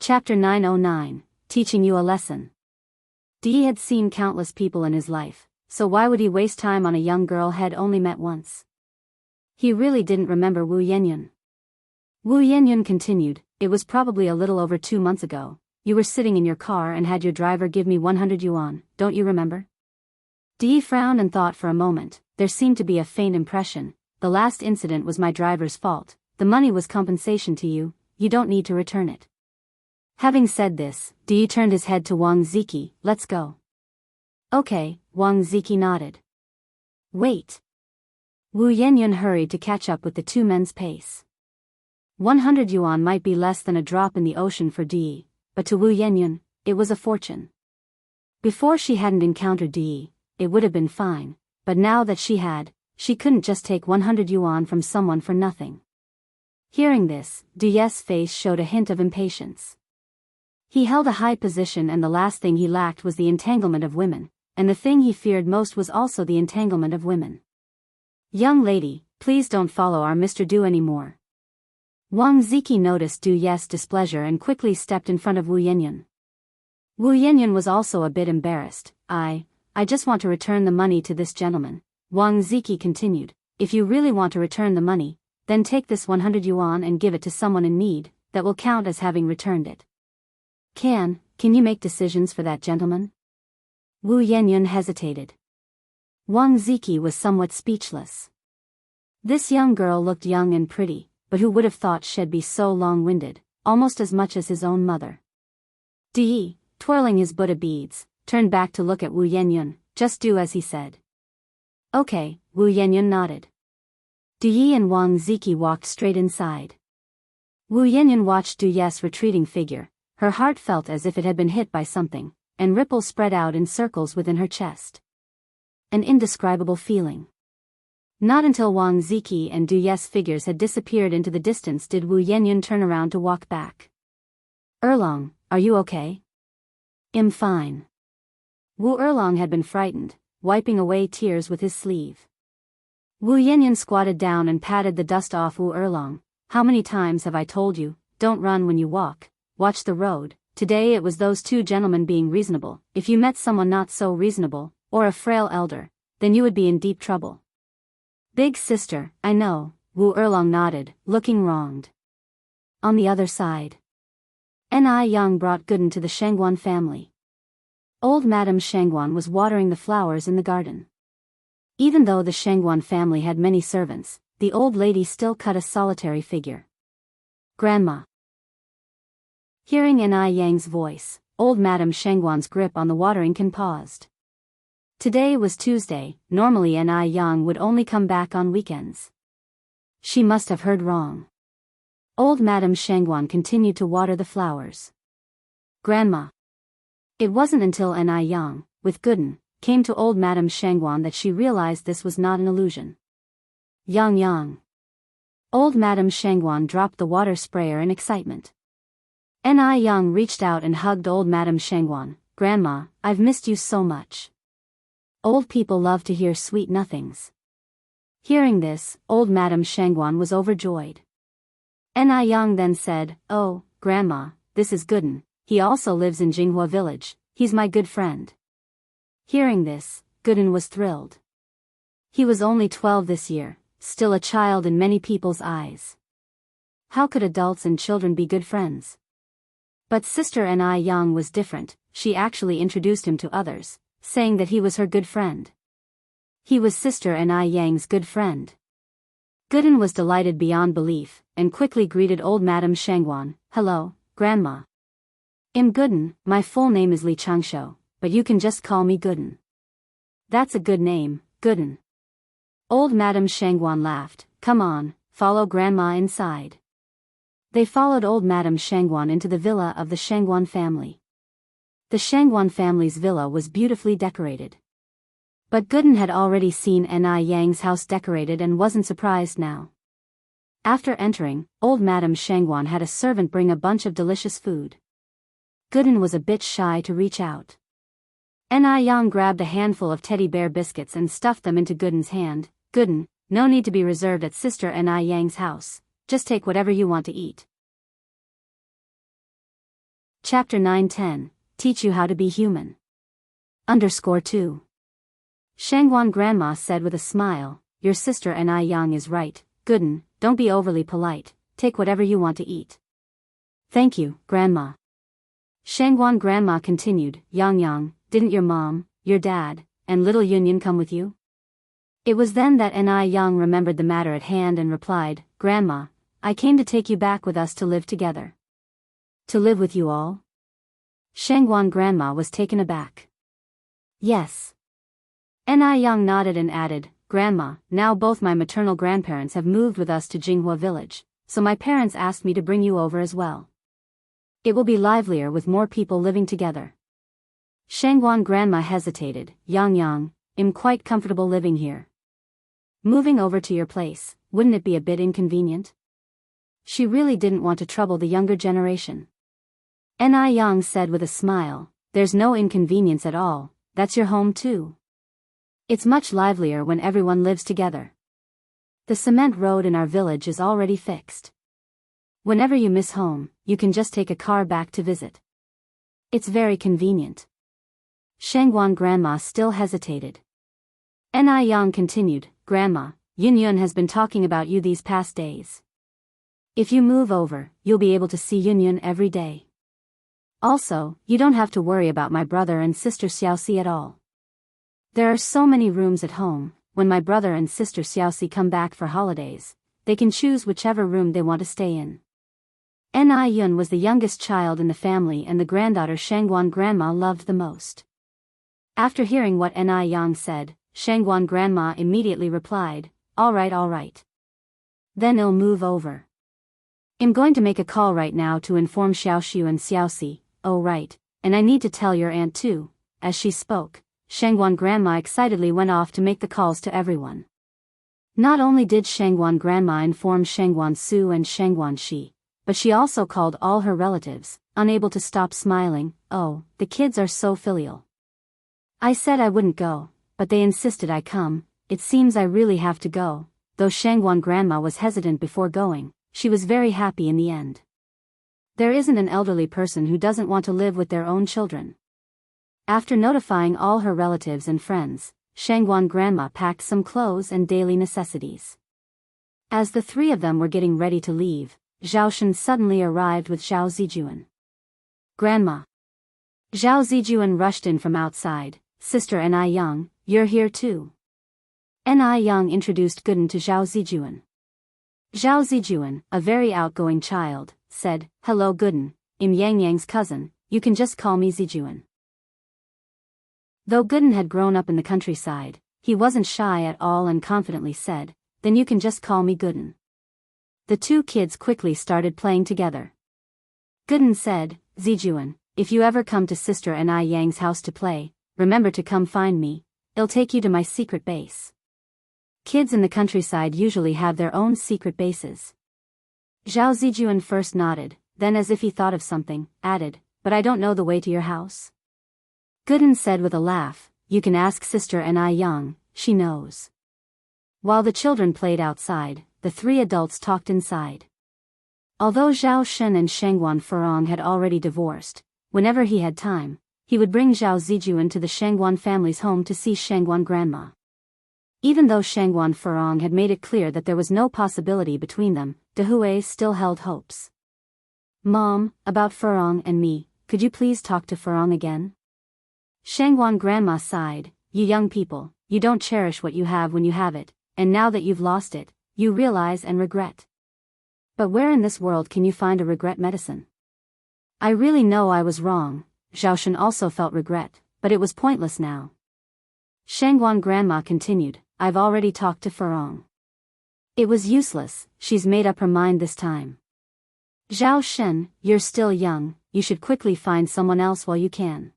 Chapter 909, Teaching You a Lesson. Dee had seen countless people in his life, so why would he waste time on a young girl he'd only met once? He really didn't remember Wu Yenyun. Wu Yenyun continued, "It was probably a little over 2 months ago. You were sitting in your car and had your driver give me 100 yuan, don't you remember?" Dee frowned and thought for a moment. There seemed to be a faint impression. "The last incident was my driver's fault. The money was compensation to you. You don't need to return it." Having said this, Dee turned his head to Wang Ziki. "Let's go." "Okay," Wang Ziki nodded. "Wait." Wu Yenyun hurried to catch up with the two men's pace. 100 yuan might be less than a drop in the ocean for Dee, but to Wu Yenyun, it was a fortune. Before she hadn't encountered Dee, it would have been fine, but now that she had, she couldn't just take 100 yuan from someone for nothing. Hearing this, Dee's face showed a hint of impatience. He held a high position and the last thing he lacked was the entanglement of women, and the thing he feared most was also the entanglement of women. "Young lady, please don't follow our Mr. Du anymore." Wang Ziki noticed Du's displeasure and quickly stepped in front of Wu Yenyun. Wu Yenyun was also a bit embarrassed. I just want to return the money to this gentleman," Wang Ziki continued. "If you really want to return the money, then take this 100 yuan and give it to someone in need, that will count as having returned it." Can you make decisions for that gentleman?" Wu Yenyun hesitated. Wang Ziki was somewhat speechless. This young girl looked young and pretty, but who would have thought she'd be so long-winded, almost as much as his own mother. Dee, twirling his Buddha beads, turned back to look at Wu Yenyun. "Just do as he said." "Okay," Wu Yenyun nodded. Dee and Wang Ziki walked straight inside. Wu Yenyun watched Du's retreating figure. Her heart felt as if it had been hit by something, and ripples spread out in circles within her chest. An indescribable feeling. Not until Wang Ziki and Du's figures had disappeared into the distance did Wu Yenyun turn around to walk back. "Erlong, are you okay?" "I'm fine." Wu Erlong had been frightened, wiping away tears with his sleeve. Wu Yenyun squatted down and patted the dust off Wu Erlong. "How many times have I told you, don't run when you walk, watch the road." Today it was those two gentlemen being reasonable. If you met someone not so reasonable, or a frail elder, then you would be in deep trouble. "Big sister, I know," Wu Erlong nodded, looking wronged. On the other side, Ni Yang brought Gooden to the Shangguan family. Old Madame Shangguan was watering the flowers in the garden. Even though the Shangguan family had many servants, the old lady still cut a solitary figure. "Grandma." Hearing Ni Yang's voice, old Madame Shangguan's grip on the watering can paused. Today was Tuesday. Normally Ni Yang would only come back on weekends. She must have heard wrong. Old Madame Shangguan continued to water the flowers. "Grandma." It wasn't until Ni Yang, with Gooden, came to old Madame Shangguan that she realized this was not an illusion. Yang. Old Madame Shangguan dropped the water sprayer in excitement. Ni Yang reached out and hugged old Madame Shangguan. "Grandma, I've missed you so much." Old people love to hear sweet nothings. Hearing this, old Madame Shangguan was overjoyed. Ni Yang then said, "Oh, Grandma, this is Gooden. He also lives in Jinghua village. He's my good friend." Hearing this, Gooden was thrilled. He was only 12 this year, still a child in many people's eyes. How could adults and children be good friends? But Sister Ni Yang was different. She actually introduced him to others, saying that he was her good friend. He was Sister Ni Yang's good friend. Gooden was delighted beyond belief, and quickly greeted old Madame Shangguan. "Hello, Grandma. I'm Gooden. My full name is Li Changsho, but you can just call me Gooden." "That's a good name, Gooden." Old Madame Shangguan laughed. "Come on, follow Grandma inside." They followed old Madame Shangguan into the villa of the Shangguan family. The Shangguan family's villa was beautifully decorated. But Gooden had already seen Ni Yang's house decorated and wasn't surprised now. After entering, old Madame Shangguan had a servant bring a bunch of delicious food. Gooden was a bit shy to reach out. Ni Yang grabbed a handful of teddy bear biscuits and stuffed them into Gooden's hand. "Gooden, no need to be reserved at Sister Ni Yang's house. Just take whatever you want to eat." Chapter 9-10, Teach You How to Be Human. _2. Shangguan grandma said with a smile, your sister and I Yang is right, Gooden, don't be overly polite, take whatever you want to eat. Thank you, grandma. Shangguan grandma continued, Yang, didn't your mom, your dad, and little Yunyan come with you? It was then that Yang remembered the matter at hand and replied, Grandma, I came to take you back with us to live together. To live with you all? Shangguan grandma was taken aback. Yes. Yang nodded and added, Grandma, now both my maternal grandparents have moved with us to Jinghua village, so my parents asked me to bring you over as well. It will be livelier with more people living together. Shangguan grandma hesitated, Yang, I'm quite comfortable living here. Moving over to your place, wouldn't it be a bit inconvenient? She really didn't want to trouble the younger generation. Yang said with a smile, there's no inconvenience at all, that's your home too. It's much livelier when everyone lives together. The cement road in our village is already fixed. Whenever you miss home, you can just take a car back to visit. It's very convenient. Shangguan grandma still hesitated. Yang continued, Grandma, Yun has been talking about you these past days. If you move over, you'll be able to see Yun every day. Also, you don't have to worry about my brother and sister Xiaoxi at all. There are so many rooms at home, when my brother and sister Xiaoxi come back for holidays, they can choose whichever room they want to stay in. Yun was the youngest child in the family and the granddaughter Shangguan grandma loved the most. After hearing what Yang said, Shangguan grandma immediately replied, all right. Then I'll move over. I'm going to make a call right now to inform Xiaoxiu and Xiaoxi, oh right, and I need to tell your aunt too. As she spoke, Shangguan grandma excitedly went off to make the calls to everyone. Not only did Shangguan grandma inform Shangguan Su and Shangguan Shi, but she also called all her relatives, unable to stop smiling, oh, the kids are so filial. I said I wouldn't go, but they insisted I come, it seems I really have to go. Though Shangguan grandma was hesitant before going, she was very happy in the end. There isn't an elderly person who doesn't want to live with their own children. After notifying all her relatives and friends, Shangguan grandma packed some clothes and daily necessities. As the three of them were getting ready to leave, Zhao Shen suddenly arrived with Zhao Zijuan. Grandma. Zhao Zijuan rushed in from outside, Sister Yang, you're here too. Yang introduced Gooden to Zhao Zijuan. Zhao Zijuan, a very outgoing child, said, hello Gooden, I'm Yang cousin, you can just call me Zijuan. Though Gooden had grown up in the countryside, he wasn't shy at all and confidently said, then you can just call me Gooden. The two kids quickly started playing together. Gooden said, Zijuan, if you ever come to Sister Yang's house to play, remember to come find me, I'll take you to my secret base. Kids in the countryside usually have their own secret bases. Zhao Zijuan first nodded, then as if he thought of something, added, but I don't know the way to your house. Gooden said with a laugh, you can ask Sister Yang, she knows. While the children played outside, the three adults talked inside. Although Zhao Shen and Shangguan Furong had already divorced, whenever he had time, he would bring Zhao Zijuan to the Shangguan family's home to see Shangguan grandma. Even though Shangguan Furong had made it clear that there was no possibility between them, De Hui still held hopes. Mom, about Furong and me, could you please talk to Furong again? Shangguan grandma sighed, you young people, you don't cherish what you have when you have it, and now that you've lost it, you realize and regret. But where in this world can you find a regret medicine? I really know I was wrong. Zhao Shen also felt regret, but it was pointless now. Shangguan grandma continued, I've already talked to Furong. It was useless, she's made up her mind this time. Zhao Shen, you're still young, you should quickly find someone else while you can.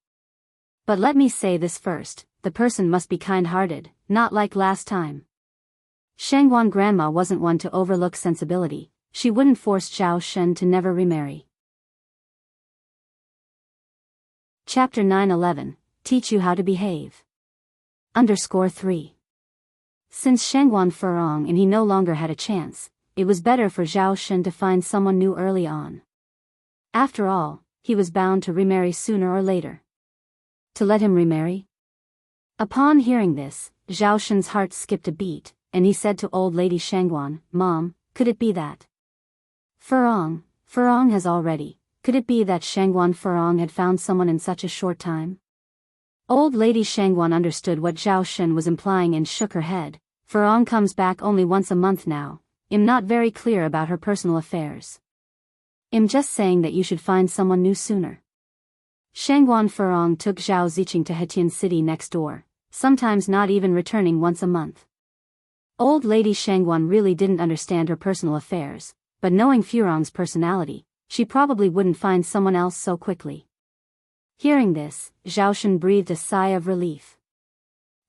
But let me say this first, the person must be kind-hearted, not like last time. Shangguan grandma wasn't one to overlook sensibility, she wouldn't force Zhao Shen to never remarry. Chapter 9-11, Teach You How to Behave. _3. Since Shangguan Furong and he no longer had a chance, it was better for Zhao Shen to find someone new early on. After all, he was bound to remarry sooner or later. To let him remarry? Upon hearing this, Zhao Shun's heart skipped a beat, and he said to old lady Shangguan, "Mom, could it be that Furong has already, could it be that Shangguan Furong had found someone in such a short time?" Old lady Shangguan understood what Zhao Shun was implying and shook her head. "Furong comes back only once a month now. I'm not very clear about her personal affairs. I'm just saying that you should find someone new sooner." Shangguan Furong took Zhao Ziqing to Hetian City next door, sometimes not even returning once a month. Old lady Shangguan really didn't understand her personal affairs, but knowing Furong's personality, she probably wouldn't find someone else so quickly. Hearing this, Zhao Shun breathed a sigh of relief.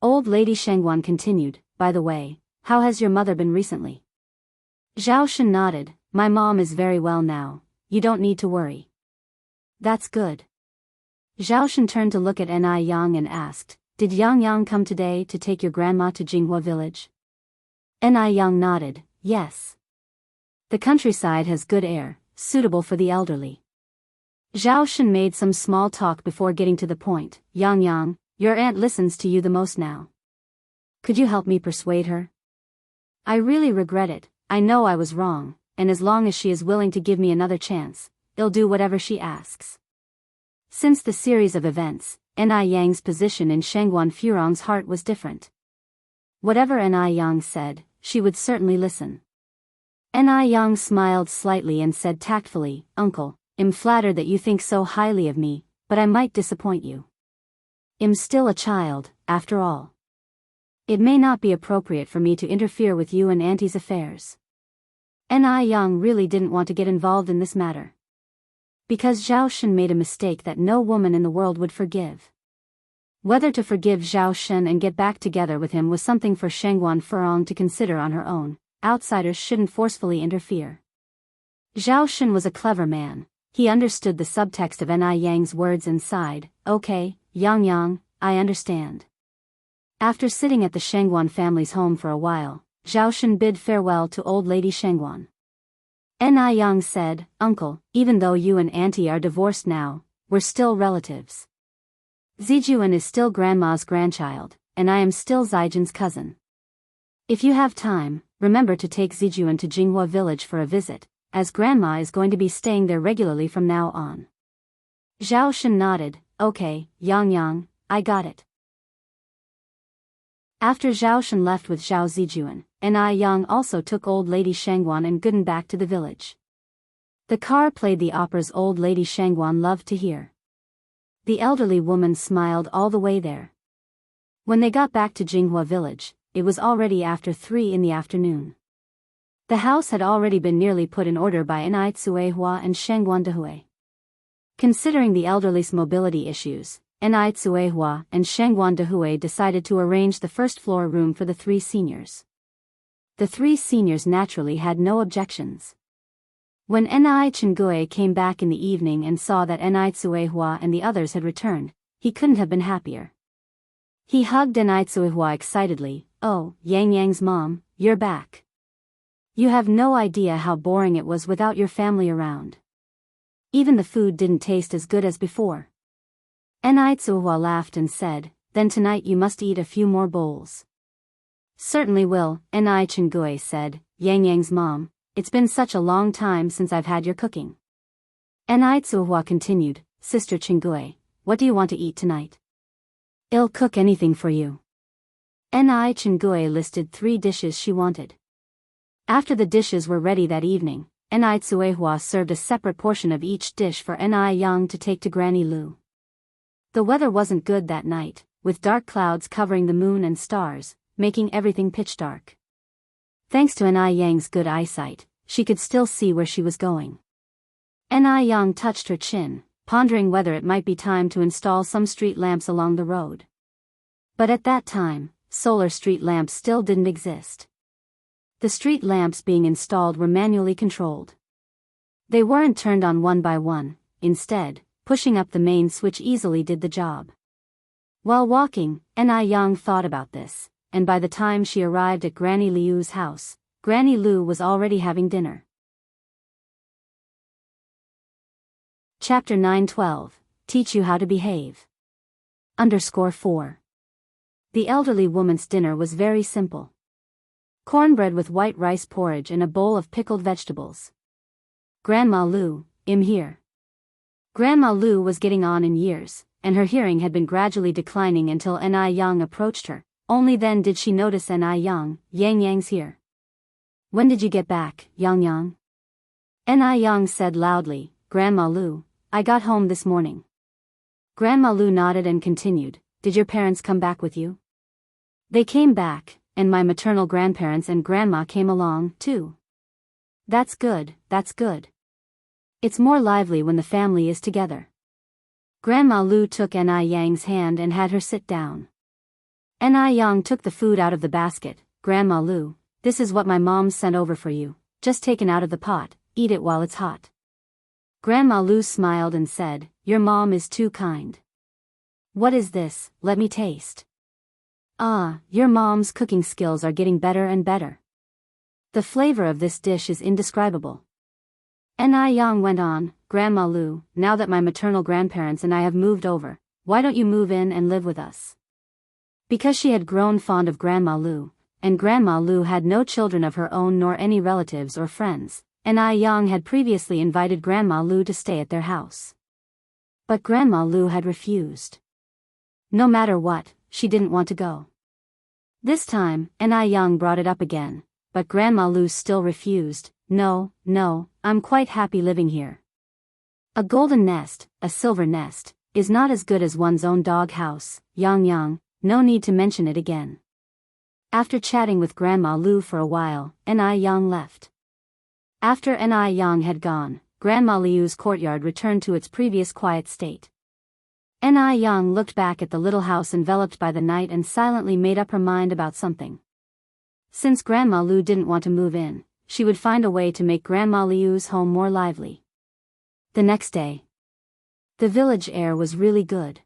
Old lady Shangguan continued, "By the way, how has your mother been recently?" Zhao Shun nodded. "My mom is very well now, you don't need to worry." "That's good." Zhao Shun turned to look at Ni Yang and asked, "Did Yang Yang come today to take your grandma to Jinghua village?" Ni Yang nodded, "Yes. The countryside has good air, suitable for the elderly." Zhao Shun made some small talk before getting to the point. "Yang Yang, your aunt listens to you the most now. Could you help me persuade her? I really regret it, I know I was wrong, and as long as she is willing to give me another chance, I'll do whatever she asks." Since the series of events, Ni Yang's position in Shangguan Furong's heart was different. Whatever Ni Yang said, she would certainly listen. Ni Yang smiled slightly and said tactfully, "Uncle, I'm flattered that you think so highly of me, but I might disappoint you. I'm still a child, after all. It may not be appropriate for me to interfere with you and Auntie's affairs." Ni Yang really didn't want to get involved in this matter, because Zhao Shun made a mistake that no woman in the world would forgive. Whether to forgive Zhao Shun and get back together with him was something for Shangguan Furong to consider on her own. Outsiders shouldn't forcefully interfere. Zhao Shun was a clever man. He understood the subtext of Ni Yang's words and sighed, "Okay, Yang Yang, I understand." After sitting at the Shangguan family's home for a while, Zhao Shun bid farewell to old lady Shangguan. Ni Yang said, "Uncle, even though you and Auntie are divorced now, we're still relatives. Zijuan is still Grandma's grandchild, and I am still Zijin's cousin. If you have time, remember to take Zijuan to Jinghua village for a visit, as Grandma is going to be staying there regularly from now on." Zhao Shun nodded, "Okay, Yang Yang, I got it." After Zhao Shun left with Zhao Zijuan, Ni Yang also took old lady Shangguan and Guden back to the village. The car played the operas old lady Shangguan loved to hear. The elderly woman smiled all the way there. When they got back to Jinghua village, it was already after 3 in the afternoon. The house had already been nearly put in order by Ni Tsuehua and Shangguan Dehui. Considering the elderly's mobility issues, Ni Tsuehua and Shangguan Dehui decided to arrange the first-floor room for the 3 seniors. The 3 seniors naturally had no objections. When Ni Chengue came back in the evening and saw that Ni Tsuehua and the others had returned, he couldn't have been happier. He hugged Ni Tsuehua excitedly. "Oh, Yang Yang's mom, you're back. You have no idea how boring it was without your family around. Even the food didn't taste as good as before." Ni Tsuehua laughed and said, "Then tonight you must eat a few more bowls." "Certainly will," Ni Chengue said. "Yang Yang's mom, it's been such a long time since I've had your cooking." Ni Tsuehua continued, "Sister Chengue, what do you want to eat tonight? I'll cook anything for you." Ni Chengue listed 3 dishes she wanted. After the dishes were ready that evening, Ni Tsuehua served a separate portion of each dish for Ni Yang to take to Granny Lu. The weather wasn't good that night, with dark clouds covering the moon and stars, making everything pitch dark. Thanks to Ni Yang's good eyesight, she could still see where she was going. Ni Yang touched her chin, pondering whether it might be time to install some street lamps along the road. But at that time, solar street lamps still didn't exist. The street lamps being installed were manually controlled. They weren't turned on one by one, instead, pushing up the main switch easily did the job. While walking, Ni Yang thought about this, and by the time she arrived at Granny Liu's house, Granny Lu was already having dinner. Chapter 912, Teach You How to Behave. _4. The elderly woman's dinner was very simple. Cornbread with white rice porridge and a bowl of pickled vegetables. Grandma Lu, I'm here. Grandma Lu was getting on in years, and her hearing had been gradually declining until Ni Yang approached her. Only then did she notice Ni Yang. Yang Yang's here. When did you get back, Yang Yang? Ni Yang said loudly, Grandma Lu, I got home this morning. Grandma Lu nodded and continued, did your parents come back with you? They came back, and my maternal grandparents and grandma came along, too. That's good, that's good. It's more lively when the family is together. Grandma Lu took Ni Yang's hand and had her sit down. Ni Yang took the food out of the basket. Grandma Lu, this is what my mom sent over for you, just taken out of the pot, eat it while it's hot. Grandma Lu smiled and said, your mom is too kind. What is this? Let me taste. Ah, your mom's cooking skills are getting better and better. The flavor of this dish is indescribable. Ni Yang went on, Grandma Lu, now that my maternal grandparents and I have moved over, why don't you move in and live with us? Because she had grown fond of Grandma Lu, and Grandma Lu had no children of her own nor any relatives or friends, Ni Yang had previously invited Grandma Lu to stay at their house. But Grandma Lu had refused. No matter what, she didn't want to go. This time, Ni Yang brought it up again, but Grandma Lu still refused. No, I'm quite happy living here. A golden nest, a silver nest, is not as good as one's own dog house, Yang, no need to mention it again. After chatting with Grandma Lu for a while, Ni Yang left. After Ni Yang had gone, Grandma Liu's courtyard returned to its previous quiet state. Ni Yang looked back at the little house enveloped by the night and silently made up her mind about something. Since Grandma Lu didn't want to move in, she would find a way to make Grandma Liu's home more lively. The next day, the village air was really good.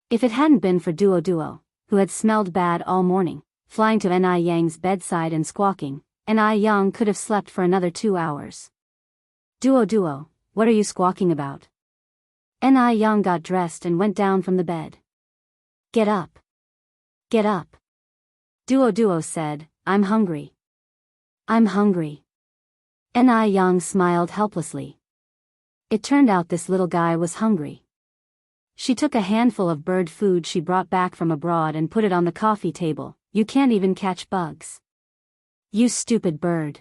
If it hadn't been for Duo, who had smelled bad all morning, flying to Ni Yang's bedside and squawking, Ni Yang could have slept for another 2 hours. Duo, what are you squawking about? Ni Yang got dressed and went down from the bed. Get up. Get up. Duo said, I'm hungry. I'm hungry. Ni Yang smiled helplessly. It turned out this little guy was hungry. She took a handful of bird food she brought back from abroad and put it on the coffee table. You can't even catch bugs. You stupid bird.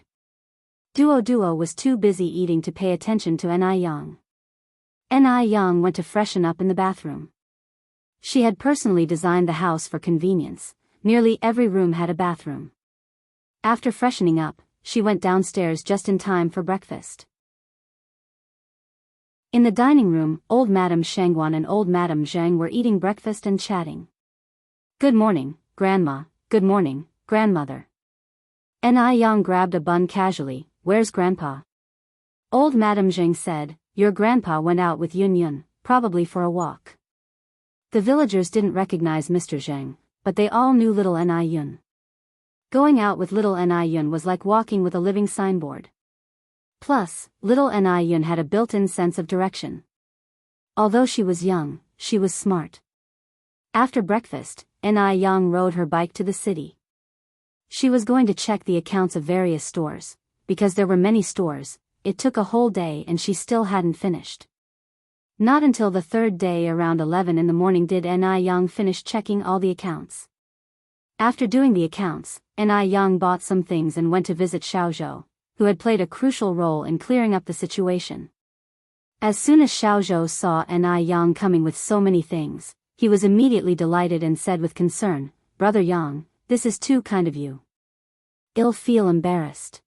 Duo was too busy eating to pay attention to Ni Yang. Ni Yang went to freshen up in the bathroom. She had personally designed the house for convenience. Nearly every room had a bathroom. After freshening up, she went downstairs just in time for breakfast. In the dining room, old Madame Shangwan and old Madame Zhang were eating breakfast and chatting. Good morning, Grandma. Good morning, Grandmother. Ni Yang grabbed a bun casually. Where's Grandpa? Old Madame Zhang said, your grandpa went out with Yun, probably for a walk. The villagers didn't recognize Mr. Zhang, but they all knew little Ni Yun. Going out with little Ni Yun was like walking with a living signboard. Plus, little Ni Yun had a built-in sense of direction. Although she was young, she was smart. After breakfast, Ni Yang rode her bike to the city. She was going to check the accounts of various stores. Because there were many stores, it took a whole day and she still hadn't finished. Not until the third day around 11 in the morning did Ni Yang finish checking all the accounts. After doing the accounts, Ni Yang bought some things and went to visit Xiaozhou, who had played a crucial role in clearing up the situation. As soon as Xiaozhou saw Ni Yang coming with so many things, he was immediately delighted and said with concern, Brother Yang, this is too kind of you. I'll feel embarrassed.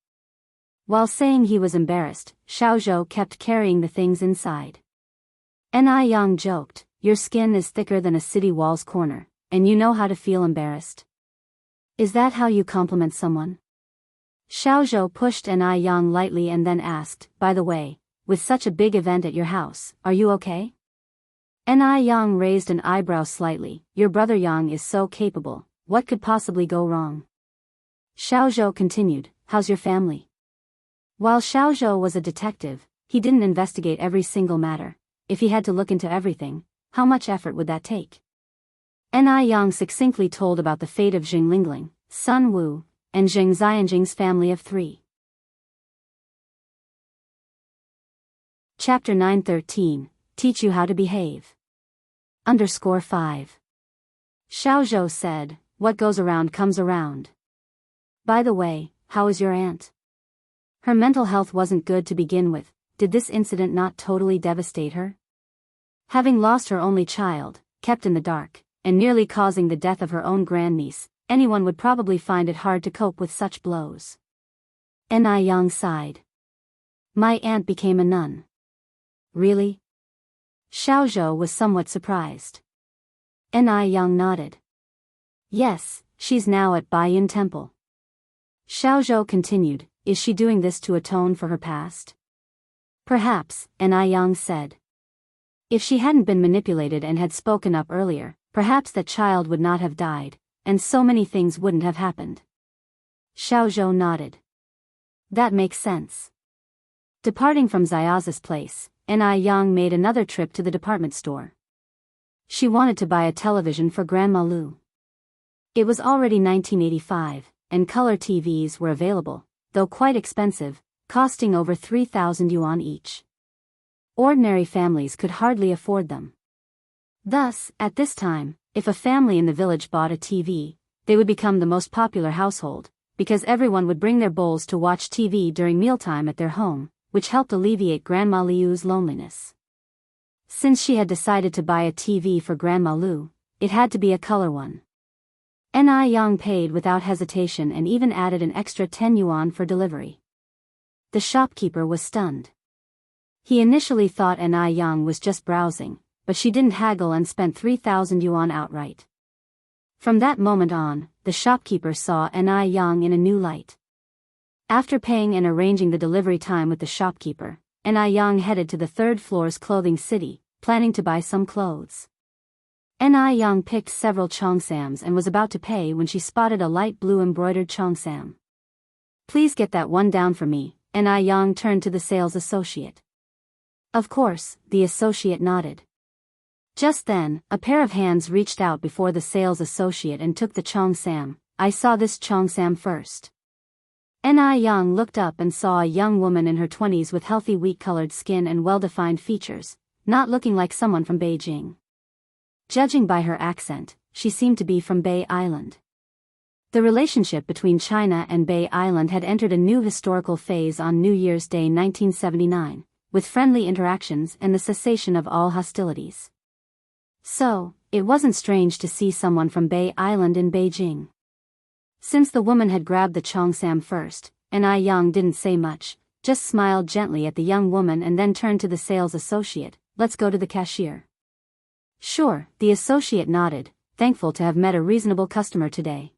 While saying he was embarrassed, Xiaozhou kept carrying the things inside. Ni Yang joked, your skin is thicker than a city wall's corner, and you know how to feel embarrassed. Is that how you compliment someone? Xiaozhou pushed Ni Yang lightly and then asked, by the way, with such a big event at your house, are you okay? Ni Yang raised an eyebrow slightly, your brother Yang is so capable, what could possibly go wrong? Xiaozhou continued, how's your family? While Xiaozhou was a detective, he didn't investigate every single matter, if he had to look into everything, how much effort would that take? Ni Yang succinctly told about the fate of Jing Lingling, Sun Wu, and Jing Xianjing's family of 3. Chapter 913, Teach You How to Behave. _5. Xiao Zhou said, "What goes around comes around. By the way, how is your aunt? Her mental health wasn't good to begin with. Did this incident not totally devastate her? Having lost her only child, kept in the dark, and nearly causing the death of her own grandniece, anyone would probably find it hard to cope with such blows." Ni Yang sighed. "My aunt became a nun." "Really?" Xiao Zhou was somewhat surprised. Ni Yang nodded. "Yes, she's now at Baiyun Temple." Xiao Zhou continued, "Is she doing this to atone for her past?" "Perhaps," Ni Yang said. "If she hadn't been manipulated and had spoken up earlier, perhaps that child would not have died, and so many things wouldn't have happened." Xiao Zhou nodded. "That makes sense." Departing from Xiaoza's place, Ni Yang made another trip to the department store. She wanted to buy a television for Grandma Lu. It was already 1985, and color TVs were available, though quite expensive, costing over 3,000 yuan each. Ordinary families could hardly afford them. Thus, at this time, if a family in the village bought a TV, they would become the most popular household, because everyone would bring their bowls to watch TV during mealtime at their home, which helped alleviate Grandma Liu's loneliness. Since she had decided to buy a TV for Grandma Lu, it had to be a color one. Ni Yang paid without hesitation and even added an extra 10 yuan for delivery. The shopkeeper was stunned. He initially thought Ni Yang was just browsing, but she didn't haggle and spent 3,000 yuan outright. From that moment on, the shopkeeper saw Ni Yang in a new light. After paying and arranging the delivery time with the shopkeeper, Ni Yang headed to the third floor's clothing city, planning to buy some clothes. Ni Yang picked several cheongsams and was about to pay when she spotted a light blue embroidered cheongsam. "Please get that one down for me," Ni Yang turned to the sales associate. Of course, the associate nodded. Just then, a pair of hands reached out before the sales associate and took the cheongsam. "I saw this cheongsam first." Ni Yang looked up and saw a young woman in her 20s with healthy wheat-colored skin and well-defined features, not looking like someone from Beijing. Judging by her accent, she seemed to be from Bay Island. The relationship between China and Bay Island had entered a new historical phase on New Year's Day 1979, with friendly interactions and the cessation of all hostilities. So, it wasn't strange to see someone from Bay Island in Beijing. Since the woman had grabbed the cheongsam first, Ni Yang didn't say much, just smiled gently at the young woman and then turned to the sales associate. "Let's go to the cashier." "Sure," the associate nodded, thankful to have met a reasonable customer today.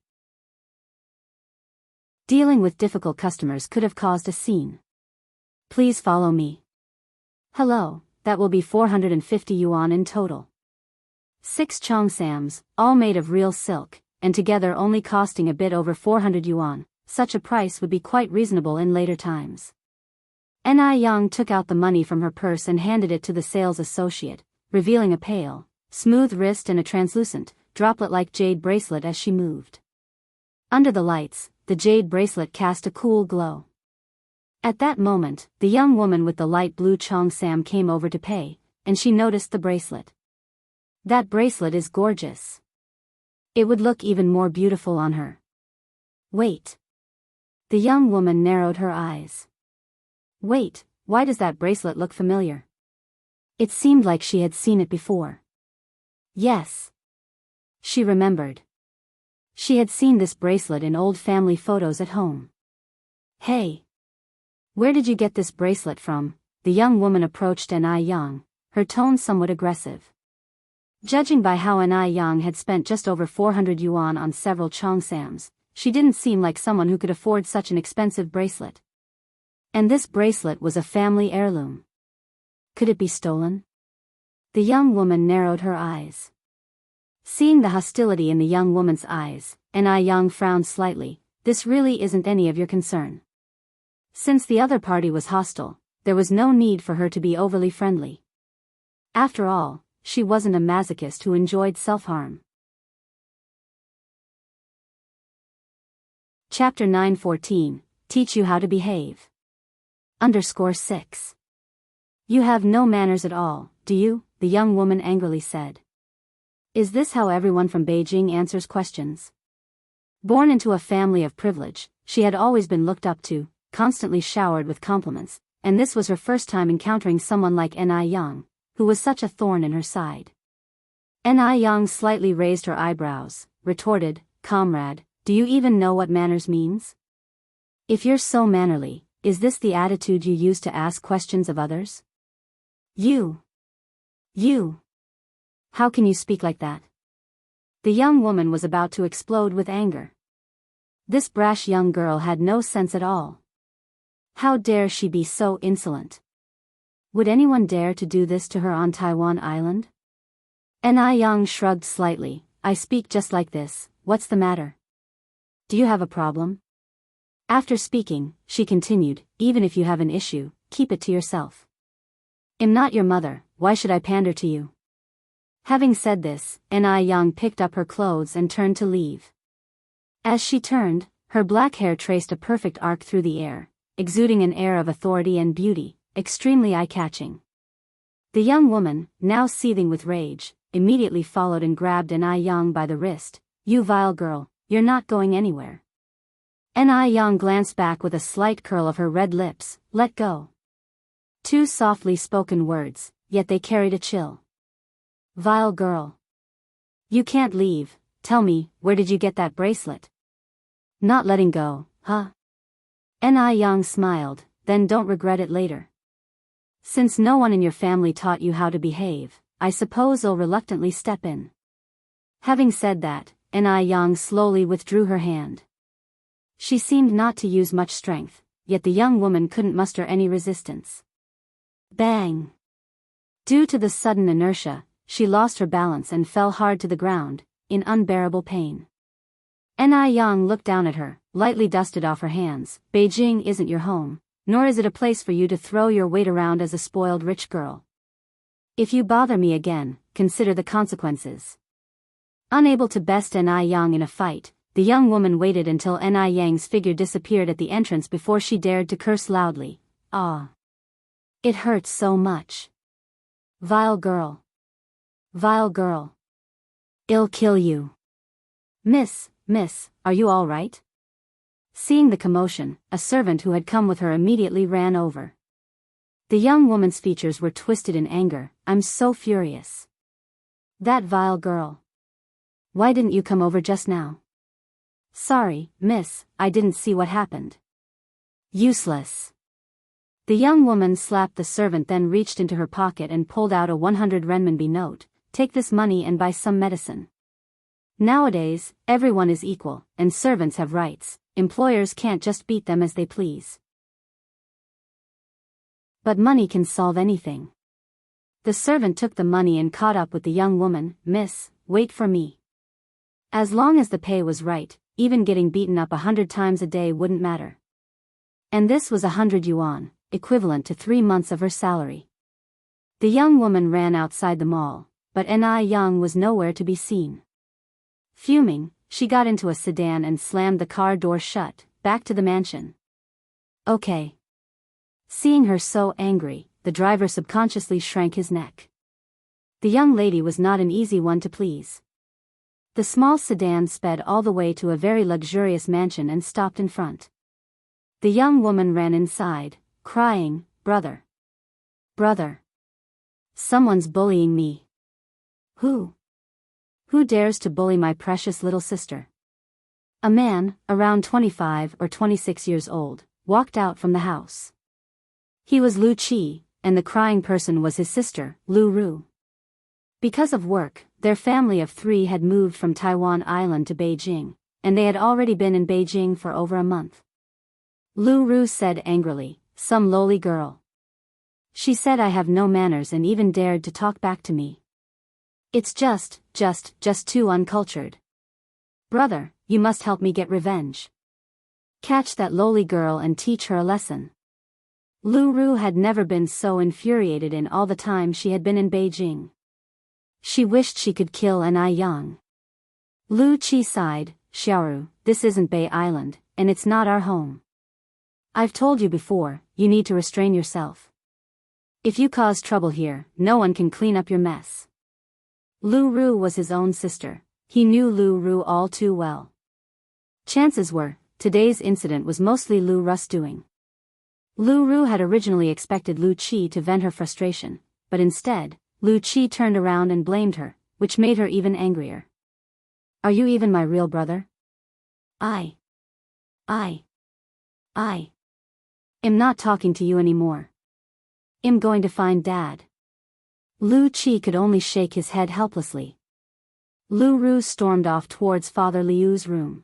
Dealing with difficult customers could have caused a scene. "Please follow me." "Hello, that will be 450 yuan in total." 6 cheongsams, all made of real silk, and together only costing a bit over 400 yuan, such a price would be quite reasonable in later times. Ni Yang took out the money from her purse and handed it to the sales associate, revealing a pale, smooth wrist and a translucent, droplet-like jade bracelet as she moved. Under the lights, the jade bracelet cast a cool glow. At that moment, the young woman with the light blue cheongsam came over to pay, and she noticed the bracelet. "That bracelet is gorgeous. It would look even more beautiful on her." "Wait." The young woman narrowed her eyes. "Wait, why does that bracelet look familiar?" It seemed like she had seen it before. Yes. She remembered. She had seen this bracelet in old family photos at home. "Hey! Where did you get this bracelet from?" The young woman approached Ni Yang, her tone somewhat aggressive. Judging by how Ni Yang had spent just over 400 yuan on several cheongsams, she didn't seem like someone who could afford such an expensive bracelet. And this bracelet was a family heirloom. Could it be stolen? The young woman narrowed her eyes. Seeing the hostility in the young woman's eyes, Ni Yang frowned slightly. "This really isn't any of your concern." Since the other party was hostile, there was no need for her to be overly friendly. After all, she wasn't a masochist who enjoyed self-harm. Chapter 9:14, Teach You How to Behave. _6. You have no manners at all, do you? The young woman angrily said. Is this how everyone from Beijing answers questions? Born into a family of privilege, she had always been looked up to, constantly showered with compliments, and this was her first time encountering someone like Ni Yang, who was such a thorn in her side. Ni Yang slightly raised her eyebrows, retorted, Comrade, do you even know what manners means? If you're so mannerly, is this the attitude you use to ask questions of others? You! How can you speak like that? The young woman was about to explode with anger. This brash young girl had no sense at all. How dare she be so insolent? Would anyone dare to do this to her on Taiwan Island? Ni Yang shrugged slightly. I speak just like this, what's the matter? Do you have a problem? After speaking, she continued, even if you have an issue, keep it to yourself. I'm not your mother, why should I pander to you? Having said this, Ni Yang picked up her clothes and turned to leave. As she turned, her black hair traced a perfect arc through the air, exuding an air of authority and beauty, extremely eye-catching. The young woman, now seething with rage, immediately followed and grabbed Ni Yang by the wrist. You vile girl, you're not going anywhere. Ni Yang glanced back with a slight curl of her red lips. Let go. Two softly spoken words, yet they carried a chill. Vile girl. You can't leave, tell me, where did you get that bracelet? Not letting go, huh? Ni Yang smiled, then don't regret it later. Since no one in your family taught you how to behave, I suppose I'll reluctantly step in. Having said that, Ni Yang slowly withdrew her hand. She seemed not to use much strength, yet the young woman couldn't muster any resistance. Bang! Due to the sudden inertia, she lost her balance and fell hard to the ground, in unbearable pain. Ni Yang looked down at her, lightly dusted off her hands. Beijing isn't your home, nor is it a place for you to throw your weight around as a spoiled rich girl. If you bother me again, consider the consequences. Unable to best Ni Yang in a fight, the young woman waited until Ni Yang's figure disappeared at the entrance before she dared to curse loudly. Ah! It hurts so much. Vile girl. Vile girl. I'll kill you. Miss, are you all right? Seeing the commotion, a servant who had come with her immediately ran over. The young woman's features were twisted in anger. I'm so furious. That vile girl. Why didn't you come over just now? Sorry, miss, I didn't see what happened. Useless. The young woman slapped the servant, then reached into her pocket and pulled out a 100 renminbi note. Take this money and buy some medicine. Nowadays, everyone is equal, and servants have rights. Employers can't just beat them as they please. But money can solve anything. The servant took the money and caught up with the young woman. Miss, wait for me. As long as the pay was right, even getting beaten up 100 times a day wouldn't matter. And this was 100 yuan, equivalent to 3 months of her salary. The young woman ran outside the mall, but Ni Yang was nowhere to be seen. Fuming, she got into a sedan and slammed the car door shut. Back to the mansion. Okay. Seeing her so angry, the driver subconsciously shrank his neck. The young lady was not an easy one to please. The small sedan sped all the way to a very luxurious mansion and stopped in front. The young woman ran inside, crying, Brother! Brother! Someone's bullying me. Who? Who dares to bully my precious little sister? A man, around 25 or 26 years old, walked out from the house. He was Lu Qi, and the crying person was his sister, Lu Ru. Because of work, their family of 3 had moved from Taiwan Island to Beijing, and they had already been in Beijing for over a month. Lu Ru said angrily, Some lowly girl. She said I have no manners and even dared to talk back to me. It's just too uncultured. Brother, you must help me get revenge. Catch that lowly girl and teach her a lesson. Lu Ru had never been so infuriated in all the time she had been in Beijing. She wished she could kill an Yang. Lu Qi sighed, Xiaoru, this isn't Bay Island, and it's not our home. I've told you before, you need to restrain yourself. If you cause trouble here, no one can clean up your mess. Lu Ru was his own sister. He knew Lu Ru all too well. Chances were, today's incident was mostly Lu Ru's doing. Lu Ru had originally expected Lu Qi to vent her frustration, but instead, Lu Qi turned around and blamed her, which made her even angrier. Are you even my real brother? I am not talking to you anymore. I'm going to find Dad. Lu Qi could only shake his head helplessly. Lu Ru stormed off towards Father Liu's room.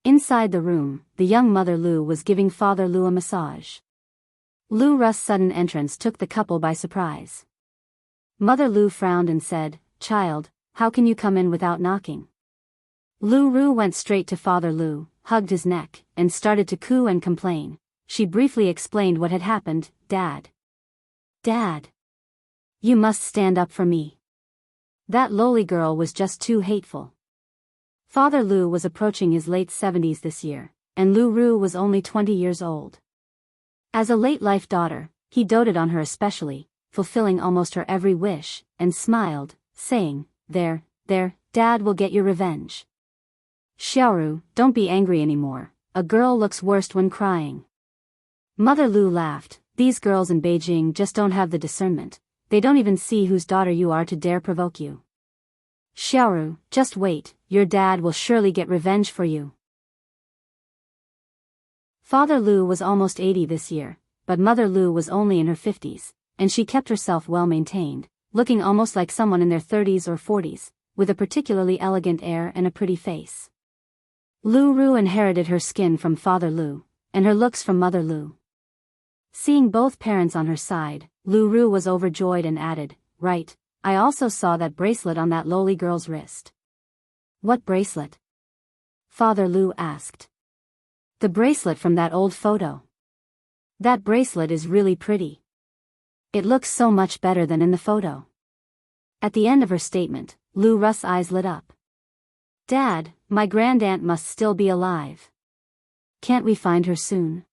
Inside the room, the young mother Lu was giving Father Lu a massage. Lu Ru's sudden entrance took the couple by surprise. Mother Lu frowned and said, "Child, how can you come in without knocking?" Lu Ru went straight to Father Lu, hugged his neck, and started to coo and complain. She briefly explained what had happened. Dad, you must stand up for me. That lowly girl was just too hateful. Father Lu was approaching his late 70s this year, and Lu Ru was only 20 years old. As a late-life daughter, he doted on her especially, fulfilling almost her every wish, and smiled, saying, There, Dad will get your revenge. Xiaoru, don't be angry anymore, a girl looks worst when crying. Mother Lu laughed, these girls in Beijing just don't have the discernment, they don't even see whose daughter you are to dare provoke you. Xiaoru, just wait, your dad will surely get revenge for you. Father Lu was almost 80 this year, but Mother Lu was only in her 50s, and she kept herself well maintained, looking almost like someone in their 30s or 40s, with a particularly elegant air and a pretty face. Lu Ru inherited her skin from Father Lu, and her looks from Mother Lu. Seeing both parents on her side, Lu Ru was overjoyed and added, Right, I also saw that bracelet on that lowly girl's wrist. What bracelet? Father Lu asked. The bracelet from that old photo. That bracelet is really pretty. It looks so much better than in the photo. At the end of her statement, Lu Ru's eyes lit up. Dad, my grandaunt must still be alive. Can't we find her soon?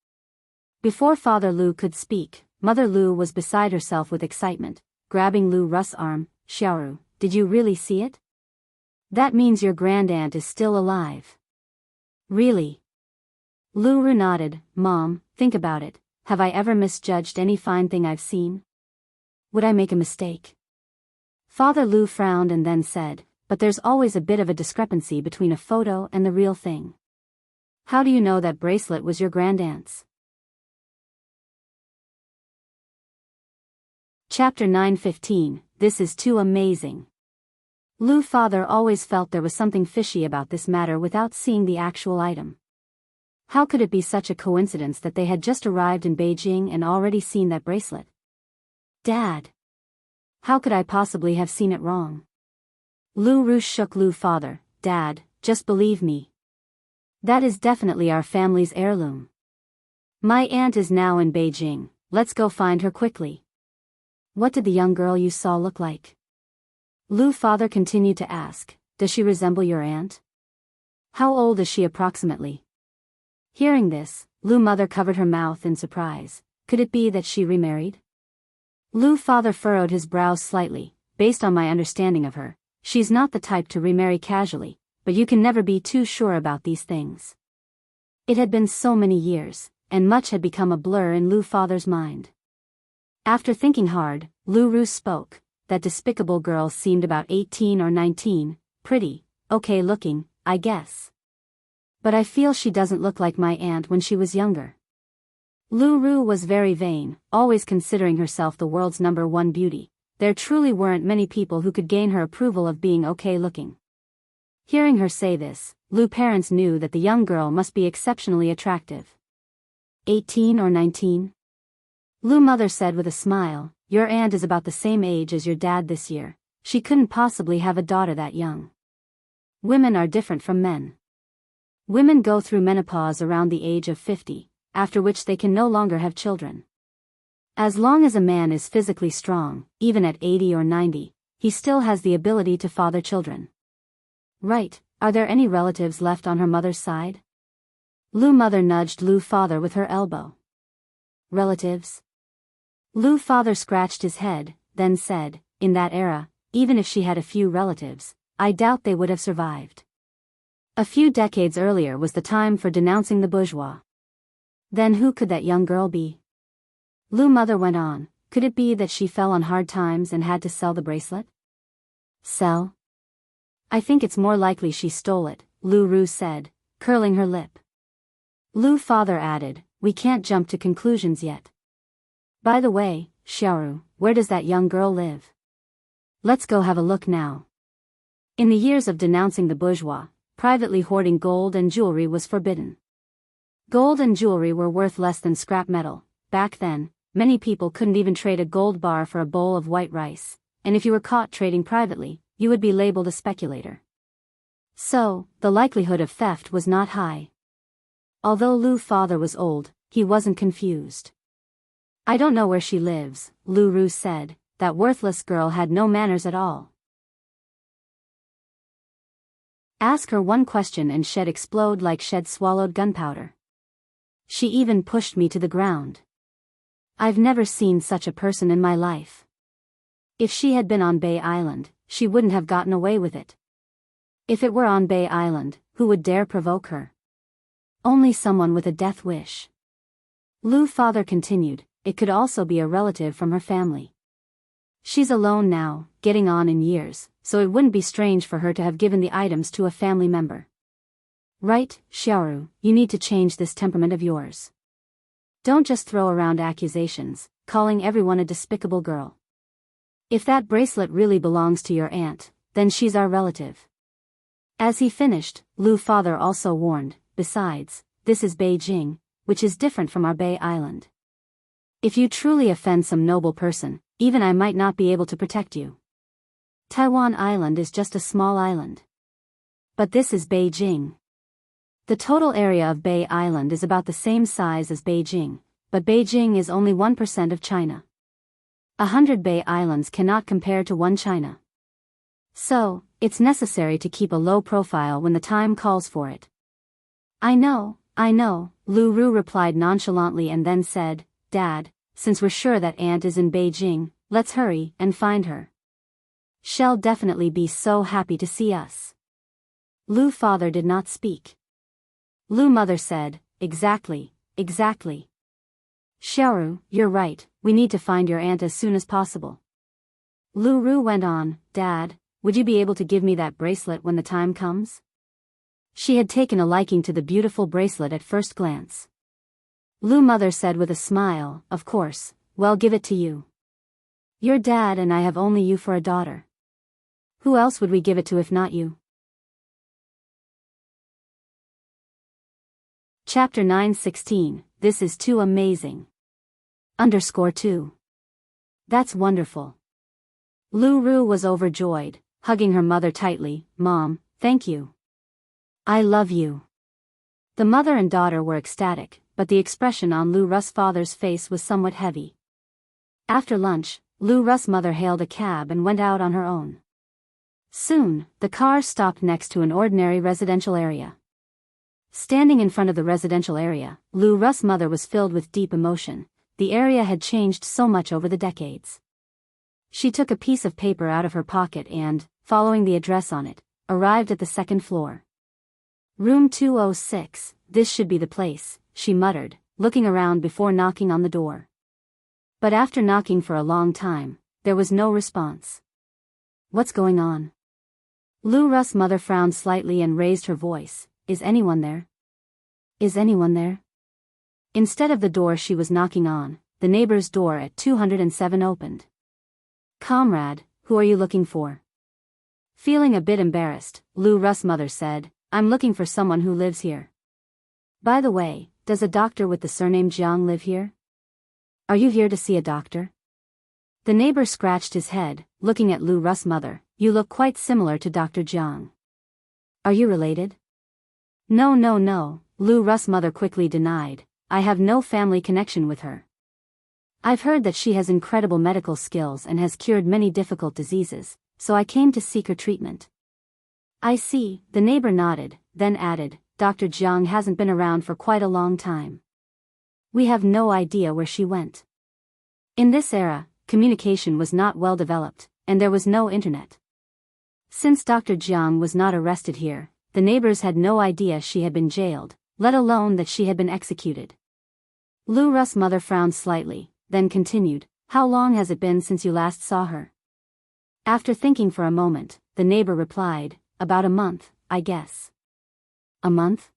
Before Father Lu could speak, Mother Lu was beside herself with excitement, grabbing Lu Ru's arm. Xiaoru, did you really see it? That means your grandaunt is still alive. Really? Lu Ru nodded. Mom, think about it, have I ever misjudged any fine thing I've seen? Would I make a mistake? Father Lu frowned and then said, But there's always a bit of a discrepancy between a photo and the real thing. How do you know that bracelet was your grandaunt's? Chapter 9:15, This is too amazing. Lu father always felt there was something fishy about this matter without seeing the actual item. How could it be such a coincidence that they had just arrived in Beijing and already seen that bracelet? Dad! How could I possibly have seen it wrong? Lu Ru shook Lu father. Dad, just believe me. That is definitely our family's heirloom. My aunt is now in Beijing, let's go find her quickly. What did the young girl you saw look like? Lu father continued to ask, Does she resemble your aunt? How old is she approximately? Hearing this, Lu mother covered her mouth in surprise. Could it be that she remarried? Lu father furrowed his brows slightly. Based on my understanding of her, she's not the type to remarry casually, but you can never be too sure about these things. It had been so many years, and much had become a blur in Lu father's mind. After thinking hard, Lu Ru spoke. That despicable girl seemed about 18 or 19, pretty, okay looking, I guess. But I feel she doesn't look like my aunt when she was younger. Lu Ru was very vain, always considering herself the world's #1 beauty. There truly weren't many people who could gain her approval of being okay looking. Hearing her say this, Lu parents knew that the young girl must be exceptionally attractive. 18 or 19? Lu mother said with a smile, Your aunt is about the same age as your dad this year. She couldn't possibly have a daughter that young. Women are different from men. Women go through menopause around the age of 50, after which they can no longer have children. As long as a man is physically strong, even at 80 or 90, he still has the ability to father children. Right, are there any relatives left on her mother's side? Lu mother nudged Lu father with her elbow. Relatives? Lu father scratched his head, then said, in that era, even if she had a few relatives, I doubt they would have survived. A few decades earlier was the time for denouncing the bourgeois. Then who could that young girl be? Lu mother went on, could it be that she fell on hard times and had to sell the bracelet? Sell? I think it's more likely she stole it, Lu Ru said, curling her lip. Lu father added, we can't jump to conclusions yet. By the way, Xiaoru, where does that young girl live? Let's go have a look now. In the years of denouncing the bourgeois, privately hoarding gold and jewelry was forbidden. Gold and jewelry were worth less than scrap metal. Back then, many people couldn't even trade a gold bar for a bowl of white rice, and if you were caught trading privately, you would be labeled a speculator. So, the likelihood of theft was not high. Although Lu's father was old, he wasn't confused. I don't know where she lives, Lu Ru said. That worthless girl had no manners at all. Ask her one question and she'd explode like she'd swallowed gunpowder. She even pushed me to the ground. I've never seen such a person in my life. If she had been on Bay Island, she wouldn't have gotten away with it. If it were on Bay Island, who would dare provoke her? Only someone with a death wish. Lu's father continued, it could also be a relative from her family. She's alone now, getting on in years, so it wouldn't be strange for her to have given the items to a family member. Right, Xiaoru, you need to change this temperament of yours. Don't just throw around accusations, calling everyone a despicable girl. If that bracelet really belongs to your aunt, then she's our relative. As he finished, Lu's father also warned, besides, this is Beijing, which is different from our Bay Island. If you truly offend some noble person, even I might not be able to protect you. Taiwan Island is just a small island. But this is Beijing. The total area of Bay Island is about the same size as Beijing, but Beijing is only 1% of China. 100 Bay Islands cannot compare to one China. So, it's necessary to keep a low profile when the time calls for it. I know, Lu Ru replied nonchalantly and then said, Dad, since we're sure that aunt is in Beijing, let's hurry and find her. She'll definitely be so happy to see us. Lu's father did not speak. Lu's mother said, exactly. Xiaoru, you're right, we need to find your aunt as soon as possible. Lu Ru went on, Dad, would you be able to give me that bracelet when the time comes? She had taken a liking to the beautiful bracelet at first glance. Lu's mother said with a smile, of course, well give it to you. Your dad and I have only you for a daughter. Who else would we give it to if not you? Chapter 9:16, This is too amazing. _2. That's wonderful. Lu Ru was overjoyed, hugging her mother tightly, Mom, thank you. I love you. The mother and daughter were ecstatic, but the expression on Lu Ru's father's face was somewhat heavy. After lunch, Lu Ru's mother hailed a cab and went out on her own. Soon, the car stopped next to an ordinary residential area. Standing in front of the residential area, Lu Ru's mother was filled with deep emotion. The area had changed so much over the decades. She took a piece of paper out of her pocket and, following the address on it, arrived at the second floor. Room 206, this should be the place, she muttered, looking around before knocking on the door. But after knocking for a long time, there was no response. What's going on? Lu Ru's mother frowned slightly and raised her voice, Is anyone there? Is anyone there? Instead of the door she was knocking on, the neighbor's door at 207 opened. Comrade, who are you looking for? Feeling a bit embarrassed, Lu Ru's mother said, I'm looking for someone who lives here. By the way, does a doctor with the surname Jiang live here? Are you here to see a doctor? The neighbor scratched his head, looking at Lu Ru's mother, You look quite similar to Dr. Jiang. Are you related? No, Lu Ru's mother quickly denied, I have no family connection with her. I've heard that she has incredible medical skills and has cured many difficult diseases, so I came to seek her treatment. I see, the neighbor nodded, then added, Dr. Jiang hasn't been around for quite a long time. We have no idea where she went. In this era, communication was not well developed, and there was no internet. Since Dr. Jiang was not arrested here, the neighbors had no idea she had been jailed, let alone that she had been executed. Lu Ru's mother frowned slightly, then continued, How long has it been since you last saw her? After thinking for a moment, the neighbor replied, About a month, I guess. A month?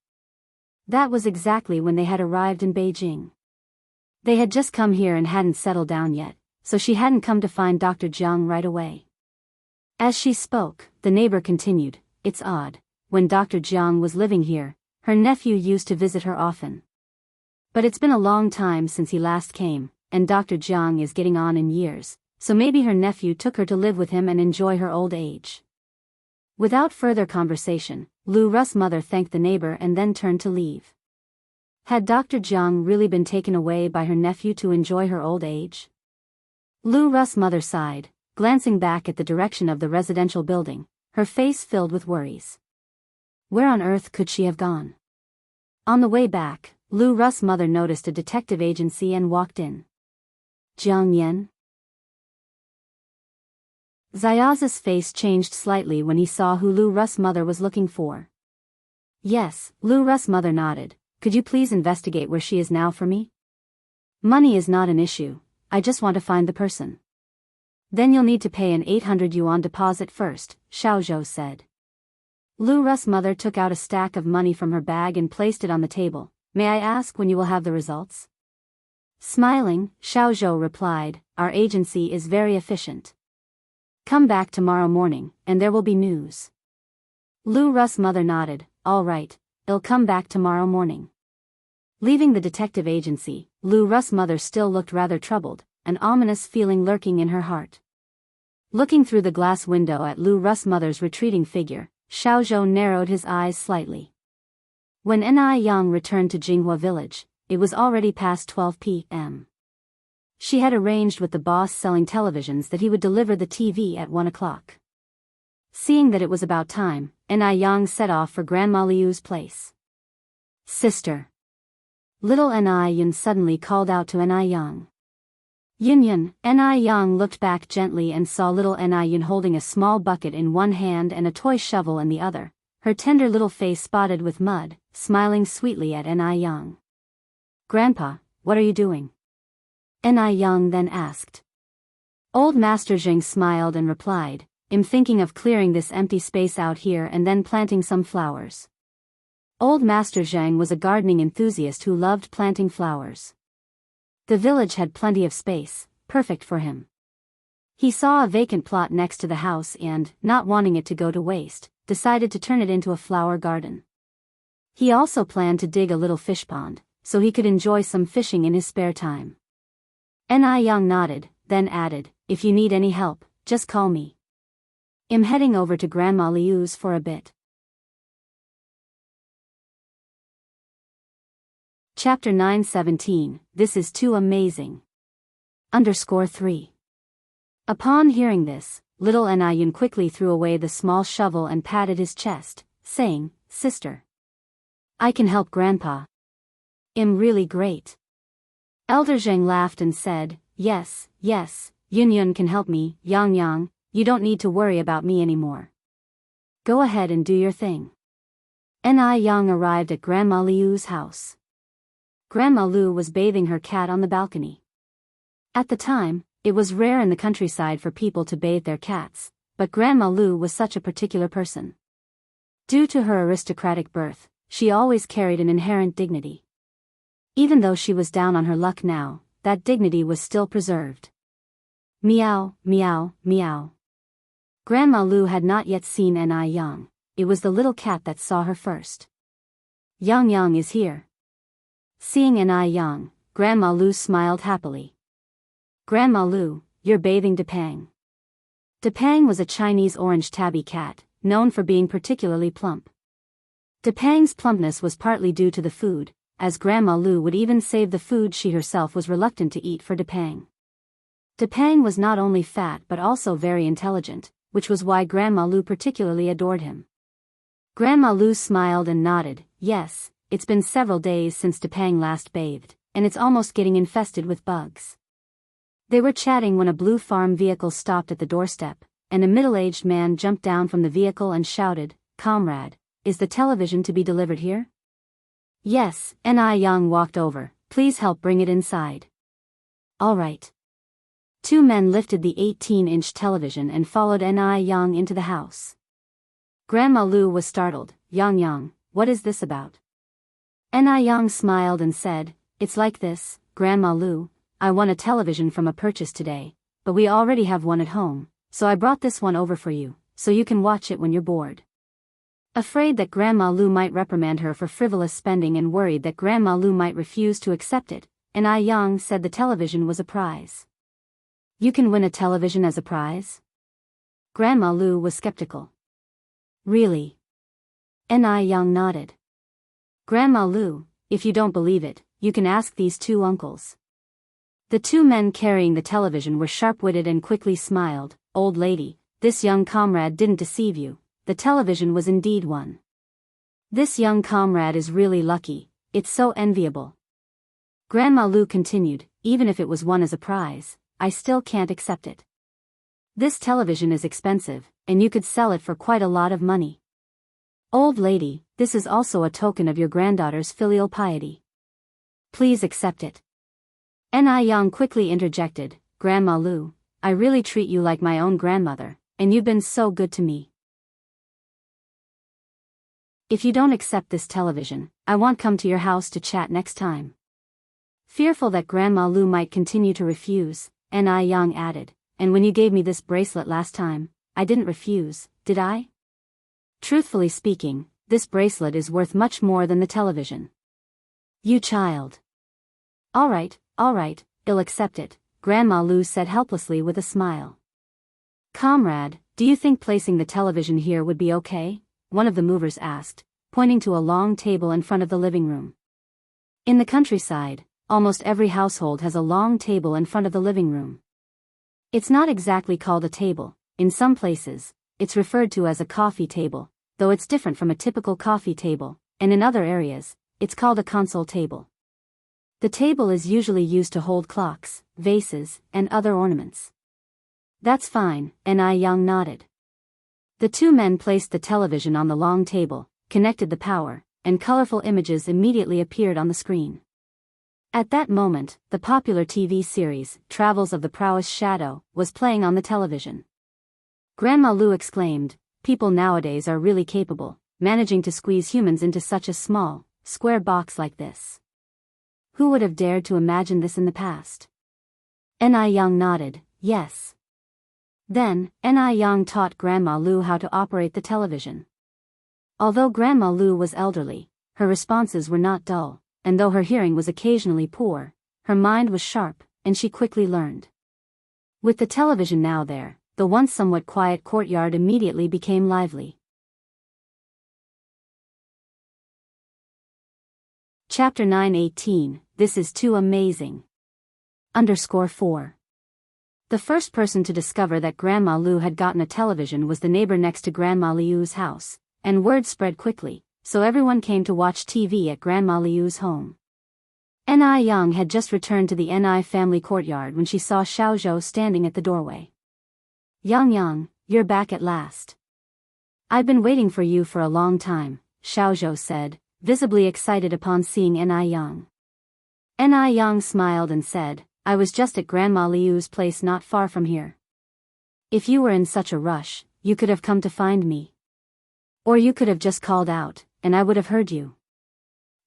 That was exactly when they had arrived in Beijing. They had just come here and hadn't settled down yet, so she hadn't come to find Dr. Jiang right away. As she spoke, the neighbor continued, It's odd, when Dr. Jiang was living here, her nephew used to visit her often. But it's been a long time since he last came, and Dr. Jiang is getting on in years, so maybe her nephew took her to live with him and enjoy her old age. Without further conversation, Lu Ru's mother thanked the neighbor and then turned to leave. Had Dr. Jiang really been taken away by her nephew to enjoy her old age? Lu Ru's mother sighed, glancing back at the direction of the residential building, her face filled with worries. Where on earth could she have gone? On the way back, Lu Ru's mother noticed a detective agency and walked in. Jiang Yan? Zayaz's face changed slightly when he saw who Lu Ru's mother was looking for. Yes, Lu Ru's mother nodded. Could you please investigate where she is now for me? Money is not an issue, I just want to find the person. Then you'll need to pay an 800 yuan deposit first, Xiaozhou said. Lu Ru's mother took out a stack of money from her bag and placed it on the table. May I ask when you will have the results? Smiling, Xiaozhou replied, Our agency is very efficient. Come back tomorrow morning, and there will be news. Lu Ru's mother nodded, All right, I'll come back tomorrow morning. Leaving the detective agency, Lu Ru's mother still looked rather troubled, an ominous feeling lurking in her heart. Looking through the glass window at Lu Ru's mother's retreating figure, Xiaozhou narrowed his eyes slightly. When Ni Yang returned to Jinghua village, it was already past 12 p.m. She had arranged with the boss selling televisions that he would deliver the TV at 1 o'clock. Seeing that it was about time, Ni Yang set off for Grandma Liu's place. Sister. Little Ni Yun suddenly called out to Ni Yang. Yun. Ni Yang looked back gently and saw little Ni Yun holding a small bucket in one hand and a toy shovel in the other, her tender little face spotted with mud, smiling sweetly at Ni Yang. Grandpa, what are you doing? Ni Yang then asked. Old Master Zheng smiled and replied, I'm thinking of clearing this empty space out here and then planting some flowers. Old Master Zheng was a gardening enthusiast who loved planting flowers. The village had plenty of space, perfect for him. He saw a vacant plot next to the house and, not wanting it to go to waste, decided to turn it into a flower garden. He also planned to dig a little fish pond, so he could enjoy some fishing in his spare time. Ni Yang nodded, then added, If you need any help, just call me. I'm heading over to Grandma Liu's for a bit. Chapter 917, This is Too Amazing. _3. Upon hearing this, little Ni Yun quickly threw away the small shovel and patted his chest, saying, Sister. I can help Grandpa. I'm really great. Elder Zheng laughed and said, Yes, Yun can help me, Yang, you don't need to worry about me anymore. Go ahead and do your thing. Ni Yang arrived at Grandma Liu's house. Grandma Liu was bathing her cat on the balcony. At the time, it was rare in the countryside for people to bathe their cats, but Grandma Liu was such a particular person. Due to her aristocratic birth, she always carried an inherent dignity. Even though she was down on her luck now, that dignity was still preserved. Meow, meow, meow. Grandma Liu had not yet seen Ni Yang. It was the little cat that saw her first. Yang is here. Seeing Ni Yang, Grandma Liu smiled happily. Grandma Liu, you're bathing Depang. Depang was a Chinese orange tabby cat, known for being particularly plump. Depang's plumpness was partly due to the food, as Grandma Lu would even save the food she herself was reluctant to eat for Depang. Depang was not only fat but also very intelligent, which was why Grandma Lu particularly adored him. Grandma Lu smiled and nodded. Yes, it's been several days since Depang last bathed, and it's almost getting infested with bugs. They were chatting when a blue farm vehicle stopped at the doorstep, and a middle-aged man jumped down from the vehicle and shouted, "Comrade, is the television to be delivered here?" "Yes," Ni Young walked over. "Please help bring it inside." "All right." Two men lifted the 18-inch television and followed Ni Young into the house. Grandma Lu was startled. Yang, what is this about?" Ni Young smiled and said, "It's like this, Grandma Lu, I won a television from a purchase today, but we already have one at home, so I brought this one over for you, so you can watch it when you're bored." Afraid that Grandma Lu might reprimand her for frivolous spending and worried that Grandma Lu might refuse to accept it, Ni Young said the television was a prize. "You can win a television as a prize?" Grandma Lu was skeptical. "Really?" Ni Young nodded. "Grandma Lu, if you don't believe it, you can ask these two uncles." The two men carrying the television were sharp-witted and quickly smiled. "Old lady, this young comrade didn't deceive you, the television was indeed one. This young comrade is really lucky, it's so enviable." Grandma Lu continued, "Even if it was won as a prize, I still can't accept it. This television is expensive, and you could sell it for quite a lot of money. Old lady, this is also a token of your granddaughter's filial piety. Please accept it." Ni Young quickly interjected, "Grandma Lu, I really treat you like my own grandmother, and you've been so good to me. If you don't accept this television, I won't come to your house to chat next time." Fearful that Grandma Lu might continue to refuse, Ni Young added, "And when you gave me this bracelet last time, I didn't refuse, did I? Truthfully speaking, this bracelet is worth much more than the television." "You child." All right, I'll accept it," Grandma Lu said helplessly with a smile. "Comrade, do you think placing the television here would be okay?" one of the movers asked, pointing to a long table in front of the living room. In the countryside, almost every household has a long table in front of the living room. It's not exactly called a table. In some places, it's referred to as a coffee table, though it's different from a typical coffee table, and in other areas, it's called a console table. The table is usually used to hold clocks, vases, and other ornaments. "That's fine," Ni Young nodded. The two men placed the television on the long table, connected the power, and colorful images immediately appeared on the screen. At that moment, the popular TV series, Travels of the Prowess Shadow, was playing on the television. Grandma Lu exclaimed, "People nowadays are really capable, managing to squeeze humans into such a small, square box like this. Who would have dared to imagine this in the past?" Ni Young nodded, "Yes." Then, Ni Young taught Grandma Lu how to operate the television. Although Grandma Lu was elderly, her responses were not dull, and though her hearing was occasionally poor, her mind was sharp, and she quickly learned. With the television now there, the once somewhat quiet courtyard immediately became lively. Chapter 9:18, This is Too Amazing. _4. The first person to discover that Grandma Lu had gotten a television was the neighbor next to Grandma Liu's house, and word spread quickly, so everyone came to watch TV at Grandma Liu's home. Ni Young had just returned to the Ni family courtyard when she saw Xiaozhou standing at the doorway. Yang, you're back at last. I've been waiting for you for a long time," Xiaozhou said, visibly excited upon seeing Ni Young. Ni Young smiled and said, "I was just at Grandma Liu's place not far from here. If you were in such a rush, you could have come to find me. Or you could have just called out, and I would have heard you."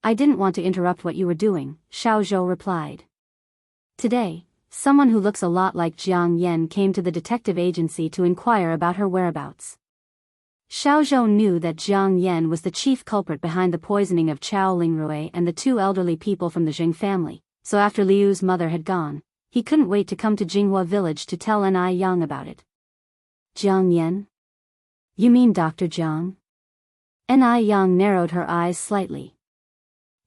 "I didn't want to interrupt what you were doing," Xiaozhou replied. "Today, someone who looks a lot like Jiang Yan came to the detective agency to inquire about her whereabouts." Xiaozhou knew that Jiang Yan was the chief culprit behind the poisoning of Chao Lingrui and the two elderly people from the Jing family, so after Liu's mother had gone, he couldn't wait to come to Jinghua village to tell Ni Young about it. "Jiang Yan? You mean Dr. Jiang?" Ni Young narrowed her eyes slightly.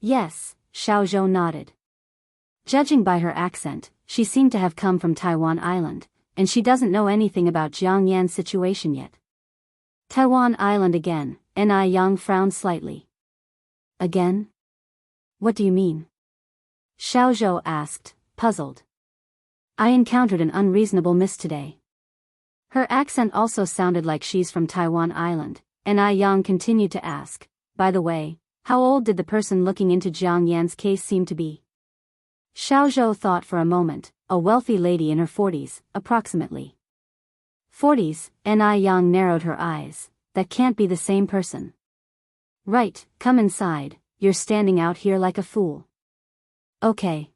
"Yes," Xiaozhou nodded. Judging by her accent, she seemed to have come from Taiwan Island, and she doesn't know anything about Jiang Yan's situation yet. Taiwan Island again, Ni Yang frowned slightly. Again? What do you mean? Xiaozhou asked, puzzled. I encountered an unreasonable miss today. Her accent also sounded like she's from Taiwan Island, and Ni Yang continued to ask, by the way, how old did the person looking into Jiang Yan's case seem to be? Xiaozhou thought for a moment, a wealthy lady in her 40s, approximately. 40s, Ni Yang narrowed her eyes, that can't be the same person. Right, come inside, you're standing out here like a fool. Okay.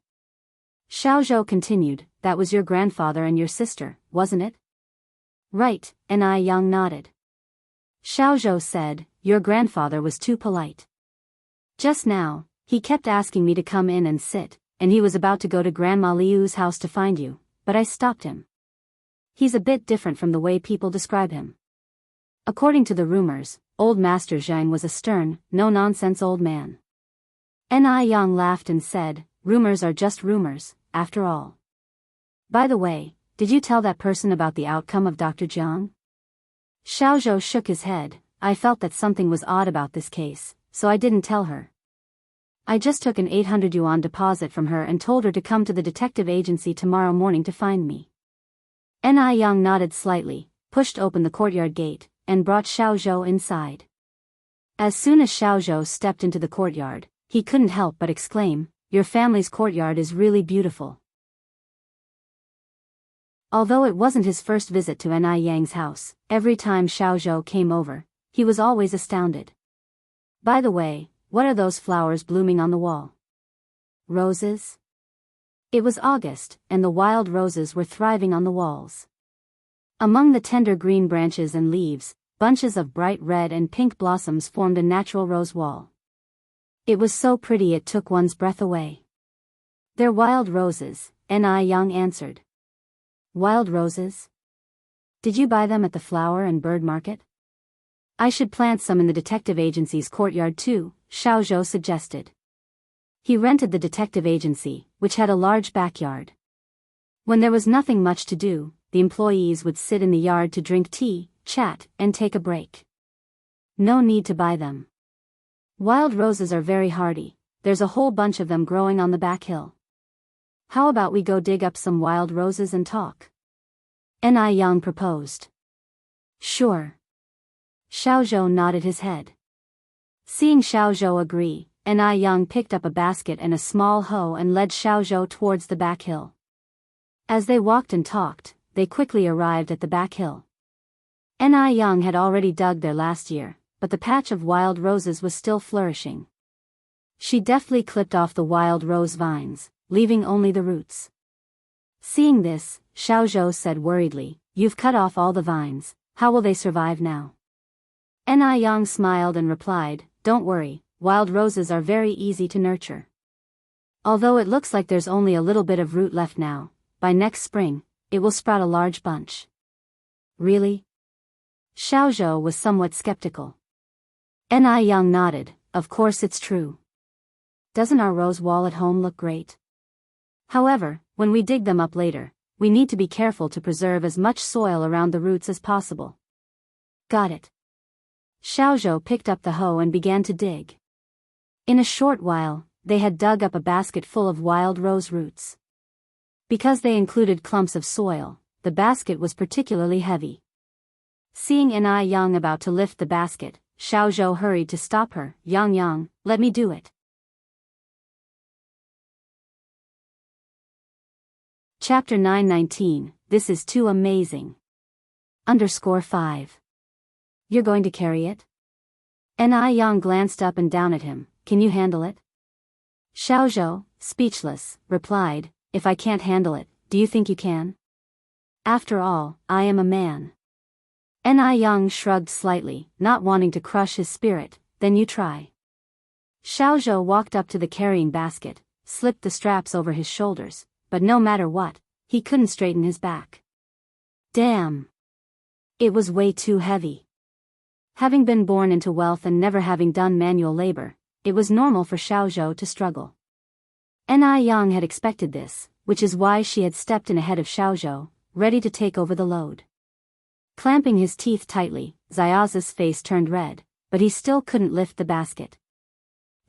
Xiaozhou continued, that was your grandfather and your sister, wasn't it? Right, Ni Yang nodded. Xiaozhou said, your grandfather was too polite. Just now, he kept asking me to come in and sit, and he was about to go to Grandma Liu's house to find you, but I stopped him. He's a bit different from the way people describe him. According to the rumors, old Master Zhang was a stern, no-nonsense old man. Ni Yang laughed and said, rumors are just rumors, after all. By the way, did you tell that person about the outcome of Dr. Jiang? Xiaozhou shook his head. I felt that something was odd about this case, so I didn't tell her. I just took an 800 yuan deposit from her and told her to come to the detective agency tomorrow morning to find me. Ni Yang nodded slightly, pushed open the courtyard gate, and brought Xiaozhou inside. As soon as Xiaozhou stepped into the courtyard, he couldn't help but exclaim, your family's courtyard is really beautiful. Although it wasn't his first visit to Ni Yang's house, every time Xiaozhou came over, he was always astounded. By the way, what are those flowers blooming on the wall? Roses? It was August, and the wild roses were thriving on the walls. Among the tender green branches and leaves, bunches of bright red and pink blossoms formed a natural rose wall. It was so pretty it took one's breath away. They're wild roses, Ni Yang answered. Wild roses? Did you buy them at the flower and bird market? I should plant some in the detective agency's courtyard too, Xiaozhou suggested. He rented the detective agency, which had a large backyard. When there was nothing much to do, the employees would sit in the yard to drink tea, chat, and take a break. No need to buy them. Wild roses are very hardy, there's a whole bunch of them growing on the back hill. How about we go dig up some wild roses and talk? Ni Yang proposed. Sure. Xiaozhou nodded his head. Seeing Xiaozhou agree, Ni Yang picked up a basket and a small hoe and led Xiaozhou towards the back hill. As they walked and talked, they quickly arrived at the back hill. Ni Yang had already dug there last year, but the patch of wild roses was still flourishing. She deftly clipped off the wild rose vines, leaving only the roots. Seeing this, Xiaozhou said worriedly, you've cut off all the vines, how will they survive now? Ni Yang smiled and replied, don't worry, wild roses are very easy to nurture. Although it looks like there's only a little bit of root left now, by next spring, it will sprout a large bunch. Really? Xiaozhou was somewhat skeptical. Ni Yang nodded, of course it's true. Doesn't our rose wall at home look great? However, when we dig them up later, we need to be careful to preserve as much soil around the roots as possible. Got it. Xiaozhou picked up the hoe and began to dig. In a short while, they had dug up a basket full of wild rose roots. Because they included clumps of soil, the basket was particularly heavy. Seeing Ni Yang about to lift the basket, Xiaozhou hurried to stop her. Yang, let me do it. Chapter 919, This is too amazing. _5. You're going to carry it? Ni Yang glanced up and down at him, can you handle it? Xiaozhou, speechless, replied, if I can't handle it, do you think you can? After all, I am a man. Ni Yang shrugged slightly, not wanting to crush his spirit, then you try. Xiaozhou walked up to the carrying basket, slipped the straps over his shoulders, but no matter what, he couldn't straighten his back. Damn! It was way too heavy. Having been born into wealth and never having done manual labor, it was normal for Xiaozhou to struggle. Yang had expected this, which is why she had stepped in ahead of Xiaozhou, ready to take over the load. Clamping his teeth tightly, Xiaozu's face turned red, but he still couldn't lift the basket.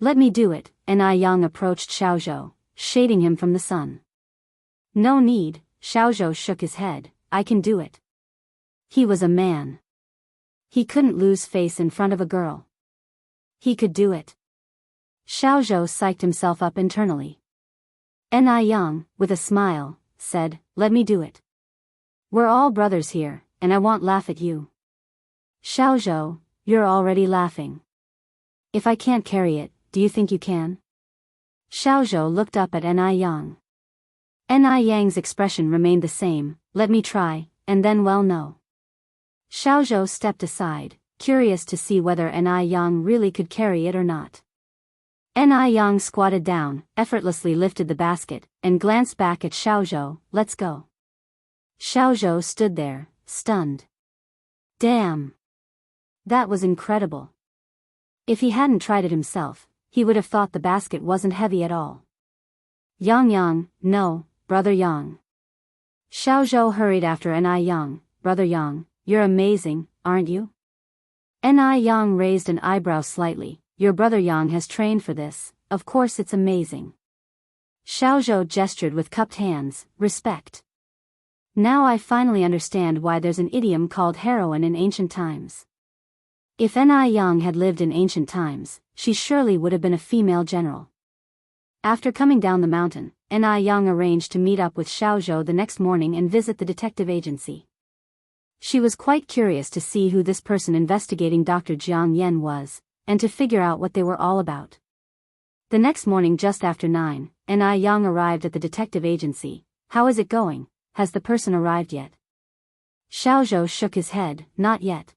"Let me do it," Yang approached Xiaozhou, shading him from the sun. "No need," Xiaozhou shook his head, "I can do it." He was a man. He couldn't lose face in front of a girl. He could do it. Xiaozhou psyched himself up internally. Yang, with a smile, said, "Let me do it. We're all brothers here, and I won't laugh at you." "Xiaozhou, you're already laughing. If I can't carry it, do you think you can?" Xiaozhou looked up at Yang. Yang's expression remained the same, "Let me try, and then well no." Xiaozhou stepped aside, curious to see whether Yang really could carry it or not. Yang squatted down, effortlessly lifted the basket, and glanced back at Xiaozhou. "Let's go." Xiaozhou stood there, stunned. Damn! That was incredible. If he hadn't tried it himself, he would have thought the basket wasn't heavy at all. Yang, no, brother Yang. Xiaozhou hurried after Yang. "Brother Yang, you're amazing, aren't you?" Yang raised an eyebrow slightly. "Your brother Yang has trained for this, of course it's amazing." Xiaozhou gestured with cupped hands, "Respect. Now I finally understand why there's an idiom called heroine in ancient times. If Yang had lived in ancient times, she surely would have been a female general." After coming down the mountain, Yang arranged to meet up with Xiaozhou the next morning and visit the detective agency. She was quite curious to see who this person investigating Dr. Jiang Yan was, and to figure out what they were all about. The next morning just after 9, Yang arrived at the detective agency. "How is it going? Has the person arrived yet?" Xiaozhou shook his head, "Not yet."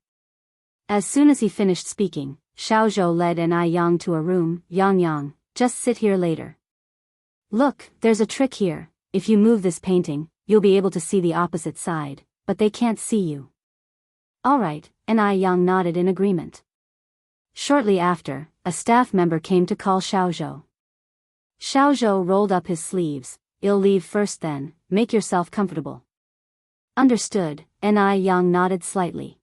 As soon as he finished speaking, Xiaozhou led Yang to a room. Yang, just sit here later. Look, there's a trick here. If you move this painting, you'll be able to see the opposite side, but they can't see you." "All right," Yang nodded in agreement. Shortly after, a staff member came to call Xiaozhou. Xiaozhou rolled up his sleeves. "I'll leave first then, make yourself comfortable." "Understood," Yang nodded slightly.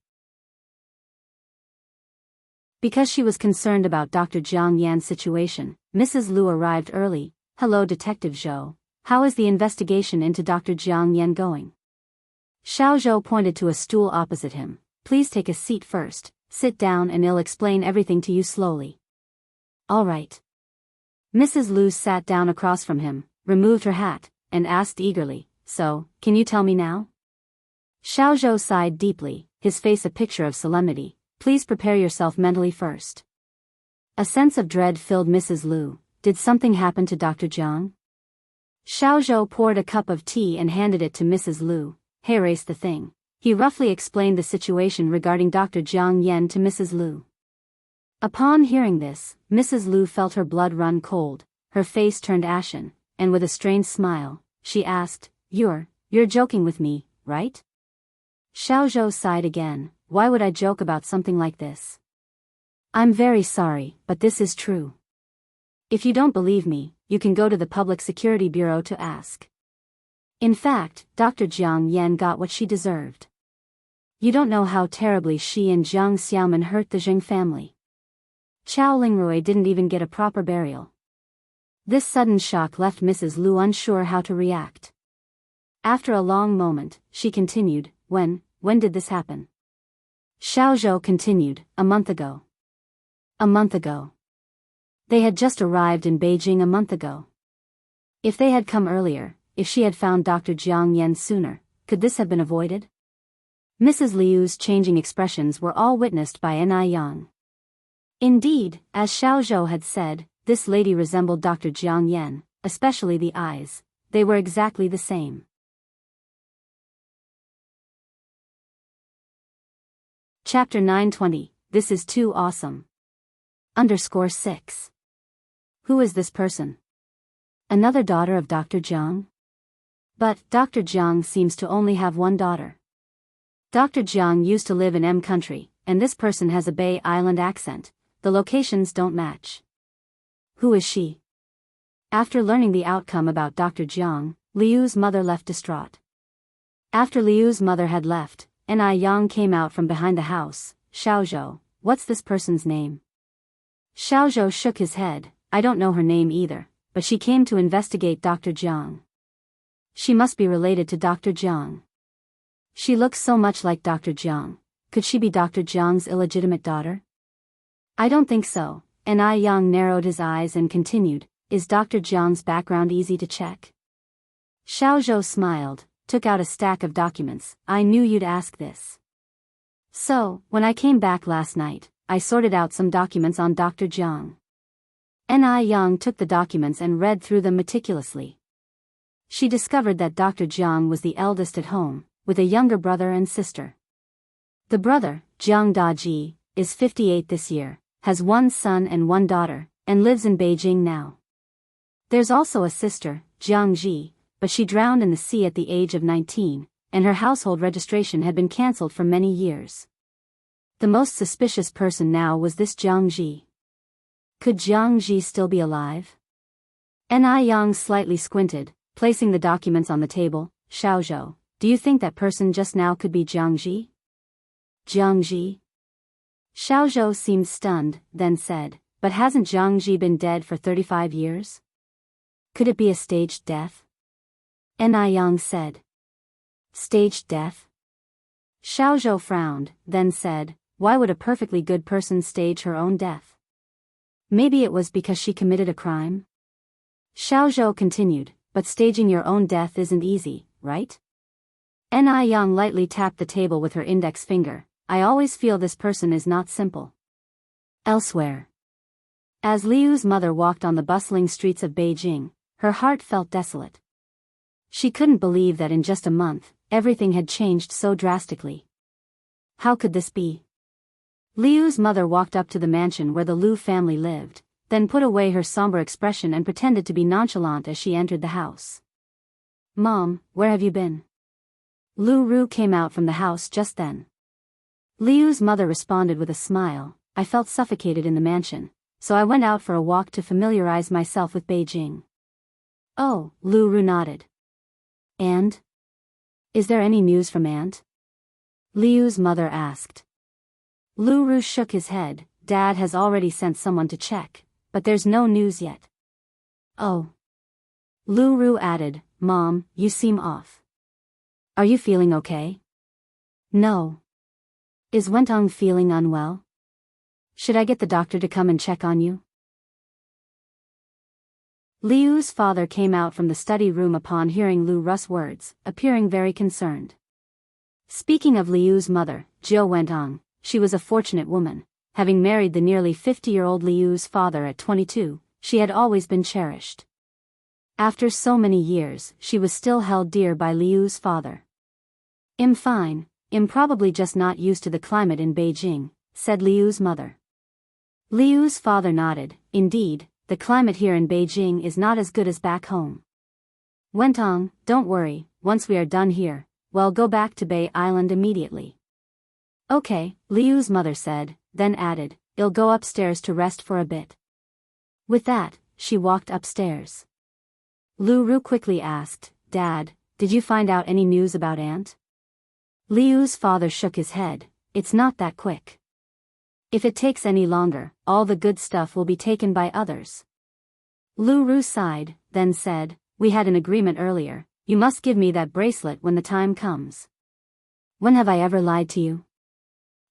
Because she was concerned about Dr. Jiang Yan's situation, Mrs. Lu arrived early. "Hello Detective Zhou, how is the investigation into Dr. Jiang Yan going?" Xiaozhou pointed to a stool opposite him. "Please take a seat first, sit down and I'll explain everything to you slowly." "All right." Mrs. Lu sat down across from him, removed her hat, and asked eagerly, "So, can you tell me now?" Xiaozhou sighed deeply, his face a picture of solemnity. "Please prepare yourself mentally first." A sense of dread filled Mrs. Lu. Did something happen to Dr. Jiang? Xiaozhou poured a cup of tea and handed it to Mrs. Lu. "Here's the thing." He roughly explained the situation regarding Dr. Jiang Yan to Mrs. Lu. Upon hearing this, Mrs. Lu felt her blood run cold, her face turned ashen, and with a strained smile, she asked, You're joking with me, right?" Xiaozhou sighed again. "Why would I joke about something like this? I'm very sorry, but this is true. If you don't believe me, you can go to the Public Security Bureau to ask. In fact, Dr. Jiang Yan got what she deserved. You don't know how terribly she and Jiang Xiaoman hurt the Zheng family. Chao Lingrui didn't even get a proper burial." This sudden shock left Mrs. Lu unsure how to react. After a long moment, she continued, When did this happen?" Xiaozhou continued, "A month ago." "A month ago." They had just arrived in Beijing a month ago. If they had come earlier, if she had found Dr. Jiang Yan sooner, could this have been avoided? Mrs. Liu's changing expressions were all witnessed by Yang. Indeed, as Xiaozhou had said, this lady resembled Dr. Jiang Yan, especially the eyes. They were exactly the same. Chapter 920, This is Too Awesome. _6. Who is this person? Another daughter of Dr. Jiang? But Dr. Jiang seems to only have one daughter. Dr. Jiang used to live in M country, and this person has a Bay Island accent. The locations don't match. Who is she? After learning the outcome about Dr. Jiang, Liu's mother left distraught. After Liu's mother had left, Yang came out from behind the house. Xiaozhou, what's this person's name? Xiaozhou shook his head. I don't know her name either, but she came to investigate Dr. Jiang. She must be related to Dr. Jiang. She looks so much like Dr. Jiang. Could she be Dr. Jiang's illegitimate daughter? I don't think so. Yang narrowed his eyes and continued, is Dr. Jiang's background easy to check? Xiaozhou smiled, took out a stack of documents. I knew you'd ask this. So, when I came back last night, I sorted out some documents on Dr. Jiang. Yang took the documents and read through them meticulously. She discovered that Dr. Jiang was the eldest at home, with a younger brother and sister. The brother, Jiang Daji, is 58 this year, has one son and one daughter, and lives in Beijing now. There's also a sister, Jiang Ji, but she drowned in the sea at the age of 19, and her household registration had been cancelled for many years. The most suspicious person now was this Jiang Ji. Could Jiang Ji still be alive? Yang slightly squinted, placing the documents on the table. Xiaozhou, do you think that person just now could be Jiang Ji? Jiang Ji? Xiaozhou seemed stunned, then said, but hasn't Jiang Ji been dead for 35 years? Could it be a staged death? Yang said. Staged death? Xiaozhou frowned, then said, why would a perfectly good person stage her own death? Maybe it was because she committed a crime? Xiaozhou continued, but staging your own death isn't easy, right? Yang lightly tapped the table with her index finger. I always feel this person is not simple. Elsewhere. As Liu's mother walked on the bustling streets of Beijing, her heart felt desolate. She couldn't believe that in just a month, everything had changed so drastically. How could this be? Liu's mother walked up to the mansion where the Liu family lived, then put away her somber expression and pretended to be nonchalant as she entered the house. Mom, where have you been? Lu Ru came out from the house just then. Liu's mother responded with a smile. I felt suffocated in the mansion, so I went out for a walk to familiarize myself with Beijing. Oh, Lu Ru nodded. And? Is there any news from Aunt? Liu's mother asked. Lu Ru shook his head. Dad has already sent someone to check, but there's no news yet. Oh. Lu Ru added, Mom, you seem off. Are you feeling okay? No. Is Wentong feeling unwell? Should I get the doctor to come and check on you? Liu's father came out from the study room upon hearing Lu Ru's words, appearing very concerned. Speaking of Liu's mother, Jiu Wentong, she was a fortunate woman. Having married the nearly 50-year-old Liu's father at 22, she had always been cherished. After so many years, she was still held dear by Liu's father. I'm fine, I'm probably just not used to the climate in Beijing, said Liu's mother. Liu's father nodded. Indeed, the climate here in Beijing is not as good as back home. Wentong, don't worry, once we are done here, we'll go back to Bay Island immediately. Okay, Liu's mother said, then added, I'll go upstairs to rest for a bit. With that, she walked upstairs. Lu Ru quickly asked, Dad, did you find out any news about Aunt? Liu's father shook his head. It's not that quick. If it takes any longer, all the good stuff will be taken by others. Lu Ru sighed, then said, we had an agreement earlier, you must give me that bracelet when the time comes. When have I ever lied to you?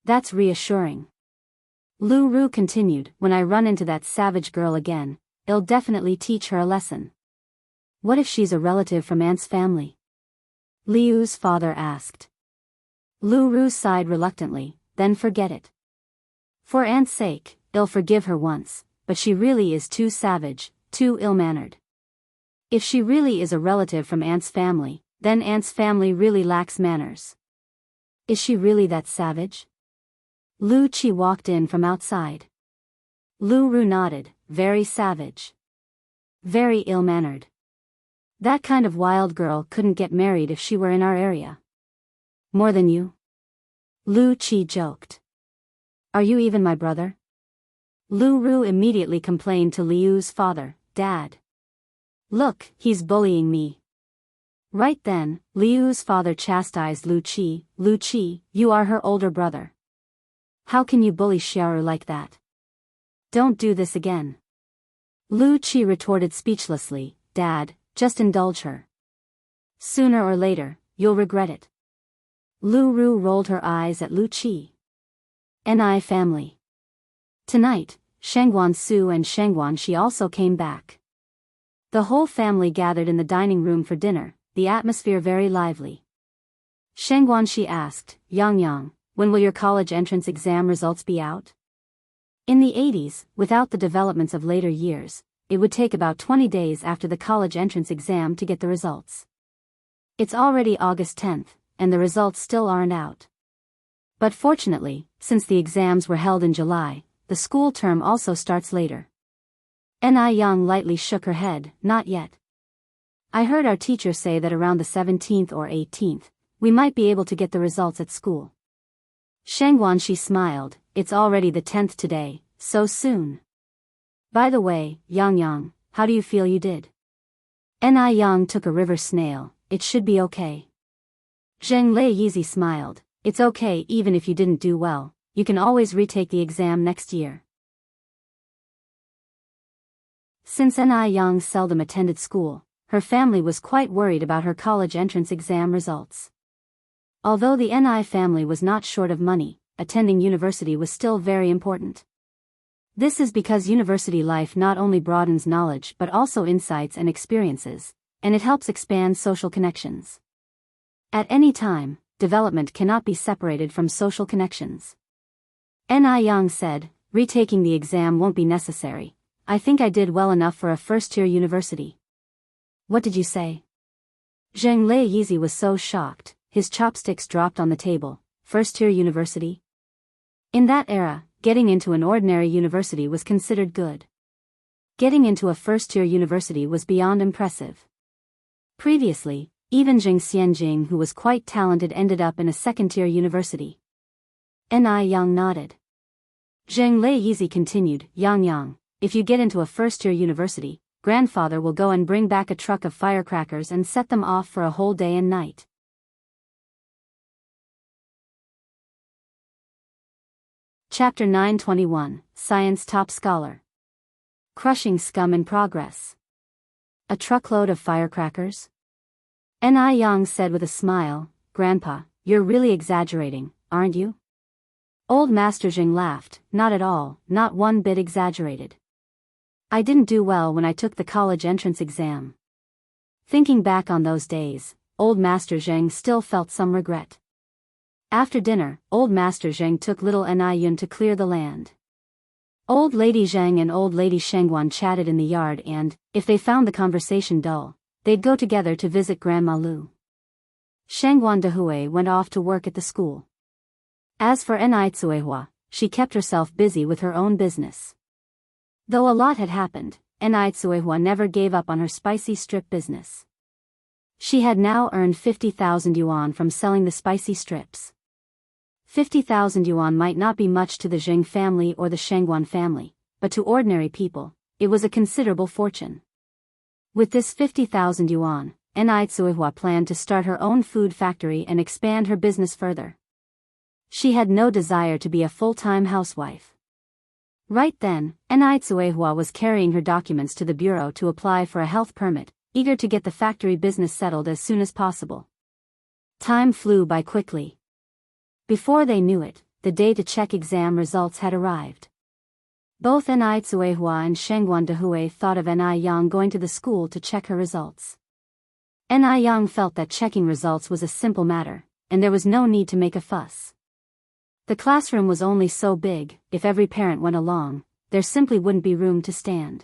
That's reassuring. Lu Ru continued, when I run into that savage girl again, I'll definitely teach her a lesson. What if she's a relative from Aunt's family? Liu's father asked. Lu Ru sighed reluctantly, then forget it. For Aunt's sake, I'll forgive her once, but she really is too savage, too ill-mannered. If she really is a relative from Aunt's family, then Aunt's family really lacks manners. Is she really that savage? Lu Qi walked in from outside. Lu Ru nodded, very savage. Very ill-mannered. That kind of wild girl couldn't get married if she were in our area. More than you? Lu Qi joked. Are you even my brother? Lu Ru immediately complained to Liu's father, Dad. Look, he's bullying me. Right then, Liu's father chastised Lu Qi. Lu Qi, you are her older brother. How can you bully Xiaoru like that? Don't do this again. Lu Qi retorted speechlessly, Dad, just indulge her. Sooner or later, you'll regret it. Lu Ru rolled her eyes at Lu Qi. Ni family. Tonight, Shengguan Su and Shengguan Shi also came back. The whole family gathered in the dining room for dinner, the atmosphere very lively. Shengguan Shi asked, Yang Yang, when will your college entrance exam results be out? In the 80s, without the developments of later years, it would take about 20 days after the college entrance exam to get the results. It's already August 10th, and the results still aren't out. But fortunately, since the exams were held in July, the school term also starts later. Ni Yang lightly shook her head, not yet. I heard our teacher say that around the 17th or 18th, we might be able to get the results at school. Shengguan Shi smiled, it's already the 10th today, so soon. By the way, Yang Yang, how do you feel you did? Ni Yang took a river snail, it should be okay. Zheng Lei Yizi smiled, it's okay even if you didn't do well, you can always retake the exam next year. Since Ni Yang seldom attended school, her family was quite worried about her college entrance exam results. Although the Ni family was not short of money, attending university was still very important. This is because university life not only broadens knowledge but also insights and experiences, and it helps expand social connections. At any time, development cannot be separated from social connections. Ni Yang said, retaking the exam won't be necessary. I think I did well enough for a first-tier university. What did you say? Zheng Lei Yizi was so shocked, his chopsticks dropped on the table. First-tier university? In that era, getting into an ordinary university was considered good. Getting into a first-tier university was beyond impressive. Previously, even Zheng Xianjing, who was quite talented, ended up in a second-tier university. Ni Yang nodded. Zheng Lei Yizi continued, Yang Yang, if you get into a first-tier university, grandfather will go and bring back a truck of firecrackers and set them off for a whole day and night. Chapter 921, Science Top Scholar. Crushing scum in progress. A truckload of firecrackers? Ni Yang said with a smile, Grandpa, you're really exaggerating, aren't you? Old Master Jing laughed, not at all, not one bit exaggerated. I didn't do well when I took the college entrance exam. Thinking back on those days, Old Master Zheng still felt some regret. After dinner, Old Master Zheng took little Ni Yun to clear the land. Old Lady Zheng and Old Lady Shengguan chatted in the yard and, if they found the conversation dull, they'd go together to visit Grandma Lu. Shengguan Dehui went off to work at the school. As for Ni Tsuehua, she kept herself busy with her own business. Though a lot had happened, Ni Tsuehua never gave up on her spicy strip business. She had now earned 50,000 yuan from selling the spicy strips. 50,000 yuan might not be much to the Zheng family or the Shengguan family, but to ordinary people, it was a considerable fortune. With this 50,000 yuan, Ni Tsuehua planned to start her own food factory and expand her business further. She had no desire to be a full-time housewife. Right then, Ni Tsuehua was carrying her documents to the bureau to apply for a health permit, eager to get the factory business settled as soon as possible. Time flew by quickly. Before they knew it, the day to check exam results had arrived. Both Ni Tsuehua and Shengguan Dehui thought of Ni Yang going to the school to check her results. Ni Yang felt that checking results was a simple matter, and there was no need to make a fuss. The classroom was only so big, if every parent went along, there simply wouldn't be room to stand.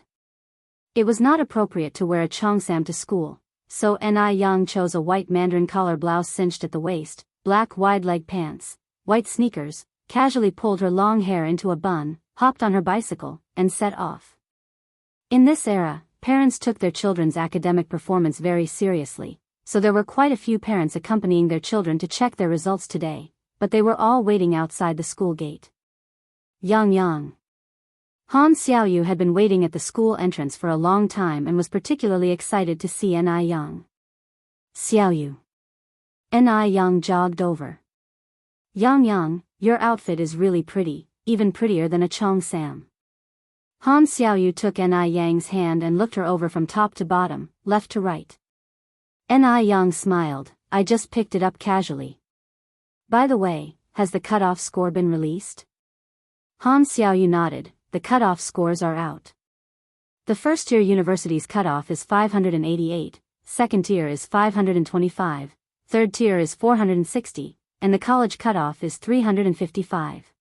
It was not appropriate to wear a cheongsam to school, so Ni Yang chose a white mandarin collar blouse cinched at the waist, black wide-leg pants, white sneakers, casually pulled her long hair into a bun, hopped on her bicycle, and set off. In this era, parents took their children's academic performance very seriously, so there were quite a few parents accompanying their children to check their results today, but they were all waiting outside the school gate. Yang Yang. Han Xiaoyu had been waiting at the school entrance for a long time and was particularly excited to see Ni Yang. Xiaoyu. Ni Yang jogged over. Yang, your outfit is really pretty, even prettier than a Chong Sam. Han Xiaoyu took Ni Yang's hand and looked her over from top to bottom, left to right. Ni Yang smiled, I just picked it up casually. By the way, has the cutoff score been released? Han Xiaoyu nodded, the cutoff scores are out. The first-tier university's cutoff is 588, second-tier is 525, third-tier is 460, and the college cutoff is 355.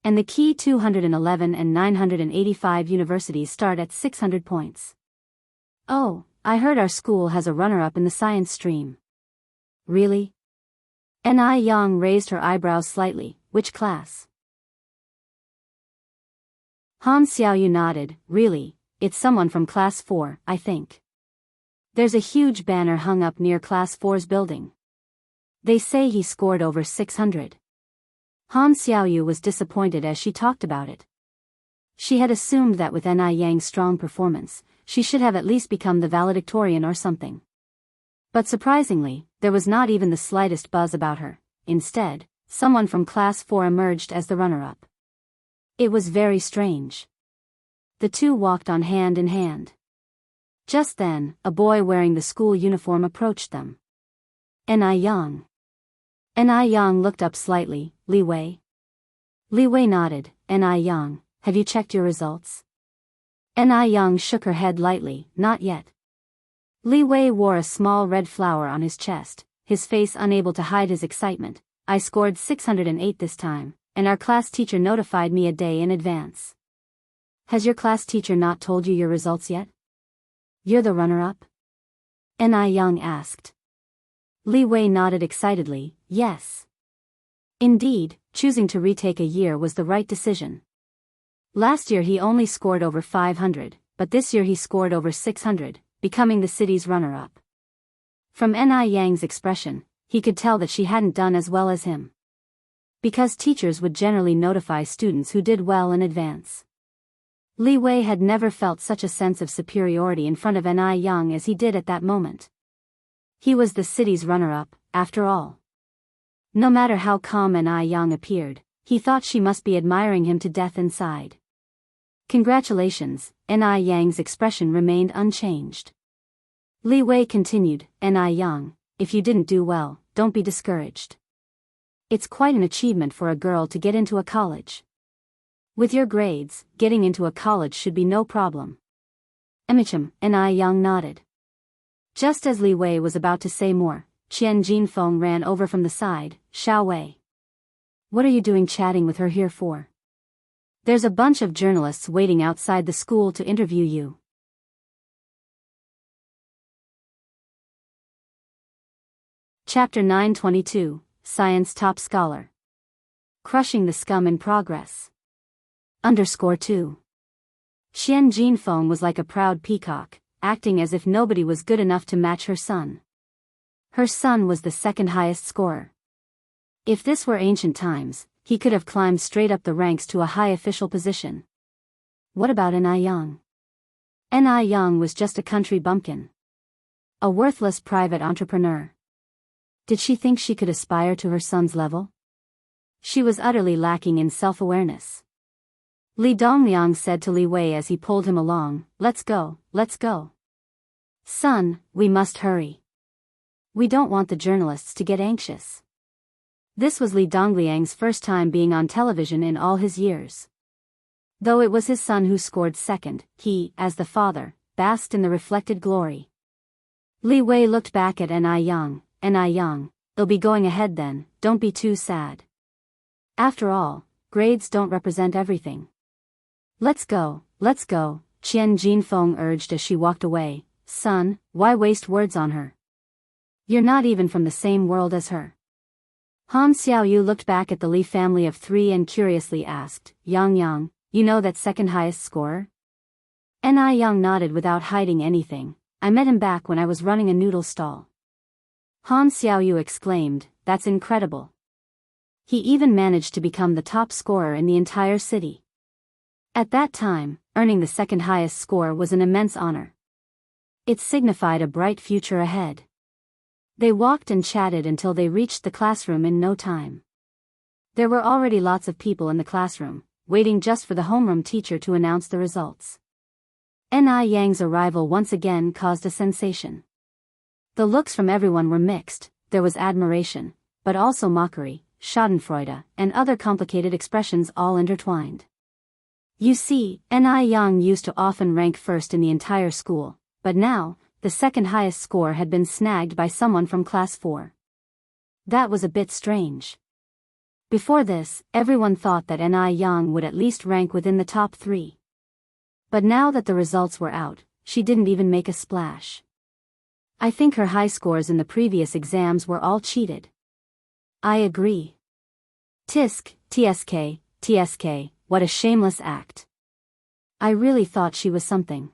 And the key 211 and 985 universities start at 600 points. Oh, I heard our school has a runner-up in the science stream. Really? Ni Yang raised her eyebrows slightly, which class? Han Xiaoyu nodded, really, it's someone from class 4, I think. There's a huge banner hung up near class 4's building. They say he scored over 600. Han Xiaoyu was disappointed as she talked about it. She had assumed that with Ni Yang's strong performance, she should have at least become the valedictorian or something. But surprisingly, there was not even the slightest buzz about her. Instead, someone from class 4 emerged as the runner-up. It was very strange. The two walked on hand in hand. Just then, a boy wearing the school uniform approached them. Ni Yang. Ni Yang looked up slightly, Li Wei. Li Wei nodded, Ni Yang, have you checked your results? Ni Yang shook her head lightly, not yet. Li Wei wore a small red flower on his chest, his face unable to hide his excitement. I scored 608 this time, and our class teacher notified me a day in advance. Has your class teacher not told you your results yet? You're the runner-up? Ni Yang asked. Li Wei nodded excitedly, yes. Indeed, choosing to retake a year was the right decision. Last year he only scored over 500, but this year he scored over 600, becoming the city's runner-up. From Ni Yang's expression, he could tell that she hadn't done as well as him. Because teachers would generally notify students who did well in advance. Li Wei had never felt such a sense of superiority in front of Ni Yang as he did at that moment. He was the city's runner-up, after all. No matter how calm Ni Yang appeared, he thought she must be admiring him to death inside. Congratulations, Ni Yang's expression remained unchanged. Li Wei continued, Ni Yang, if you didn't do well, don't be discouraged. It's quite an achievement for a girl to get into a college. With your grades, getting into a college should be no problem. Emicham, Ni Yang nodded. Just as Li Wei was about to say more, Qian Jinfeng ran over from the side, Xiao Wei. What are you doing chatting with her here for? There's a bunch of journalists waiting outside the school to interview you. Chapter 922, Science Top Scholar. Crushing the Scum in Progress. _2. Qian Jinfeng was like a proud peacock, acting as if nobody was good enough to match her son. Her son was the second highest scorer. If this were ancient times, he could have climbed straight up the ranks to a high official position. What about Ni Yang? Ni Yang was just a country bumpkin. A worthless private entrepreneur. Did she think she could aspire to her son's level? She was utterly lacking in self-awareness. Li Dongliang said to Li Wei as he pulled him along, let's go, let's go. Son, we must hurry. We don't want the journalists to get anxious. This was Li Dongliang's first time being on television in all his years. Though it was his son who scored second, he, as the father, basked in the reflected glory. Li Wei looked back at Ni Yang. Ni Yang, they'll be going ahead then, don't be too sad. After all, grades don't represent everything. Let's go, Qian Jinfeng urged as she walked away. Son, why waste words on her? You're not even from the same world as her. Han Xiaoyu looked back at the Li family of 3 and curiously asked, Yang, you know that second highest scorer? Ni Yang nodded without hiding anything. I met him back when I was running a noodle stall. Han Xiaoyu exclaimed, that's incredible. He even managed to become the top scorer in the entire city. At that time, earning the second highest score was an immense honor. It signified a bright future ahead. They walked and chatted until they reached the classroom in no time. There were already lots of people in the classroom, waiting just for the homeroom teacher to announce the results. Ni Yang's arrival once again caused a sensation. The looks from everyone were mixed. There was admiration, but also mockery, schadenfreude, and other complicated expressions all intertwined. You see, Ni Yang used to often rank first in the entire school, but now, the second highest score had been snagged by someone from class 4. That was a bit strange. Before this, everyone thought that Ni Yang would at least rank within the top 3. But now that the results were out, she didn't even make a splash. I think her high scores in the previous exams were all cheated. I agree. Tisk, tsk, what a shameless act. I really thought she was something.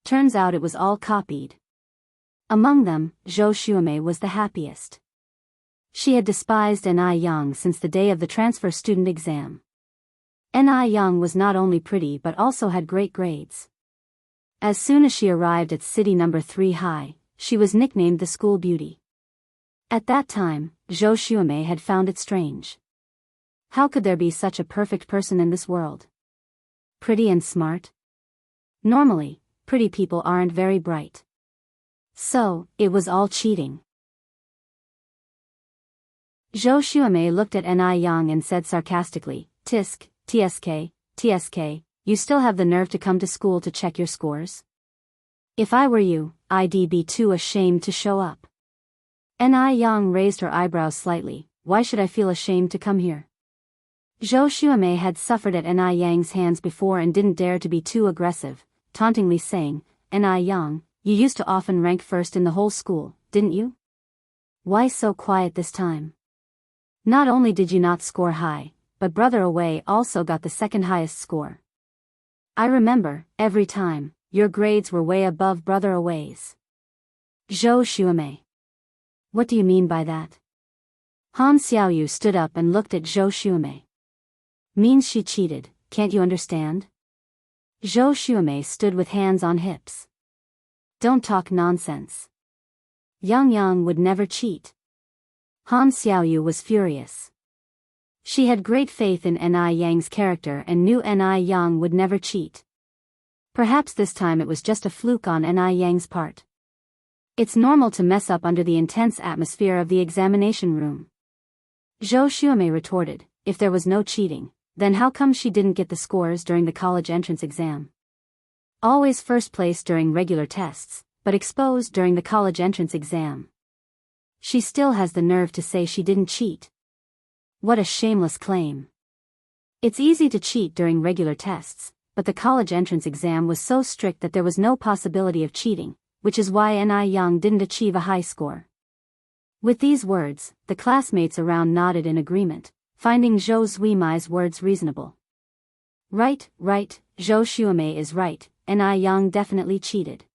Turns out it was all copied. Among them, Zhou Xuemei was the happiest. She had despised Ni Yang since the day of the transfer student exam. Ni Yang was not only pretty but also had great grades. As soon as she arrived at city number 3 high, she was nicknamed the school beauty. At that time, Zhou Xuemei had found it strange. How could there be such a perfect person in this world? Pretty and smart? Normally, pretty people aren't very bright. So, it was all cheating. Zhou Xuemei looked at Ni Yang and said sarcastically, Tisk, tsk, you still have the nerve to come to school to check your scores? If I were you, I'd be too ashamed to show up. Ni Yang raised her eyebrows slightly. Why should I feel ashamed to come here? Zhou Xuemei had suffered at Ni Yang's hands before and didn't dare to be too aggressive, tauntingly saying, Ni Yang, you used to often rank first in the whole school, didn't you? Why so quiet this time? Not only did you not score high, but Brother Away also got the second highest score. I remember, every time, your grades were way above Brother Away's. Zhou Xuemei. What do you mean by that? Han Xiaoyu stood up and looked at Zhou Xuemei. Means she cheated, can't you understand? Zhou Xuemei stood with hands on hips. Don't talk nonsense. Yang would never cheat. Han Xiaoyu was furious. She had great faith in Ni Yang's character and knew Ni Yang would never cheat. Perhaps this time it was just a fluke on Ni Yang's part. It's normal to mess up under the intense atmosphere of the examination room. Zhou Xuemei retorted, if there was no cheating, then how come she didn't get the scores during the college entrance exam? Always first place during regular tests, but exposed during the college entrance exam. She still has the nerve to say she didn't cheat. What a shameless claim. It's easy to cheat during regular tests, but the college entrance exam was so strict that there was no possibility of cheating, which is why Ni Yang didn't achieve a high score. With these words, the classmates around nodded in agreement, finding Zhou Xuemei's words reasonable. Right, Zhou Xuemei is right, Ni Yang definitely cheated.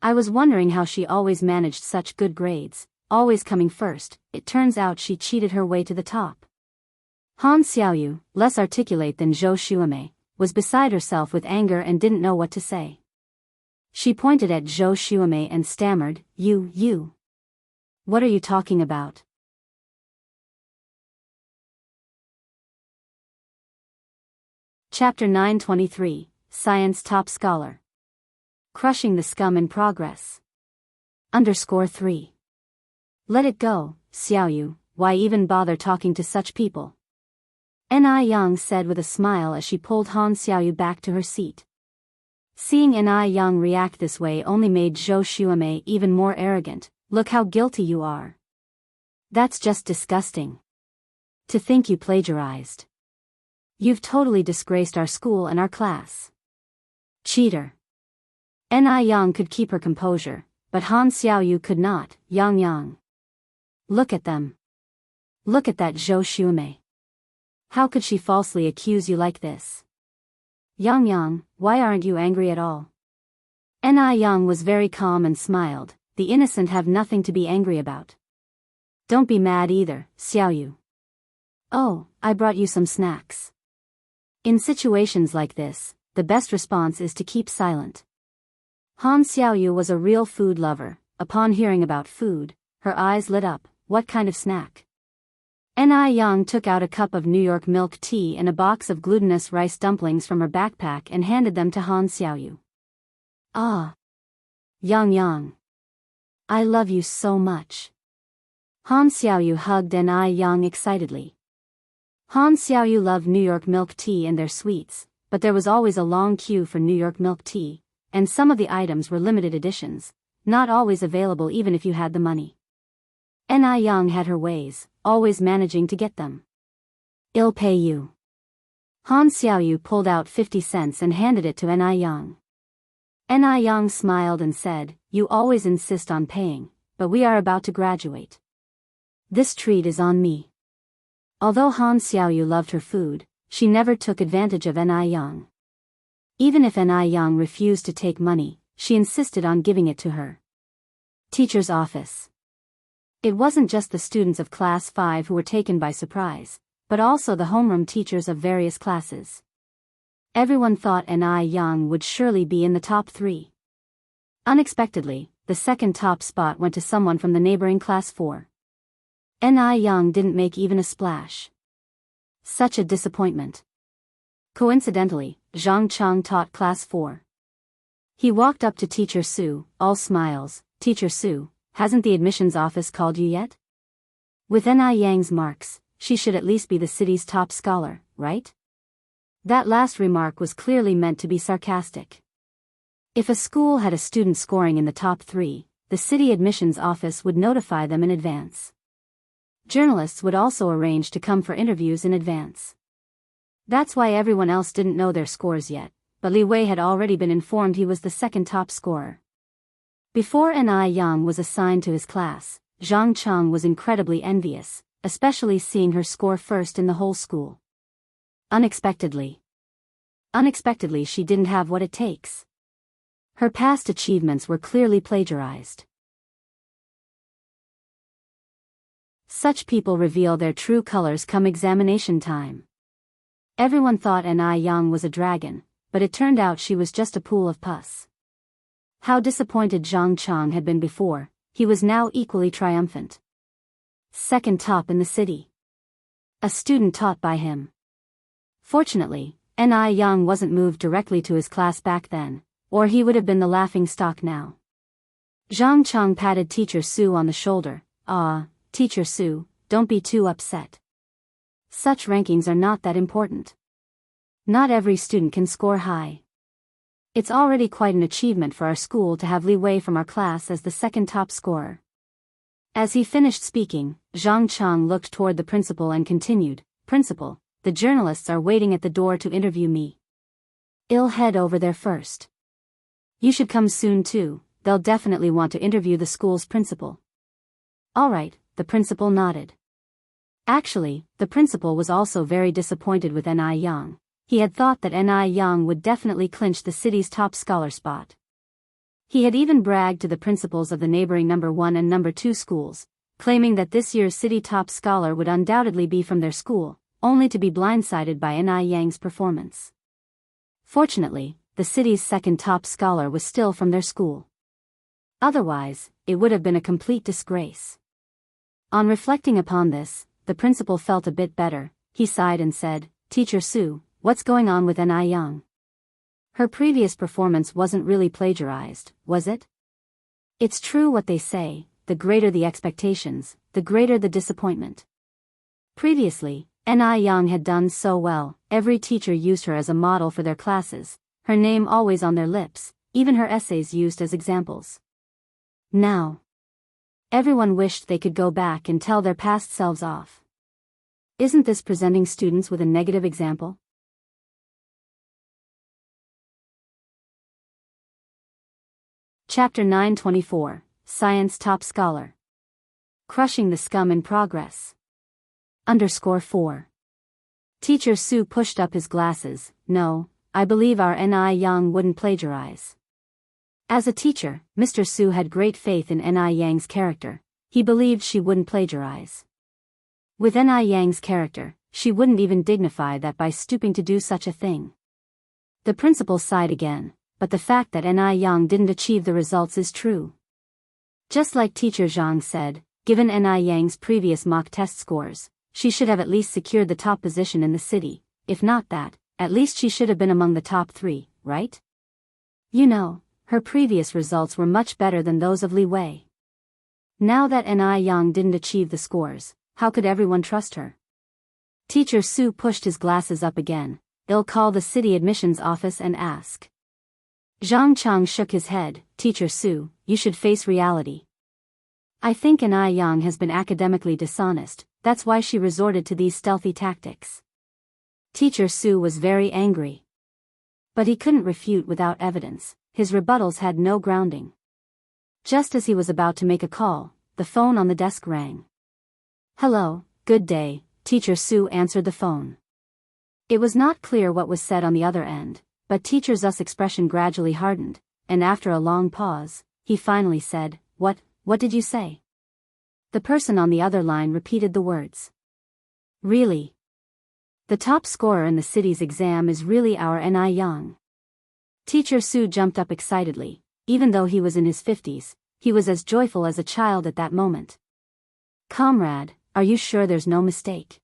I was wondering how she always managed such good grades, always coming first. It turns out she cheated her way to the top. Han Xiaoyu, less articulate than Zhou Xuemei, was beside herself with anger and didn't know what to say. She pointed at Zhou Xuemei and stammered, You. What are you talking about? Chapter 923, Science Top Scholar. Crushing the Scum in Progress. _3. Let it go, Xiaoyu, why even bother talking to such people? Ni Yang said with a smile as she pulled Han Xiaoyu back to her seat. Seeing Ni Yang react this way only made Zhou Xuemei even more arrogant. Look how guilty you are. That's just disgusting. To think you plagiarized. You've totally disgraced our school and our class. Cheater. Ni Yang could keep her composure, but Han Xiaoyu could not. Yang. Look at them. Look at that Zhou Xuemei. How could she falsely accuse you like this? Yang, why aren't you angry at all? Ni Yang was very calm and smiled. The innocent have nothing to be angry about. Don't be mad either, Xiaoyu. Oh, I brought you some snacks. In situations like this, the best response is to keep silent. Han Xiaoyu was a real food lover. Upon hearing about food, her eyes lit up. What kind of snack? Ni Yang took out a cup of New York milk tea and a box of glutinous rice dumplings from her backpack and handed them to Han Xiaoyu. Ah! Yang. I love you so much. Han Xiaoyu hugged Ni Yang excitedly. Han Xiaoyu loved New York milk tea and their sweets, but there was always a long queue for New York milk tea, and some of the items were limited editions, not always available even if you had the money. Ni Yang had her ways, always managing to get them. I'll pay you. Han Xiaoyu pulled out 50 cents and handed it to Ni Yang. Ni Yang smiled and said, "You always insist on paying, but we are about to graduate. This treat is on me." Although Han Xiaoyu loved her food, she never took advantage of Ni Yang. Even if Ni Yang refused to take money, she insisted on giving it to her. Teacher's office. It wasn't just the students of Class 5 who were taken by surprise, but also the homeroom teachers of various classes. Everyone thought Ni Yang would surely be in the top 3. Unexpectedly, the second top spot went to someone from the neighboring Class 4. Ni Yang didn't make even a splash. Such a disappointment. Coincidentally, Zhang Chang taught Class 4. He walked up to Teacher Su, all smiles. "Teacher Su, hasn't the admissions office called you yet? With Ni Yang's marks, she should at least be the city's top scholar, right?" That last remark was clearly meant to be sarcastic. If a school had a student scoring in the top 3, the city admissions office would notify them in advance. Journalists would also arrange to come for interviews in advance. That's why everyone else didn't know their scores yet, but Li Wei had already been informed he was the second top scorer. Before Ni Yang was assigned to his class, Zhang Chang was incredibly envious, especially seeing her score first in the whole school. Unexpectedly, she didn't have what it takes. Her past achievements were clearly plagiarized. Such people reveal their true colors come examination time. Everyone thought Ni Yang was a dragon, but it turned out she was just a pool of pus. How disappointed Zhang Chang had been before, he was now equally triumphant. Second top in the city. A student taught by him. Fortunately, Ni Yang wasn't moved directly to his class back then, or he would have been the laughing stock now. Zhang Chang patted Teacher Su on the shoulder. "Ah, Teacher Su, don't be too upset. Such rankings are not that important. Not every student can score high. It's already quite an achievement for our school to have Li Wei from our class as the second top scorer." As he finished speaking, Zhang Chang looked toward the principal and continued, "Principal, the journalists are waiting at the door to interview me. I'll head over there first. You should come soon too, they'll definitely want to interview the school's principal." "All right," the principal nodded. Actually, the principal was also very disappointed with Ni Yang. He had thought that Ni Yang would definitely clinch the city's top scholar spot. He had even bragged to the principals of the neighboring number 1 and number 2 schools, claiming that this year's city top scholar would undoubtedly be from their school, only to be blindsided by Ni Yang's performance. Fortunately, the city's second top scholar was still from their school. Otherwise, it would have been a complete disgrace. On reflecting upon this, the principal felt a bit better. He sighed and said, "Teacher Su, what's going on with Ni Yang? Her previous performance wasn't really plagiarized, was it?" "It's true what they say, the greater the expectations, the greater the disappointment. Previously, Ni Yang had done so well, every teacher used her as a model for their classes, her name always on their lips, even her essays used as examples. Now, everyone wished they could go back and tell their past selves off. Isn't this presenting students with a negative example?" Chapter 924, Science Top Scholar. Crushing the Scum in Progress. _4. Teacher Su pushed up his glasses. "No, I believe our Ni Yang wouldn't plagiarize." As a teacher, Mr. Su had great faith in Ni Yang's character. He believed she wouldn't plagiarize. With Ni Yang's character, she wouldn't even dignify that by stooping to do such a thing. The principal sighed again, but the fact that Ni Yang didn't achieve the results is true. Just like teacher Zhang said, given Ni Yang's previous mock test scores, she should have at least secured the top position in the city. If not that, at least she should have been among the top 3, right? You know, her previous results were much better than those of Li Wei. Now that Ni Yang didn't achieve the scores, how could everyone trust her? Teacher Su pushed his glasses up again. They'll call the city admissions office and ask. Zhang Chang shook his head. Teacher Su, you should face reality. I think Ni Yang has been academically dishonest, that's why she resorted to these stealthy tactics. Teacher Su was very angry. But he couldn't refute without evidence, his rebuttals had no grounding. Just as he was about to make a call, the phone on the desk rang. Hello, good day, Teacher Su answered the phone. It was not clear what was said on the other end, but Teacher Zu's expression gradually hardened, and after a long pause, he finally said, What did you say? The person on the other line repeated the words. Really? The top scorer in the city's exam is really our Ni Yang. Teacher Su jumped up excitedly. Even though he was in his 50s, he was as joyful as a child at that moment. Comrade, are you sure there's no mistake?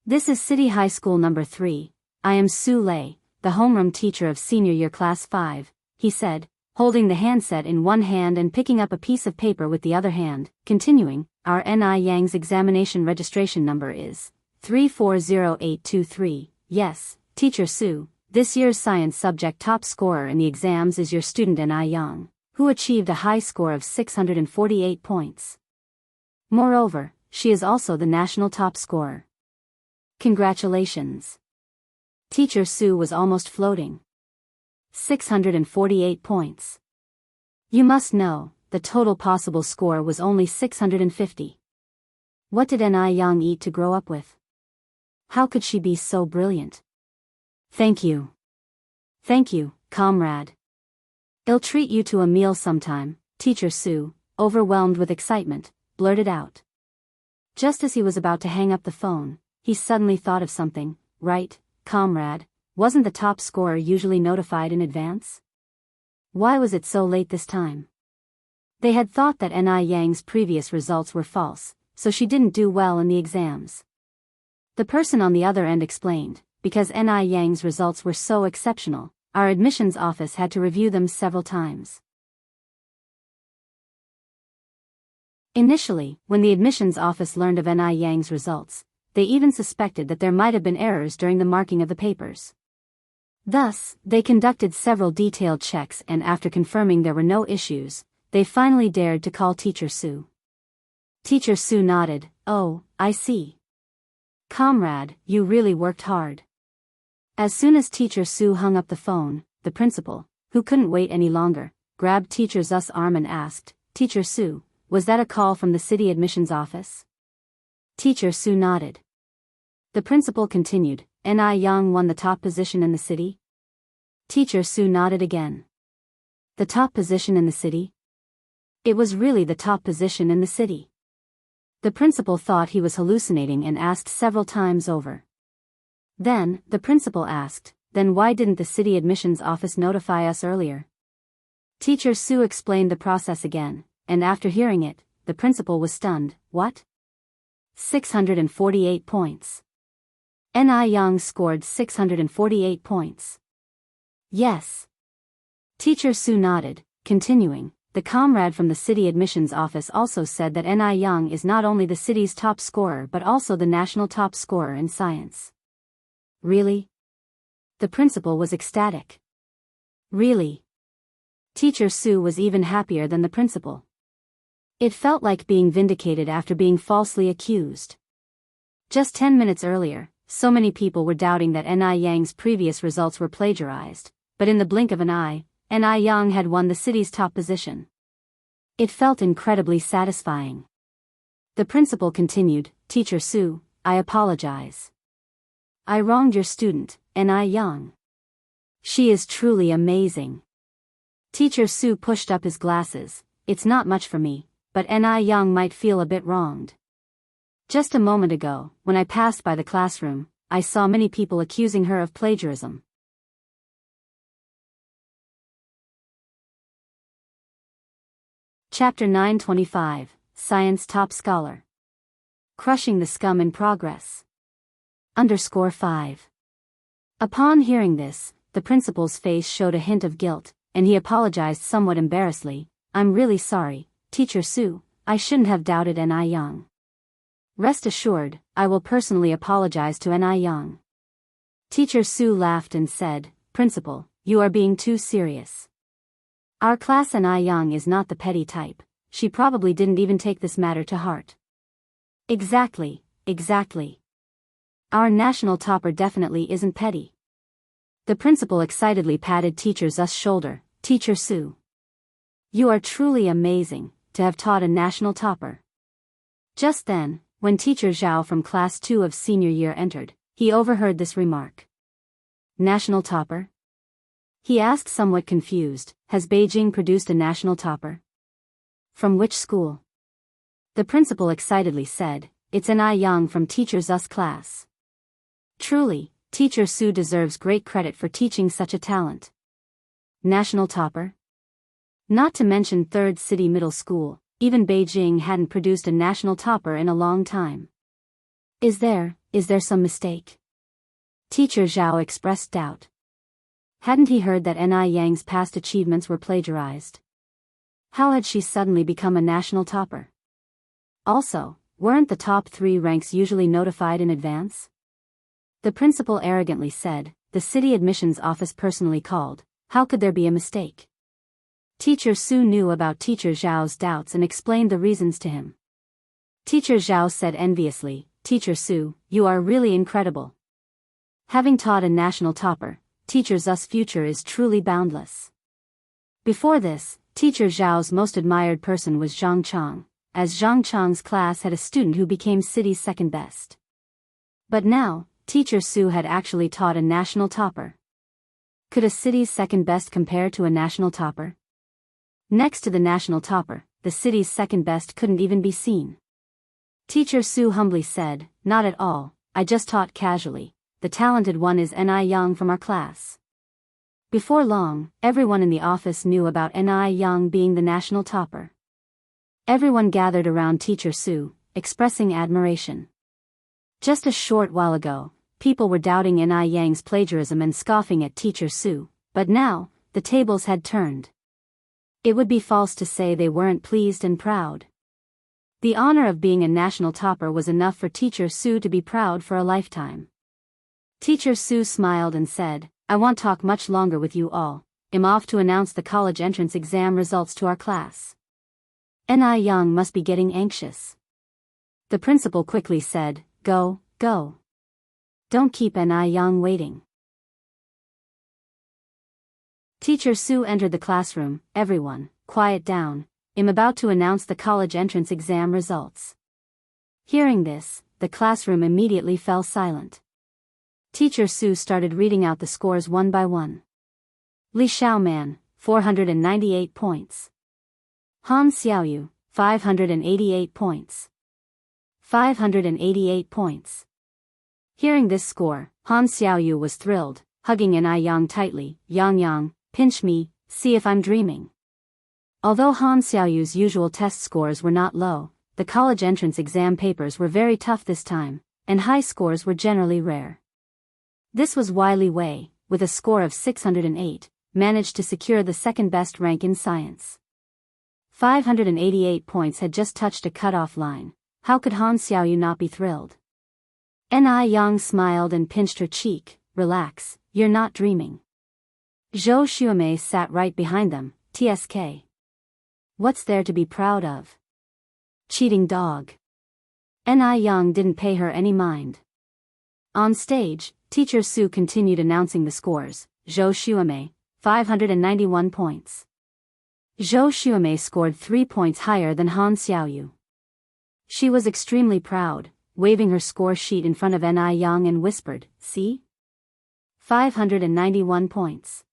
This is City High School number 3. I am Su Lei, the homeroom teacher of senior year class 5, he said, holding the handset in one hand and picking up a piece of paper with the other hand, continuing, our Ni Yang's examination registration number is 340823. Yes, Teacher Su, this year's science subject top scorer in the exams is your student Ni Yang, who achieved a high score of 648 points. Moreover, she is also the national top scorer. Congratulations. Teacher Su was almost floating. 648 points. You must know, the total possible score was only 650. What did Ni Yang eat to grow up with? How could she be so brilliant? Thank you. Thank you, comrade. I'll treat you to a meal sometime, Teacher Su, overwhelmed with excitement, blurted out. Just as he was about to hang up the phone, he suddenly thought of something. Right, comrade, wasn't the top scorer usually notified in advance? Why was it so late this time? They had thought that Ni Yang's previous results were false, so she didn't do well in the exams. The person on the other end explained, because Ni Yang's results were so exceptional, our admissions office had to review them several times. Initially, when the admissions office learned of Ni Yang's results, they even suspected that there might have been errors during the marking of the papers. Thus, they conducted several detailed checks and after confirming there were no issues, they finally dared to call Teacher Su. Teacher Su nodded. Oh, I see. Comrade, you really worked hard. As soon as Teacher Su hung up the phone, the principal, who couldn't wait any longer, grabbed Teacher Zu's arm and asked, Teacher Su, was that a call from the city admissions office? Teacher Su nodded. The principal continued, Ni Yang won the top position in the city? Teacher Su nodded again. The top position in the city? It was really the top position in the city. The principal thought he was hallucinating and asked several times over. Then, the principal asked, then why didn't the city admissions office notify us earlier? Teacher Su explained the process again, and after hearing it, the principal was stunned. What? 648 points. Ni Yang scored 648 points. Yes. Teacher Su nodded, continuing, the comrade from the city admissions office also said that Ni Yang is not only the city's top scorer but also the national top scorer in science. Really? The principal was ecstatic. Really? Teacher Su was even happier than the principal. It felt like being vindicated after being falsely accused. Just 10 minutes earlier, so many people were doubting that Ni Yang's previous results were plagiarized, but in the blink of an eye, Ni Yang had won the city's top position. It felt incredibly satisfying. The principal continued, Teacher Su, I apologize. I wronged your student, Ni Yang. She is truly amazing. Teacher Su pushed up his glasses. It's not much for me, but Ni Yang might feel a bit wronged. Just a moment ago, when I passed by the classroom, I saw many people accusing her of plagiarism. Chapter 925, Science Top Scholar. Crushing the Scum in Progress. _5. Upon hearing this, the principal's face showed a hint of guilt, and he apologized somewhat embarrassedly. I'm really sorry, Teacher Sue, I shouldn't have doubted N.I. Young. Rest assured, I will personally apologize to N.I. Young. Teacher Sue laughed and said, Principal, you are being too serious. Our class N.I. Young is not the petty type. She probably didn't even take this matter to heart. Exactly. Our national topper definitely isn't petty. The principal excitedly patted Teacher Zu's shoulder. Teacher Sue. You are truly amazing, to have taught a national topper. Just then, when Teacher Zhao from Class 2 of senior year entered, he overheard this remark. National topper? He asked somewhat confused, has Beijing produced a national topper? From which school? The principal excitedly said, it's N.I. Young from Teacher Zu's class. Truly, Teacher Sue deserves great credit for teaching such a talent. National topper? Not to mention Third City Middle School, even Beijing hadn't produced a national topper in a long time. Is there some mistake? Teacher Zhao expressed doubt. Hadn't he heard that N.I. Yang's past achievements were plagiarized? How had she suddenly become a national topper? Also, weren't the top 3 ranks usually notified in advance? The principal arrogantly said, the city admissions office personally called, how could there be a mistake? Teacher Sue knew about Teacher Zhao's doubts and explained the reasons to him. Teacher Zhao said enviously, Teacher Sue, you are really incredible. Having taught a national topper, Teacher Zu's future is truly boundless. Before this, Teacher Zhao's most admired person was Zhang Chang, as Zhang Chang's class had a student who became city's second best. But now, Teacher Sue had actually taught a national topper. Could a city's second best compare to a national topper? Next to the national topper, the city's second best couldn't even be seen. Teacher Sue humbly said, not at all, I just taught casually. The talented one is N.I. Young from our class. Before long, everyone in the office knew about N.I. Young being the national topper. Everyone gathered around Teacher Sue, expressing admiration. Just a short while ago, people were doubting N.I. Yang's plagiarism and scoffing at Teacher Sue, but now, the tables had turned. It would be false to say they weren't pleased and proud. The honor of being a national topper was enough for Teacher Sue to be proud for a lifetime. Teacher Sue smiled and said, I won't talk much longer with you all. I'm off to announce the college entrance exam results to our class. N.I. Young must be getting anxious. The principal quickly said, Go. Don't keep N.I. Young waiting. Teacher Sue entered the classroom. Everyone, quiet down. I'm about to announce the college entrance exam results. Hearing this, the classroom immediately fell silent. Teacher Sue started reading out the scores one by one. Li Xiaoman, 498 points. Han Xiaoyu, 588 points. 588 points. Hearing this score, Han Xiaoyu was thrilled, hugging N.I. Yang tightly. Yang, pinch me, see if I'm dreaming. Although Han Xiaoyu's usual test scores were not low, the college entrance exam papers were very tough this time, and high scores were generally rare. This was Li Wei, with a score of 608, managed to secure the second-best rank in science. 588 points had just touched a cutoff line. How could Han Xiaoyu not be thrilled? N.I. Yang smiled and pinched her cheek. Relax, you're not dreaming. Zhou Xuemei sat right behind them. TSK. What's there to be proud of? Cheating dog. N.I. Yang didn't pay her any mind. On stage, Teacher Sue continued announcing the scores. Zhou Xuemei, 591 points. Zhou Xuemei scored 3 points higher than Han Xiaoyu. She was extremely proud, waving her score sheet in front of N.I. Yang and whispered, see? 591 points.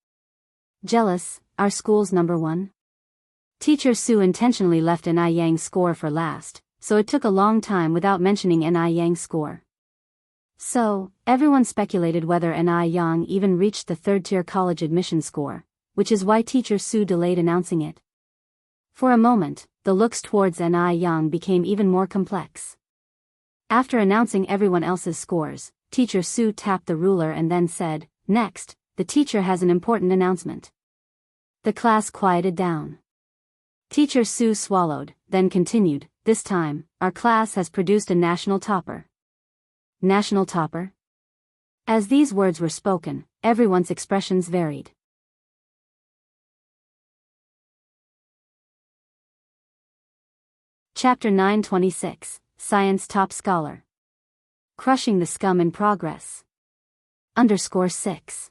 Jealous, our school's number 1? Teacher Sue intentionally left N.I. Yang's score for last. so it took a long time without mentioning Ni Yang's score. So, everyone speculated whether Ni Yang even reached the third-tier college admission score, which is why Teacher Su delayed announcing it. For a moment, the looks towards Ni Yang became even more complex. After announcing everyone else's scores, Teacher Su tapped the ruler and then said, "Next, the teacher has an important announcement." The class quieted down. Teacher Su swallowed, then continued, "This time, our class has produced a national topper." National topper? As these words were spoken, everyone's expressions varied. Chapter 926, Science Top Scholar. Crushing the Scum in Progress. _6.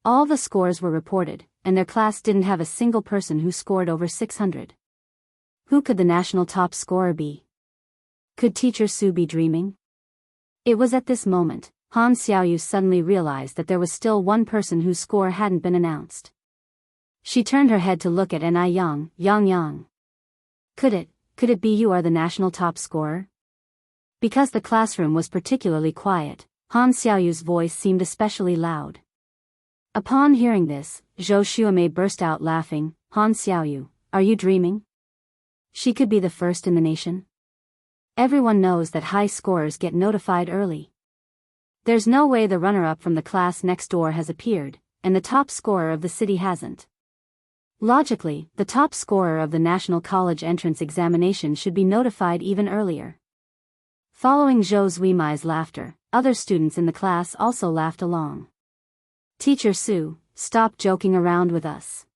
All the scores were reported, and their class didn't have a single person who scored over 600. Who could the national top scorer be? Could Teacher Su be dreaming? It was at this moment, Han Xiaoyu suddenly realized that there was still one person whose score hadn't been announced. She turned her head to look at Ni Yang. Could it be you are the national top scorer? Because the classroom was particularly quiet, Han Xiaoyu's voice seemed especially loud. Upon hearing this, Zhou Xuemei burst out laughing. "Han Xiaoyu, are you dreaming? She could be the first in the nation. Everyone knows that high scorers get notified early. There's no way the runner-up from the class next door has appeared, and the top scorer of the city hasn't. Logically, the top scorer of the National College entrance examination should be notified even earlier." Following Zhou Xuemei's laughter, other students in the class also laughed along. "Teacher Su, stop joking around with us.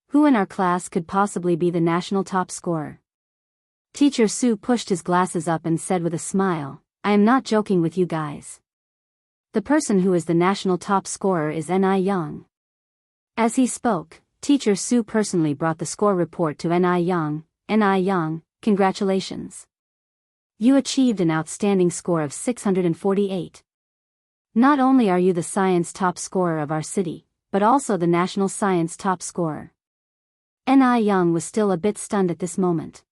Who in our class could possibly be the national top scorer?" Teacher Su pushed his glasses up and said with a smile, "I am not joking with you guys. The person who is the national top scorer is Ni Yang." As he spoke, Teacher Su personally brought the score report to Ni Yang. "Ni Yang, congratulations. You achieved an outstanding score of 648. Not only are you the science top scorer of our city, but also the national science top scorer." Ni Yang was still a bit stunned at this moment.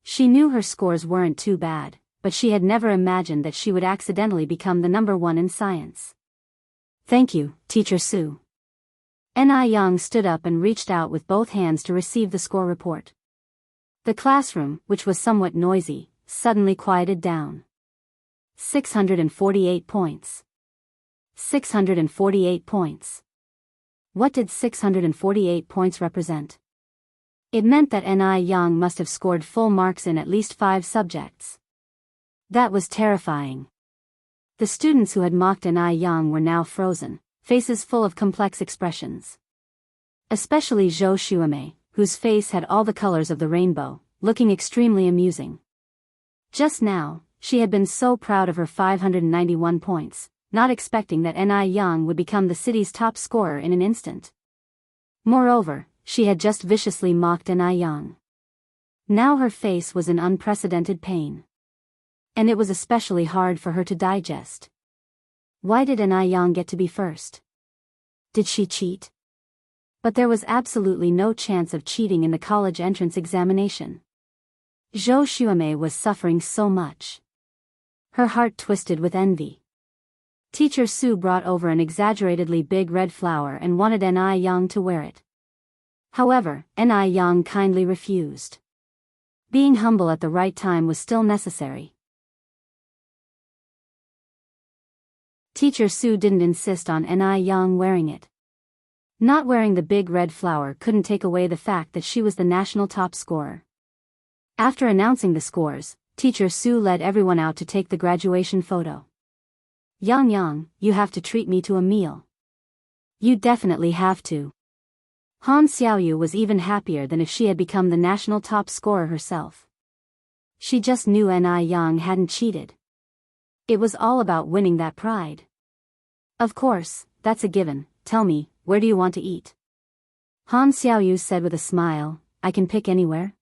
She knew her scores weren't too bad, but she had never imagined that she would accidentally become the number one in science. "Thank you, Teacher Su." Ni Yang stood up and reached out with both hands to receive the score report. The classroom, which was somewhat noisy, suddenly quieted down. 648 points. 648 points. What did 648 points represent? It meant that Ni Yang must have scored full marks in at least 5 subjects. That was terrifying. The students who had mocked Ni Yang were now frozen, faces full of complex expressions. Especially Zhou Xuemei, whose face had all the colors of the rainbow, looking extremely amusing. Just now, she had been so proud of her 591 points, not expecting that Ni Yang would become the city's top scorer in an instant. Moreover, she had just viciously mocked Ni Yang. Now her face was in unprecedented pain. And it was especially hard for her to digest. Why did Ni Yang get to be first? Did she cheat? But there was absolutely no chance of cheating in the college entrance examination. Zhou Xuemei was suffering so much. Her heart twisted with envy. Teacher Su brought over an exaggeratedly big red flower and wanted Ni Yang to wear it. However, Ni Yang kindly refused. Being humble at the right time was still necessary. Teacher Su didn't insist on Ni Yang wearing it. Not wearing the big red flower couldn't take away the fact that she was the national top scorer. After announcing the scores, Teacher Su led everyone out to take the graduation photo. "Yang, you have to treat me to a meal. You definitely have to." Han Xiaoyu was even happier than if she had become the national top scorer herself. She just knew Ni Yang hadn't cheated. It was all about winning that pride. "Of course, that's a given. Tell me, where do you want to eat?" Han Xiaoyu said with a smile, "I can pick anywhere."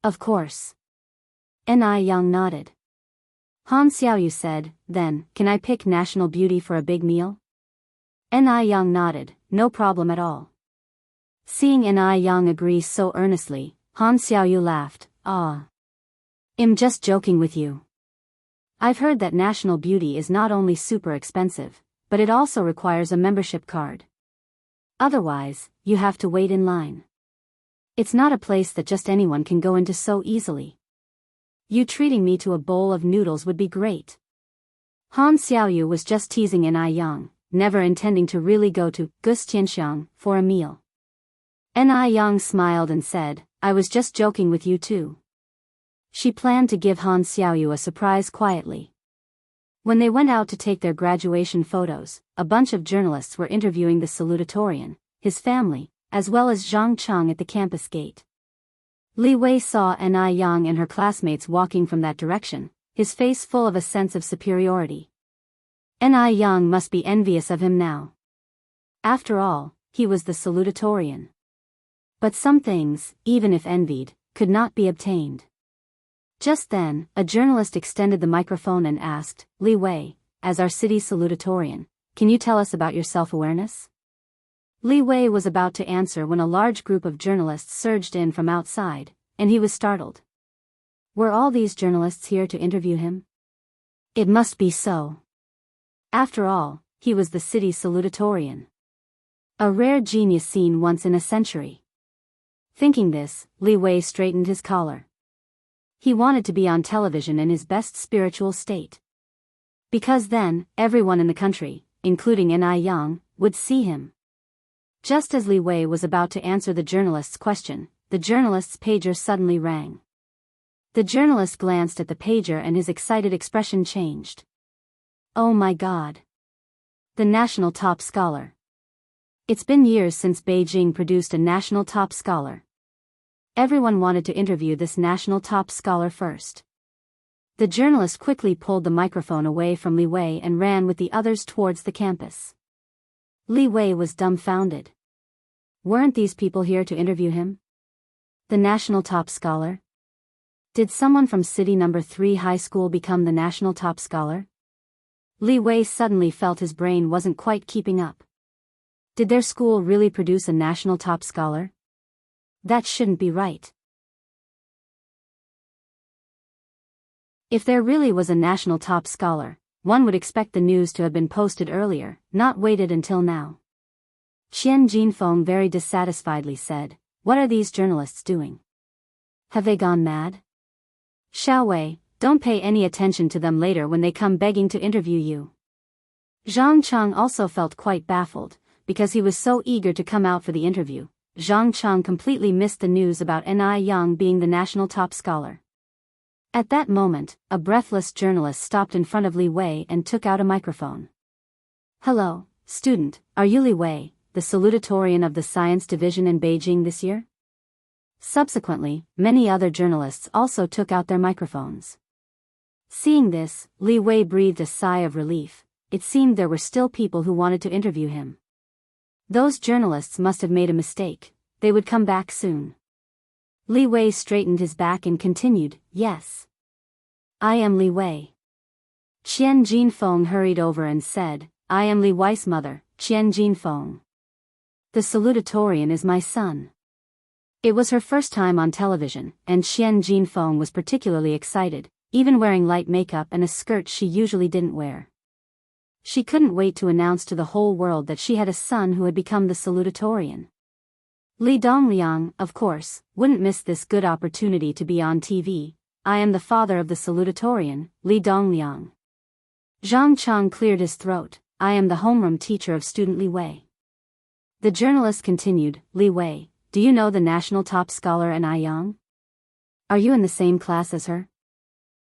"Of course." Ni Yang nodded. Han Xiaoyu said, "Then, can I pick National Beauty for a big meal?" Ni Yang nodded, "No problem at all." Seeing Ni Yang agree so earnestly, Han Xiaoyu laughed, "Ah. I'm just joking with you. I've heard that national beauty is not only super expensive, but it also requires a membership card. Otherwise, you have to wait in line. It's not a place that just anyone can go into so easily. You treating me to a bowl of noodles would be great. Han Xiaoyu was just teasing Ni Yang, never intending to really go to Gustianxiang for a meal. Ni Yang smiled and said, I was just joking with you too. She planned to give Han Xiaoyu a surprise quietly. When they went out to take their graduation photos, a bunch of journalists were interviewing the salutatorian, his family, as well as Zhang Cheng at the campus gate. Li Wei saw Ni Yang and her classmates walking from that direction, his face full of a sense of superiority. Ni Yang must be envious of him now. After all, he was the salutatorian. But some things, even if envied, could not be obtained. Just then, a journalist extended the microphone and asked, Li Wei, as our city's salutatorian, can you tell us about your self-awareness? Li Wei was about to answer when a large group of journalists surged in from outside, and he was startled. Were all these journalists here to interview him? It must be so. After all, he was the city's salutatorian. A rare genius seen once in a century. Thinking this, Li Wei straightened his collar. He wanted to be on television in his best spiritual state. Because then, everyone in the country, including Ni Yang, would see him. Just as Li Wei was about to answer the journalist's question, the journalist's pager suddenly rang. The journalist glanced at the pager and his excited expression changed. Oh my God! The national top scholar. It's been years since Beijing produced a national top scholar. Everyone wanted to interview this national top scholar first. The journalist quickly pulled the microphone away from Li Wei and ran with the others towards the campus. Li Wei was dumbfounded. Weren't these people here to interview him? The national top scholar? Did someone from City No. 3 High School become the national top scholar? Li Wei suddenly felt his brain wasn't quite keeping up. Did their school really produce a national top scholar? That shouldn't be right. If there really was a national top scholar, one would expect the news to have been posted earlier, not waited until now. Qian Jinfeng very dissatisfiedly said, What are these journalists doing? Have they gone mad? Xiao Wei, don't pay any attention to them later when they come begging to interview you. Zhang Cheng also felt quite baffled, because he was so eager to come out for the interview. Zhang Cheng completely missed the news about Ni Yang being the national top scholar. At that moment, a breathless journalist stopped in front of Li Wei and took out a microphone. Hello, student, are you Li Wei, the salutatorian of the science division in Beijing this year? Subsequently, many other journalists also took out their microphones. Seeing this, Li Wei breathed a sigh of relief. It seemed there were still people who wanted to interview him. Those journalists must have made a mistake. They would come back soon. Li Wei straightened his back and continued, Yes. I am Li Wei. Qian Jinfeng hurried over and said, I am Li Wei's mother, Qian Jinfeng. The salutatorian is my son. It was her first time on television, and Qian Jinfeng was particularly excited, even wearing light makeup and a skirt she usually didn't wear. She couldn't wait to announce to the whole world that she had a son who had become the salutatorian. Li Dongliang, of course, wouldn't miss this good opportunity to be on TV. I am the father of the salutatorian, Li Dongliang. Zhang Cheng cleared his throat. I am the homeroom teacher of student Li Wei. The journalist continued, Li Wei, do you know the national top scholar Ni Yang? Are you in the same class as her?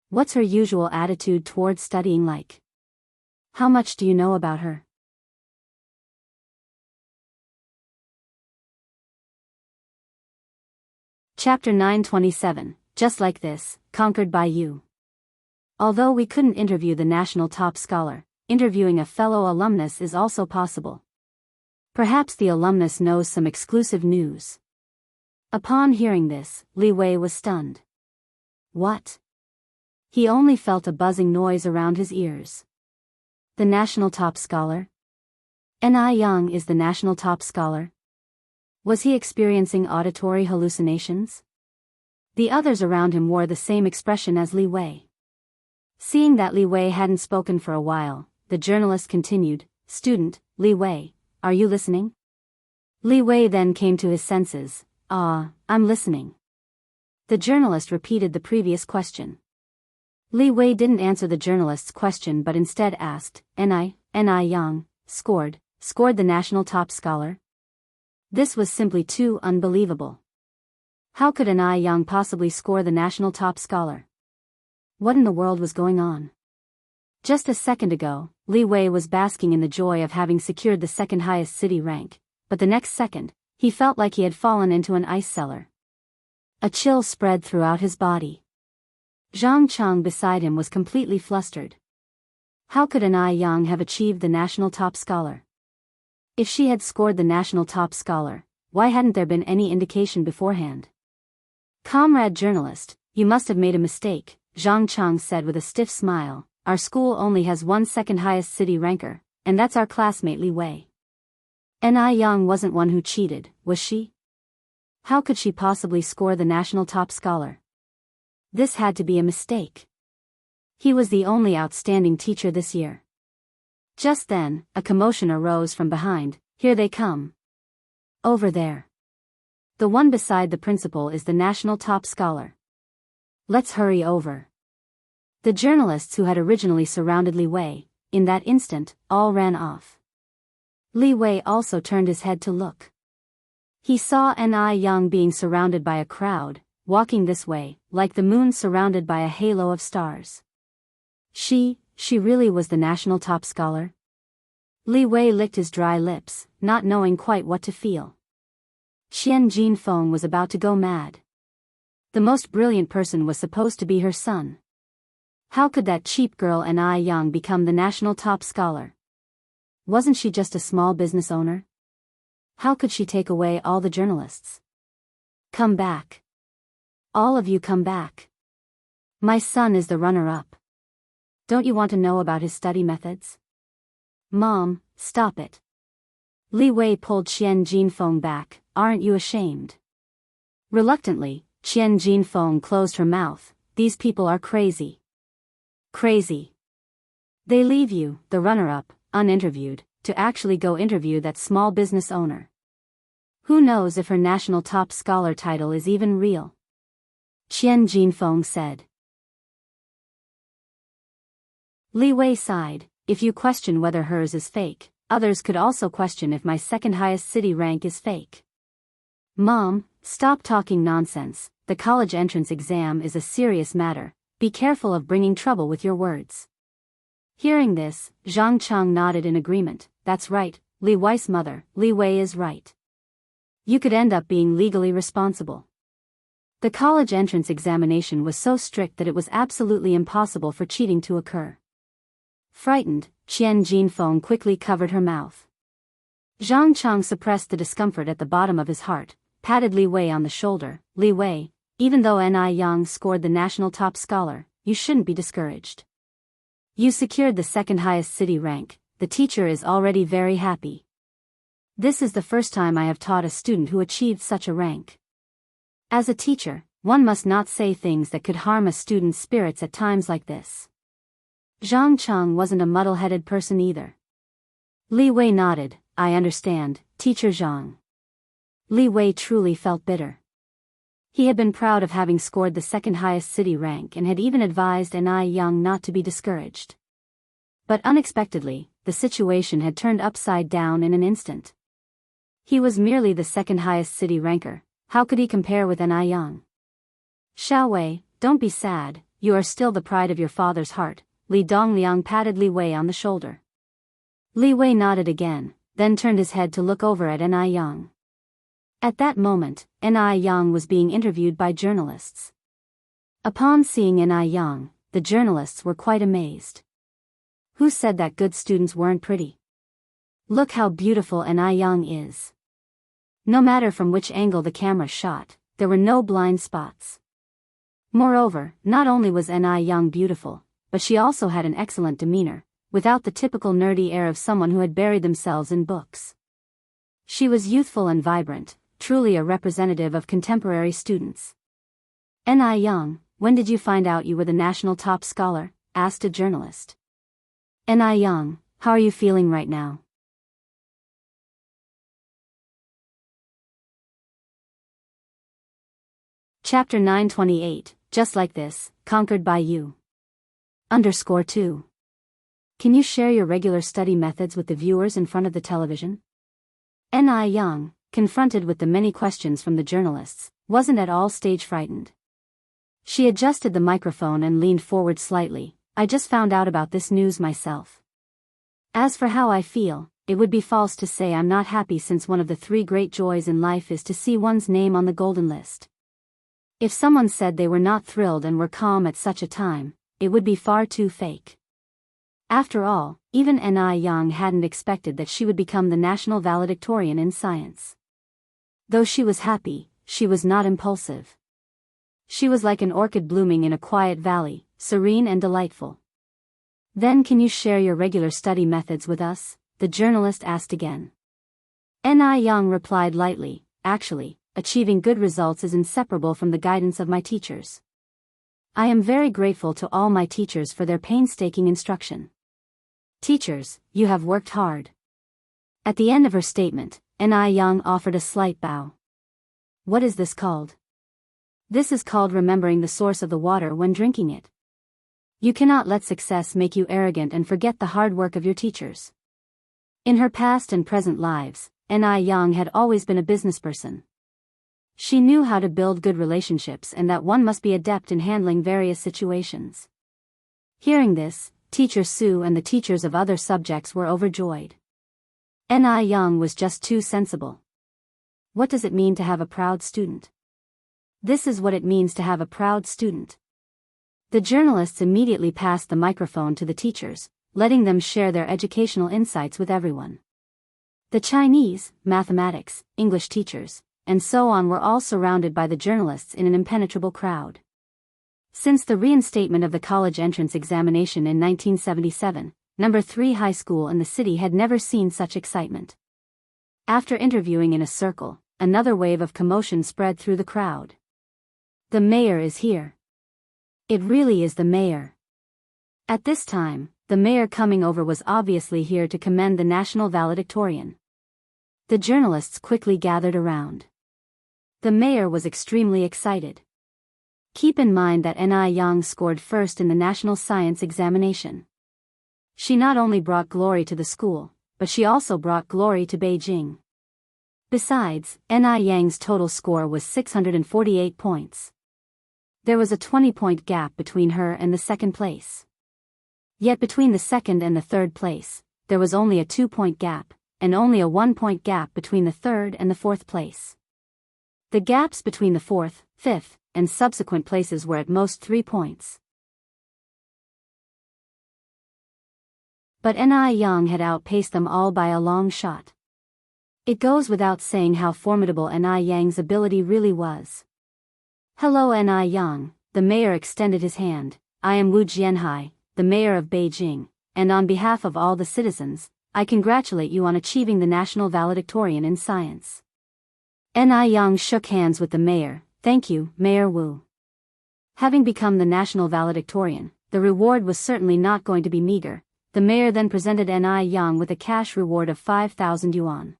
What's her usual attitude towards studying like? How much do you know about her? Chapter 927, Just Like This, Conquered by You. Although we couldn't interview the national top scholar, interviewing a fellow alumnus is also possible. Perhaps the alumnus knows some exclusive news. Upon hearing this, Li Wei was stunned. What? He only felt a buzzing noise around his ears. The national top scholar? Ni Yang is the national top scholar? Was he experiencing auditory hallucinations? The others around him wore the same expression as Li Wei. Seeing that Li Wei hadn't spoken for a while, the journalist continued, "Student, Li Wei, are you listening?" Li Wei then came to his senses. I'm listening." The journalist repeated the previous question. Li Wei didn't answer the journalist's question but instead asked, Ni Yang, scored the national top scholar? This was simply too unbelievable. How could Ni Yang possibly score the national top scholar? What in the world was going on? Just a second ago, Li Wei was basking in the joy of having secured the second highest city rank, but the next second, he felt like he had fallen into an ice cellar. A chill spread throughout his body. Zhang Cheng beside him was completely flustered. How could Ni Yang have achieved the national top scholar? If she had scored the national top scholar, why hadn't there been any indication beforehand? "Comrade journalist, you must have made a mistake," Zhang Cheng said with a stiff smile. "Our school only has one second highest city ranker, and that's our classmate Li Wei. Ni Yang wasn't one who cheated, was she? How could she possibly score the national top scholar? This had to be a mistake. He was the only outstanding teacher this year." Just then, a commotion arose from behind. "Here they come. Over there. The one beside the principal is the national top scholar. Let's hurry over." The journalists who had originally surrounded Li Wei, in that instant, all ran off. Li Wei also turned his head to look. He saw Ni Yang being surrounded by a crowd, walking this way, like the moon surrounded by a halo of stars. She really was the national top scholar? Li Wei licked his dry lips, not knowing quite what to feel. Qian Jinfeng was about to go mad. The most brilliant person was supposed to be her son. How could that cheap girl Ni Yang become the national top scholar? Wasn't she just a small business owner? How could she take away all the journalists? "Come back. All of you come back. My son is the runner-up. Don't you want to know about his study methods?" "Mom, stop it." Li Wei pulled Qian Jinfeng back. "Aren't you ashamed?" Reluctantly, Qian Jinfeng closed her mouth. "These people are crazy. Crazy. They leave you, the runner-up, uninterviewed, to actually go interview that small business owner. Who knows if her national top scholar title is even real?" Qian Jinfeng said. Li Wei sighed. "If you question whether hers is fake, others could also question if my second highest city rank is fake." "Mom, stop talking nonsense. The college entrance exam is a serious matter. Be careful of bringing trouble with your words." Hearing this, Zhang Cheng nodded in agreement. "That's right, Li Wei's mother, Li Wei is right. You could end up being legally responsible." The college entrance examination was so strict that it was absolutely impossible for cheating to occur. Frightened, Qian Jinfeng quickly covered her mouth. Zhang Cheng suppressed the discomfort at the bottom of his heart, patted Li Wei on the shoulder. "Li Wei, even though Ni Yang scored the national top scholar, you shouldn't be discouraged. You secured the second highest city rank. The teacher is already very happy. This is the first time I have taught a student who achieved such a rank. As a teacher, one must not say things that could harm a student's spirits at times like this." Zhang Cheng wasn't a muddle-headed person either. Li Wei nodded. "I understand, Teacher Zhang." Li Wei truly felt bitter. He had been proud of having scored the second highest city rank and had even advised Ni Yang not to be discouraged. But unexpectedly, the situation had turned upside down in an instant. He was merely the second highest city ranker. How could he compare with Ni Yang? "Xiao Wei, don't be sad, you are still the pride of your father's heart." Li Dongliang patted Li Wei on the shoulder. Li Wei nodded again, then turned his head to look over at Ni Yang. At that moment, Ni Yang was being interviewed by journalists. Upon seeing Ni Yang, the journalists were quite amazed. Who said that good students weren't pretty? Look how beautiful Ni Yang is. No matter from which angle the camera shot, there were no blind spots. Moreover, not only was Ni Yang beautiful, but she also had an excellent demeanor, without the typical nerdy air of someone who had buried themselves in books. She was youthful and vibrant, truly a representative of contemporary students. N.I. Young, when did you find out you were the national top scholar? Asked a journalist. N.I. Young, how are you feeling right now? Chapter 928, Just Like This, Conquered by You. _2. Can you share your regular study methods with the viewers in front of the television? N.I. Young, confronted with the many questions from the journalists, wasn't at all stage frightened. She adjusted the microphone and leaned forward slightly. I just found out about this news myself. As for how I feel, it would be false to say I'm not happy, since one of the 3 great joys in life is to see one's name on the golden list. If someone said they were not thrilled and were calm at such a time, it would be far too fake. After all, even N.I. Young hadn't expected that she would become the national valedictorian in science. Though she was happy, she was not impulsive. She was like an orchid blooming in a quiet valley, serene and delightful. Then can you share your regular study methods with us? The journalist asked again. N.I. Young replied lightly, actually, achieving good results is inseparable from the guidance of my teachers. I am very grateful to all my teachers for their painstaking instruction. Teachers, you have worked hard. At the end of her statement, N.I. Young offered a slight bow. What is this called? This is called remembering the source of the water when drinking it. You cannot let success make you arrogant and forget the hard work of your teachers. In her past and present lives, N.I. Young had always been a businessperson. She knew how to build good relationships and that one must be adept in handling various situations. Hearing this, Teacher Sue and the teachers of other subjects were overjoyed. N.I. Young was just too sensible. What does it mean to have a proud student? This is what it means to have a proud student. The journalists immediately passed the microphone to the teachers, letting them share their educational insights with everyone. The Chinese, mathematics, English teachers, and so on were all surrounded by the journalists in an impenetrable crowd. Since the reinstatement of the college entrance examination in 1977, No. 3 high school in the city had never seen such excitement. After interviewing in a circle, another wave of commotion spread through the crowd. The mayor is here. It really is the mayor. At this time, the mayor coming over was obviously here to commend the national valedictorian. The journalists quickly gathered around. The mayor was extremely excited. Keep in mind that N.I. Young scored first in the national science examination. She not only brought glory to the school, but she also brought glory to Beijing. Besides, N.I. Young's total score was 648 points. There was a 20-point gap between her and the second place. Yet between the second and the third place, there was only a 2-point gap, and only a 1-point gap between the third and the fourth place. The gaps between the fourth, fifth, and subsequent places were at most 3 points. But N.I. Young had outpaced them all by a long shot. It goes without saying how formidable N.I. Young's ability really was. Hello N.I. Young, the mayor extended his hand. I am Wu Jianhai, the mayor of Beijing, and on behalf of all the citizens, I congratulate you on achieving the national valedictorian in science. N.I. Young shook hands with the mayor. Thank you, Mayor Wu. Having become the national valedictorian, the reward was certainly not going to be meager. The mayor then presented N.I. Young with a cash reward of 5,000 yuan.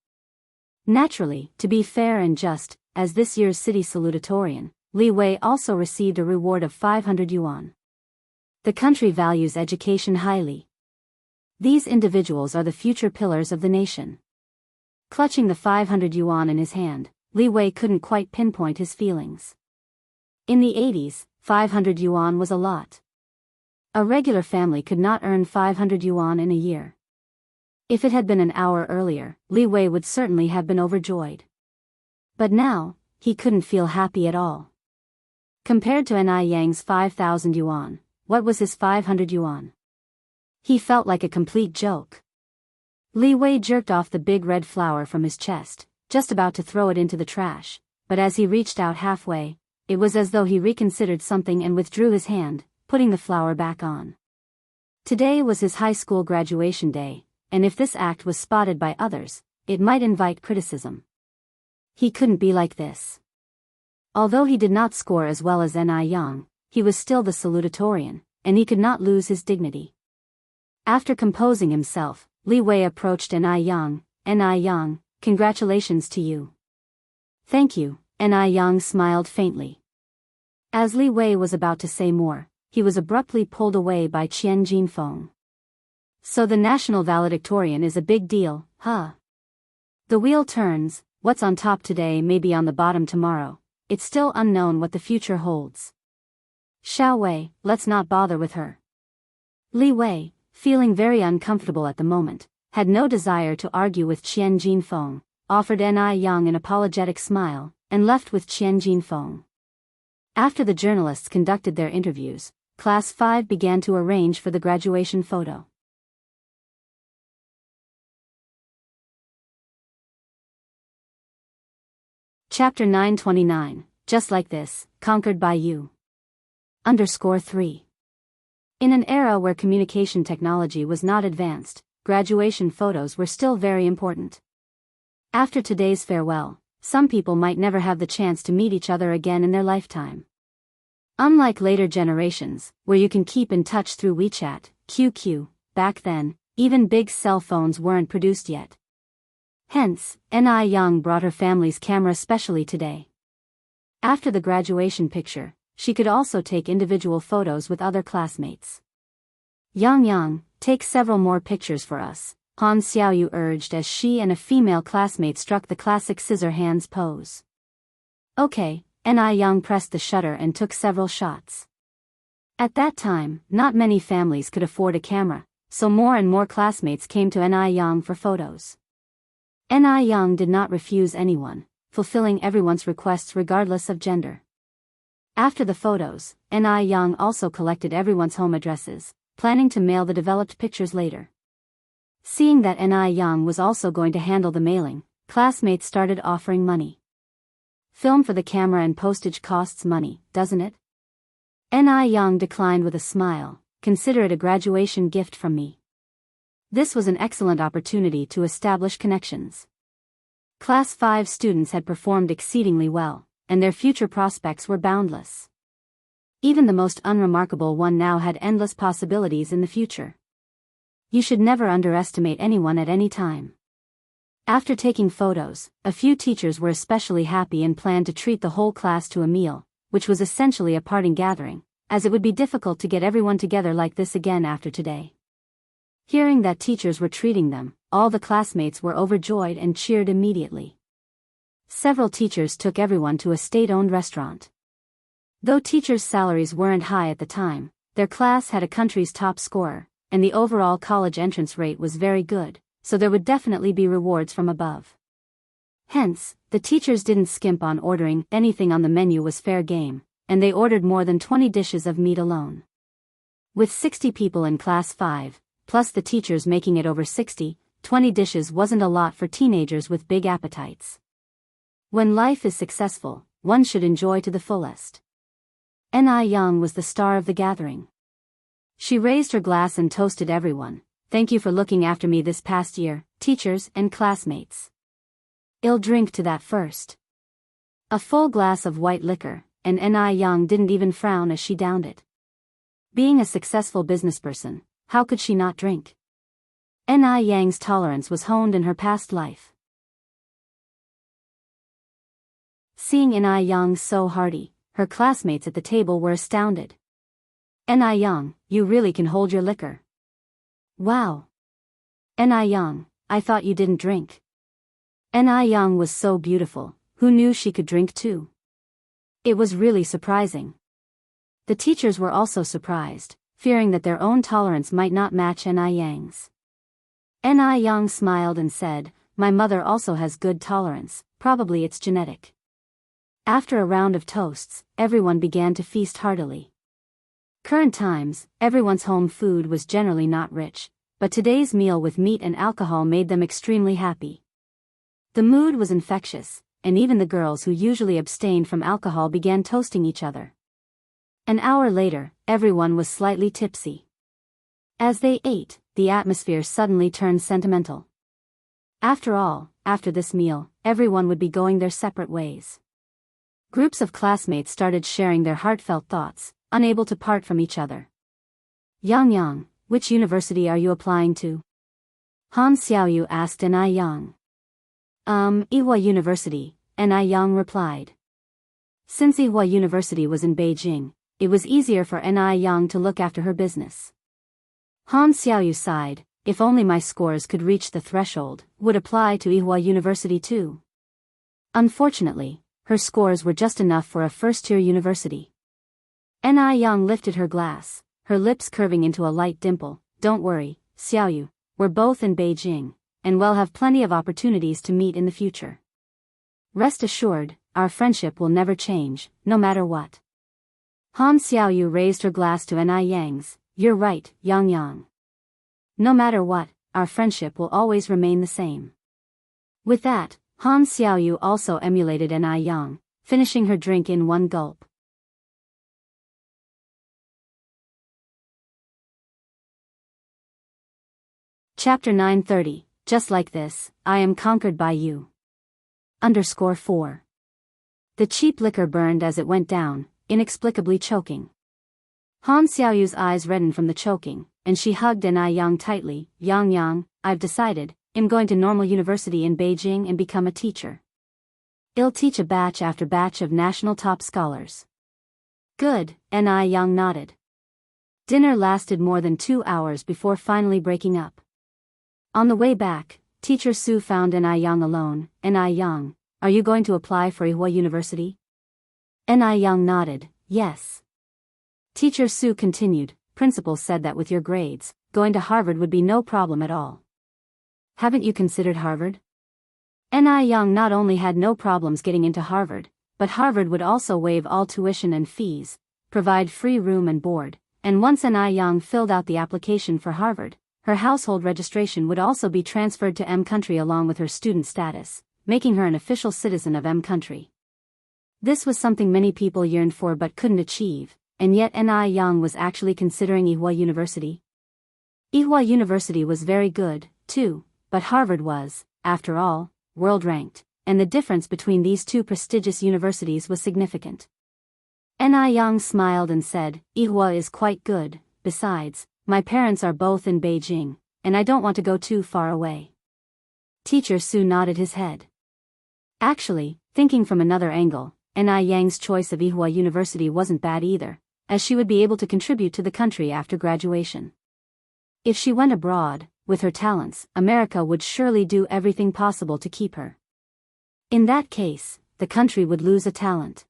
Naturally, to be fair and just, as this year's city salutatorian, Li Wei also received a reward of 500 yuan. The country values education highly. These individuals are the future pillars of the nation. Clutching the 500 yuan in his hand, Li Wei couldn't quite pinpoint his feelings. In the 80s, 500 yuan was a lot. A regular family could not earn 500 yuan in a year. If it had been an hour earlier, Li Wei would certainly have been overjoyed. But now, he couldn't feel happy at all. Compared to N.I. Young's 5,000 yuan, what was his 500 yuan? He felt like a complete joke. Li Wei jerked off the big red flower from his chest, just about to throw it into the trash, but as he reached out halfway, it was as though he reconsidered something and withdrew his hand, putting the flower back on. Today was his high school graduation day, and if this act was spotted by others, it might invite criticism. He couldn't be like this. Although he did not score as well as Ni Young, he was still the salutatorian, and he could not lose his dignity. After composing himself, Li Wei approached Ni Young. Ni Young, congratulations to you. Thank you, Ni Young smiled faintly. As Li Wei was about to say more, he was abruptly pulled away by Qian Jinfeng. So the national valedictorian is a big deal, huh? The wheel turns, what's on top today may be on the bottom tomorrow. It's still unknown what the future holds. Xiao Wei, let's not bother with her. Li Wei, feeling very uncomfortable at the moment, had no desire to argue with Qian Jinfeng, offered Ni Young an apologetic smile, and left with Qian Jinfeng. After the journalists conducted their interviews, Class 5 began to arrange for the graduation photo. Chapter 929, Just Like This, Conquered by You. _3. In an era where communication technology was not advanced, graduation photos were still very important. After today's farewell, some people might never have the chance to meet each other again in their lifetime. Unlike later generations, where you can keep in touch through WeChat, QQ, back then, even big cell phones weren't produced yet. Hence, Ni Young brought her family's camera specially today. After the graduation picture, she could also take individual photos with other classmates. Yang, take several more pictures for us, Han Xiaoyu urged as she and a female classmate struck the classic scissor hands pose. Okay, Ni Young pressed the shutter and took several shots. At that time, not many families could afford a camera, so more and more classmates came to Ni Young for photos. Ni Young did not refuse anyone, fulfilling everyone's requests regardless of gender. After the photos, Ni Young also collected everyone's home addresses, planning to mail the developed pictures later. Seeing that Ni Young was also going to handle the mailing, classmates started offering money. Film for the camera and postage costs money, doesn't it? Ni Young declined with a smile, consider it a graduation gift from me. This was an excellent opportunity to establish connections. Class 5 students had performed exceedingly well, and their future prospects were boundless. Even the most unremarkable one now had endless possibilities in the future. You should never underestimate anyone at any time. After taking photos, a few teachers were especially happy and planned to treat the whole class to a meal, which was essentially a parting gathering, as it would be difficult to get everyone together like this again after today. Hearing that teachers were treating them, all the classmates were overjoyed and cheered immediately. Several teachers took everyone to a state-owned restaurant. Though teachers' salaries weren't high at the time, their class had a country's top scorer, and the overall college entrance rate was very good, so there would definitely be rewards from above. Hence, the teachers didn't skimp on ordering, anything on the menu was fair game, and they ordered more than 20 dishes of meat alone. With 60 people in Class 5, plus the teachers making it over 60, 20 dishes wasn't a lot for teenagers with big appetites. When life is successful, one should enjoy to the fullest. Ni Young was the star of the gathering. She raised her glass and toasted everyone. Thank you for looking after me this past year, teachers and classmates. I'll drink to that first. A full glass of white liquor, and Ni Young didn't even frown as she downed it. Being a successful businessperson, how could she not drink? Ni Yang's tolerance was honed in her past life. Seeing Ni Young so hearty, her classmates at the table were astounded. Ni Young, you really can hold your liquor. Wow. Ni Young, I thought you didn't drink. Ni Young was so beautiful, who knew she could drink too? It was really surprising. The teachers were also surprised, fearing that their own tolerance might not match Ni Yang's. Ni Young smiled and said, my mother also has good tolerance, probably it's genetic. After a round of toasts, everyone began to feast heartily. Current times, everyone's home food was generally not rich, but today's meal with meat and alcohol made them extremely happy. The mood was infectious, and even the girls who usually abstained from alcohol began toasting each other. An hour later, everyone was slightly tipsy. As they ate, the atmosphere suddenly turned sentimental. After all, after this meal, everyone would be going their separate ways. Groups of classmates started sharing their heartfelt thoughts, unable to part from each other. Yang Yang, which university are you applying to? Han Xiaoyu asked Ni Yang. Ihua University, Ni Yang replied. Since Ihua University was in Beijing, it was easier for Ni Yang to look after her business. Han Xiaoyu sighed, if only my scores could reach the threshold, would apply to Ihua University too. Unfortunately, her scores were just enough for a first-tier university. Ni Yang lifted her glass, her lips curving into a light dimple. Don't worry, Xiaoyu, we're both in Beijing, and we'll have plenty of opportunities to meet in the future. Rest assured, our friendship will never change, no matter what. Han Xiaoyu raised her glass to Ni Yang's. You're right, Yang Yang. No matter what, our friendship will always remain the same. With that, Han Xiaoyu also emulated Ni Yang, finishing her drink in one gulp. Chapter 930, Just Like This, I Am Conquered by You. _4. The cheap liquor burned as it went down, inexplicably choking. Han Xiaoyu's eyes reddened from the choking, and she hugged Ni Yang tightly. Yang Yang, I've decided, I'm going to Normal University in Beijing and become a teacher. I'll teach a batch after batch of national top scholars. Good, Ni Yang nodded. Dinner lasted more than 2 hours before finally breaking up. On the way back, Teacher Su found Ni Yang alone. Ni Yang, are you going to apply for Ihua University? Ni Yang nodded, yes. Teacher Su continued, Principal said that with your grades, going to Harvard would be no problem at all. Haven't you considered Harvard? Ni Yang not only had no problems getting into Harvard, but Harvard would also waive all tuition and fees, provide free room and board, and once Ni Yang filled out the application for Harvard, her household registration would also be transferred to M country along with her student status, making her an official citizen of M country. This was something many people yearned for but couldn't achieve, and yet Ni Yang was actually considering Ihua University. Ihua University was very good, too, but Harvard was, after all, world-ranked, and the difference between these two prestigious universities was significant. Ni Yang smiled and said, Ihua is quite good, besides, my parents are both in Beijing, and I don't want to go too far away. Teacher Su nodded his head. Actually, thinking from another angle, Ni Yang's choice of Ihua University wasn't bad either, as she would be able to contribute to the country after graduation. If she went abroad, with her talents, America would surely do everything possible to keep her. In that case, the country would lose a talent.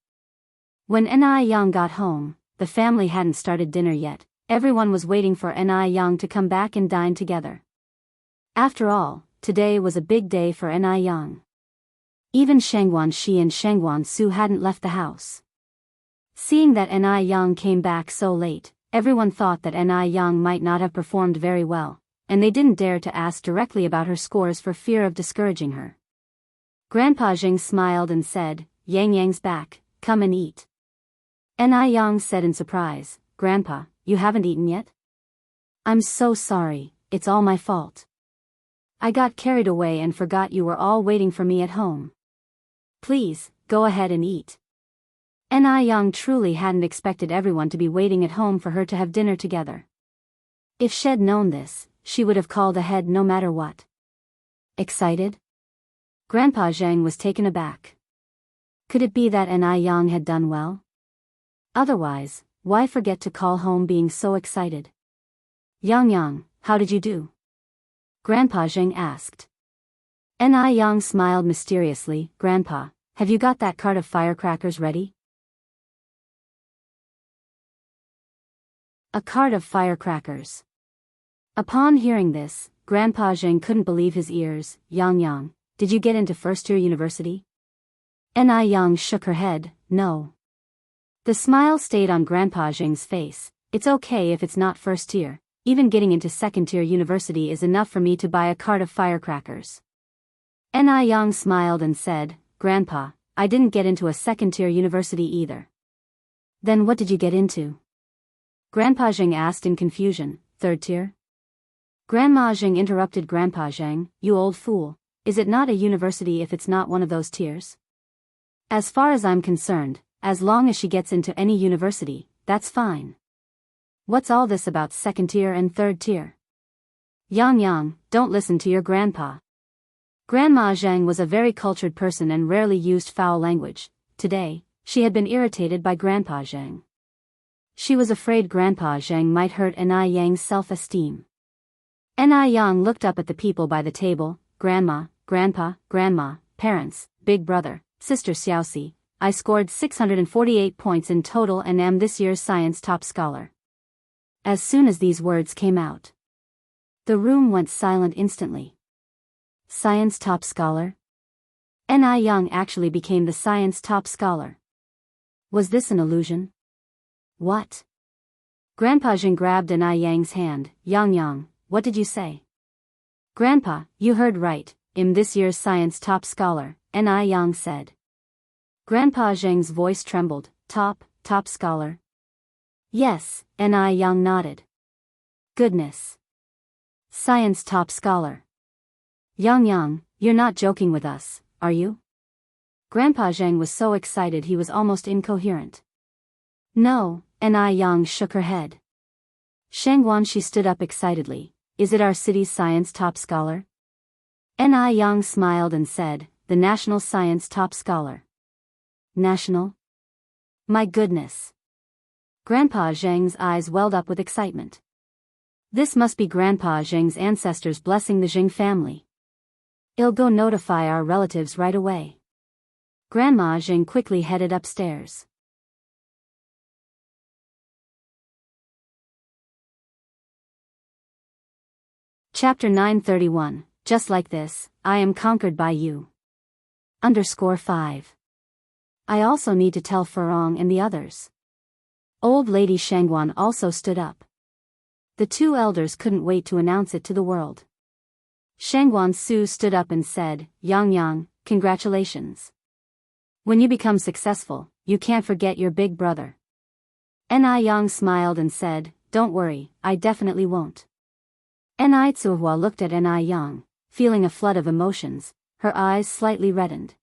When Ni Yang got home, the family hadn't started dinner yet. Everyone was waiting for Ni Yang to come back and dine together. After all, today was a big day for Ni Yang. Even Shangguan Shi and Shangguan Su hadn't left the house. Seeing that Ni Yang came back so late, everyone thought that Ni Yang might not have performed very well, and they didn't dare to ask directly about her scores for fear of discouraging her. Grandpa Zheng smiled and said, Yang Yang's back, come and eat. Ni Yang said in surprise, Grandpa, you haven't eaten yet? I'm so sorry, it's all my fault. I got carried away and forgot you were all waiting for me at home. Please, go ahead and eat. Ni Yang truly hadn't expected everyone to be waiting at home for her to have dinner together. If she'd known this, she would have called ahead no matter what. Excited? Grandpa Zhang was taken aback. Could it be that Ni Yang had done well? Otherwise, why forget to call home being so excited? Yang Yang, how did you do? Grandpa Zheng asked. Ni Yang smiled mysteriously, Grandpa, have you got that cart of firecrackers ready? A cart of firecrackers. Upon hearing this, Grandpa Zheng couldn't believe his ears. Yang Yang, did you get into first-year university? Ni Yang shook her head, no. The smile stayed on Grandpa Zheng's face. It's okay if it's not first year, even getting into second-tier university is enough for me to buy a cart of firecrackers. Ni Yang smiled and said, Grandpa, I didn't get into a second-tier university either. Then what did you get into? Grandpa Zheng asked in confusion, third tier? Grandma Zheng interrupted Grandpa Zheng, you old fool, is it not a university if it's not one of those tiers? As far as I'm concerned, as long as she gets into any university, that's fine. What's all this about second tier and third tier? Yang, don't listen to your grandpa. Grandma Zhang was a very cultured person and rarely used foul language. Today, she had been irritated by Grandpa Zhang. She was afraid Grandpa Zhang might hurt Ni Yang's self-esteem. Ni Yang looked up at the people by the table. Grandma, Grandpa, Grandma, parents, big brother, sister Xiaoxi, I scored 648 points in total and am this year's science top scholar. As soon as these words came out, the room went silent instantly. Science top scholar? Ni Yang actually became the science top scholar. Was this an illusion? What? Grandpa Zhang grabbed Ni Yang's hand. Yang, what did you say? Grandpa, you heard right, I'm this year's science top scholar, Ni Yang said. Grandpa Zhang's voice trembled. Top scholar? Yes, Ni Yang nodded. Goodness. Science top scholar. Yang, you're not joking with us, are you? Grandpa Zhang was so excited he was almost incoherent. No, Ni Yang shook her head. Shangguan, she stood up excitedly. Is it our city's science top scholar? Ni Yang smiled and said, the national science top scholar. National? My goodness. Grandpa Zhang's eyes welled up with excitement. This must be Grandpa Zhang's ancestors blessing the Zhang family. I'll go notify our relatives right away. Grandma Zhang quickly headed upstairs. Chapter 931, Just like this, I am conquered by you. _5. I also need to tell Furong and the others. Old Lady Shangguan also stood up. The two elders couldn't wait to announce it to the world. Shangguan Su stood up and said, Yang, congratulations. When you become successful, you can't forget your big brother. Ni Yang smiled and said, don't worry, I definitely won't. Ni Tsuhua looked at Ni Yang, feeling a flood of emotions, her eyes slightly reddened.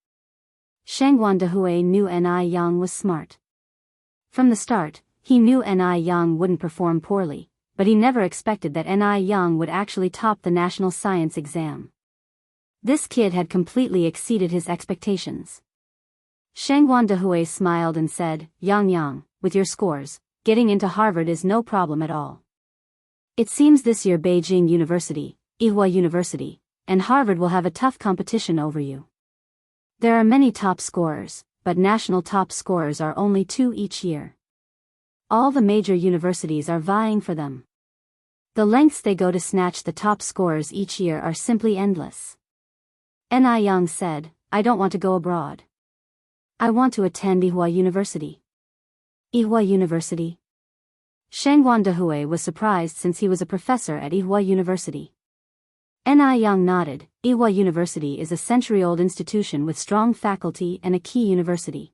Shangguan Dehui knew Ni Yang was smart. From the start, he knew Ni Yang wouldn't perform poorly, but he never expected that Ni Yang would actually top the national science exam. This kid had completely exceeded his expectations. Shangguan Dehui smiled and said, Yang, with your scores, getting into Harvard is no problem at all. It seems this year Beijing University, Ihua University, and Harvard will have a tough competition over you. There are many top scorers, but national top scorers are only 2 each year. All the major universities are vying for them. The lengths they go to snatch the top scorers each year are simply endless. Ni Yang said, I don't want to go abroad. I want to attend Ihua University. Ihua University? Shangguan Dehui was surprised since he was a professor at Ihua University. Ni Yang nodded. Ihua University is a century-old institution with strong faculty and a key university.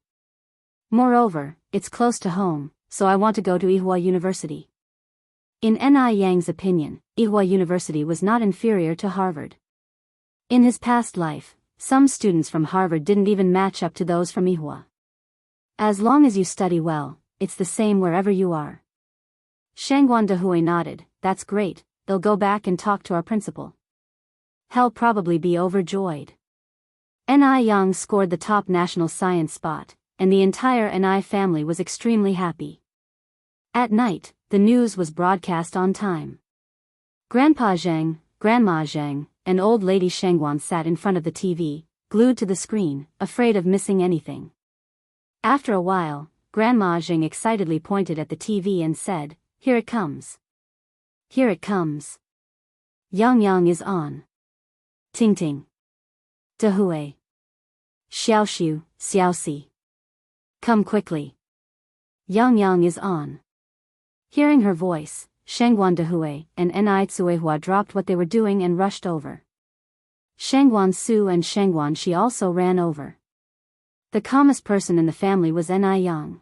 Moreover, it's close to home, so I want to go to Ihua University. In Ni Yang's opinion, Ihua University was not inferior to Harvard. In his past life, some students from Harvard didn't even match up to those from Ihua. As long as you study well, it's the same wherever you are. Shangguan Dehui nodded. That's great, they'll go back and talk to our principal. He'll probably be overjoyed. Ni Yang scored the top national science spot, and the entire Ni family was extremely happy. At night, the news was broadcast on time. Grandpa Zhang, Grandma Zhang, and old lady Shangguan sat in front of the TV, glued to the screen, afraid of missing anything. After a while, Grandma Zhang excitedly pointed at the TV and said, Here it comes. Here it comes. Yang is on. Ting Ting. Dehui. Xiaoxiu, Xiaoxi. Come quickly. Yang is on. Hearing her voice, Shangguan Dehui and Ni Tsuehua dropped what they were doing and rushed over. Shangguan Su and Shangguan Shi also ran over. The calmest person in the family was Ni Yang.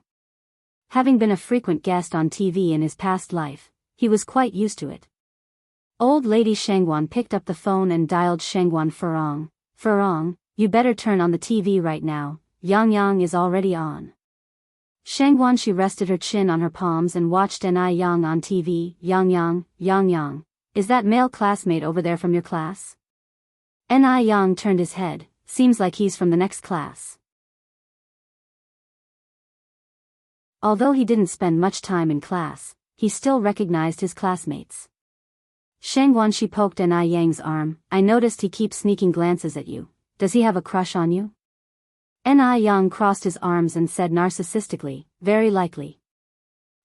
Having been a frequent guest on TV in his past life, he was quite used to it. Old lady Shangguan picked up the phone and dialed Shangguan Furong. Furong, you better turn on the TV right now, Yang Yang is already on. Shangwan, she rested her chin on her palms and watched Yang on TV. Yang, is that male classmate over there from your class? Yang turned his head, seems like he's from the next class. Although he didn't spend much time in class, he still recognized his classmates. Shangwan, she poked Yang's arm. I noticed he keeps sneaking glances at you. Does he have a crush on you? Yang crossed his arms and said narcissistically, very likely.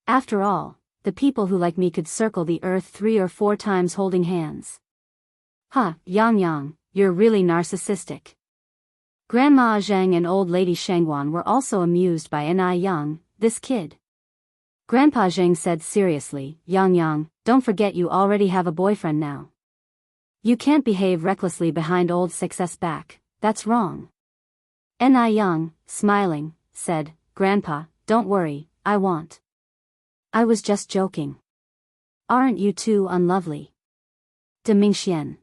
After all, the people who like me could circle the earth 3 or 4 times holding hands. Yang, you're really narcissistic. Grandma Zhang and old lady Shangwan were also amused by Yang, this kid. Grandpa Zhang said seriously, Yang, don't forget you already have a boyfriend now. You can't behave recklessly behind old success back, that's wrong. Yang, smiling, said, Grandpa, don't worry, I was just joking. Aren't you too unlovely? De Mingxian.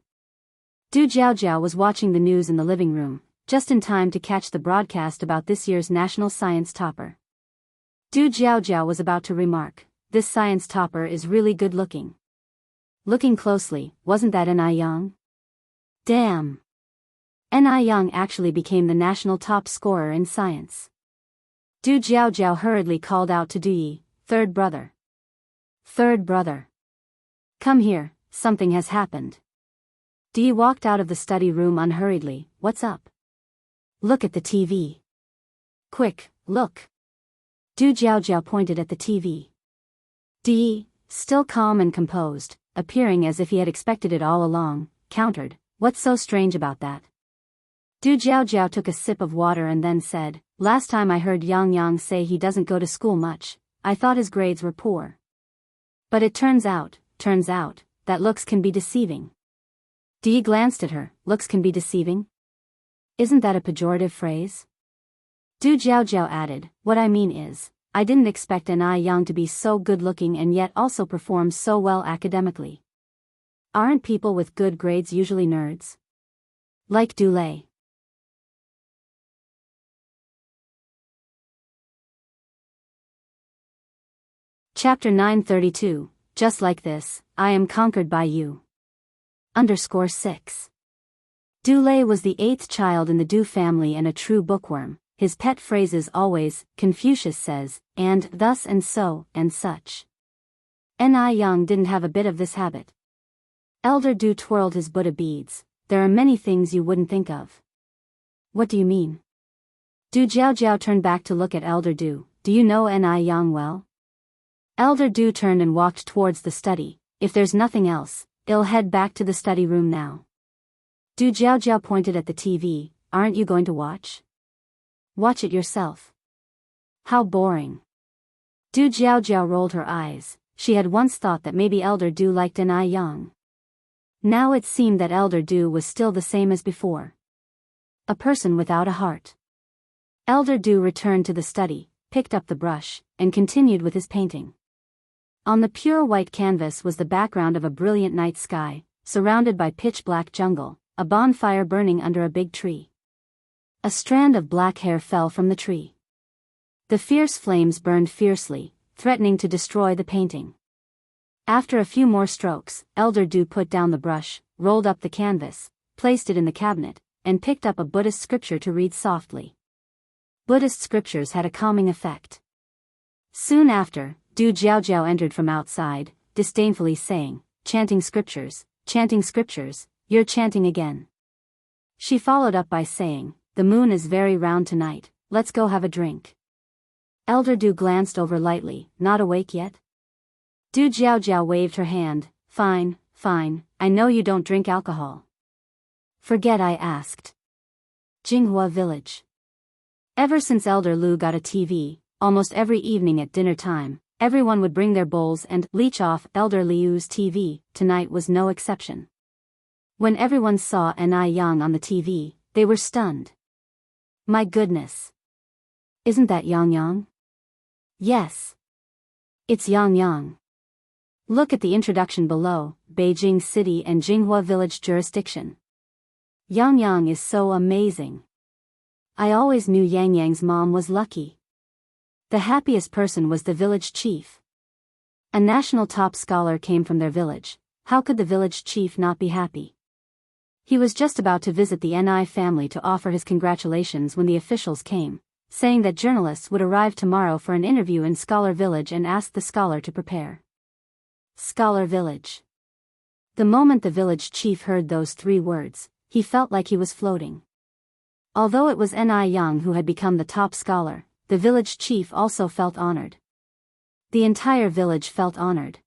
Du Jiaojiao was watching the news in the living room, just in time to catch the broadcast about this year's national science topper. Du Jiaojiao was about to remark, this science topper is really good looking. Looking closely, wasn't that Yang? Damn. Yang actually became the national top scorer in science. Du Jiaojiao hurriedly called out to Du Yi, third brother. Third brother. Come here, something has happened. Du Yi walked out of the study room unhurriedly. What's up? Look at the TV. Quick, look. Du Jiaojiao pointed at the TV. Du Yi, still calm and composed, appearing as if he had expected it all along, countered, what's so strange about that? Du Jiaojiao took a sip of water and then said, last time I heard Yang say he doesn't go to school much, I thought his grades were poor. But it turns out, that looks can be deceiving. Du Yi glanced at her, looks can be deceiving? Isn't that a pejorative phrase? Du Jiaojiao added, what I mean is, I didn't expect Yang to be so good-looking and yet also perform so well academically. Aren't people with good grades usually nerds? Like Du Lei. Chapter 932, Just Like This, I Am Conquered by You. _6. Du Lei was the 8th child in the Du family and a true bookworm. His pet phrases always, Confucius says, and thus and so, and such. Yang didn't have a bit of this habit. Elder Du twirled his Buddha beads. There are many things you wouldn't think of. What do you mean? Du Jiaojiao turned back to look at Elder Du. Do you know Yang well? Elder Du turned and walked towards the study. If there's nothing else, I'll head back to the study room now. Du Jiaojiao pointed at the TV. Aren't you going to watch? Watch it yourself. How boring. Du Jiaojiao rolled her eyes. She had once thought that maybe Elder Du liked Yang. Now it seemed that Elder Du was still the same as before. A person without a heart. Elder Du returned to the study, picked up the brush, and continued with his painting. On the pure white canvas was the background of a brilliant night sky, surrounded by pitch-black jungle, a bonfire burning under a big tree. A strand of black hair fell from the tree. The fierce flames burned fiercely, threatening to destroy the painting. After a few more strokes, Elder Du put down the brush, rolled up the canvas, placed it in the cabinet, and picked up a Buddhist scripture to read softly. Buddhist scriptures had a calming effect. Soon after, Du Jiaojiao entered from outside, disdainfully saying, chanting scriptures, you're chanting again. She followed up by saying, the moon is very round tonight, let's go have a drink. Elder Du glanced over lightly, not awake yet? Du Jiaojiao waved her hand, fine, I know you don't drink alcohol. Forget I asked. Jinghua Village. Ever since Elder Lu got a TV, almost every evening at dinner time, everyone would bring their bowls and leech off Elder Liu's TV. Tonight was no exception. When everyone saw Yang on the TV, they were stunned. My goodness. Isn't that Yang? Yes. It's Yang. Look at the introduction below, Beijing City and Jinghua Village jurisdiction. Yang is so amazing. I always knew Yang Yang's mom was lucky. The happiest person was the village chief. A national top scholar came from their village. How could the village chief not be happy? He was just about to visit the Ni family to offer his congratulations when the officials came, saying that journalists would arrive tomorrow for an interview in Scholar Village and asked the scholar to prepare. Scholar Village. The moment the village chief heard those 3 words, he felt like he was floating. Although it was Ni Yang who had become the top scholar, the village chief also felt honored. The entire village felt honored.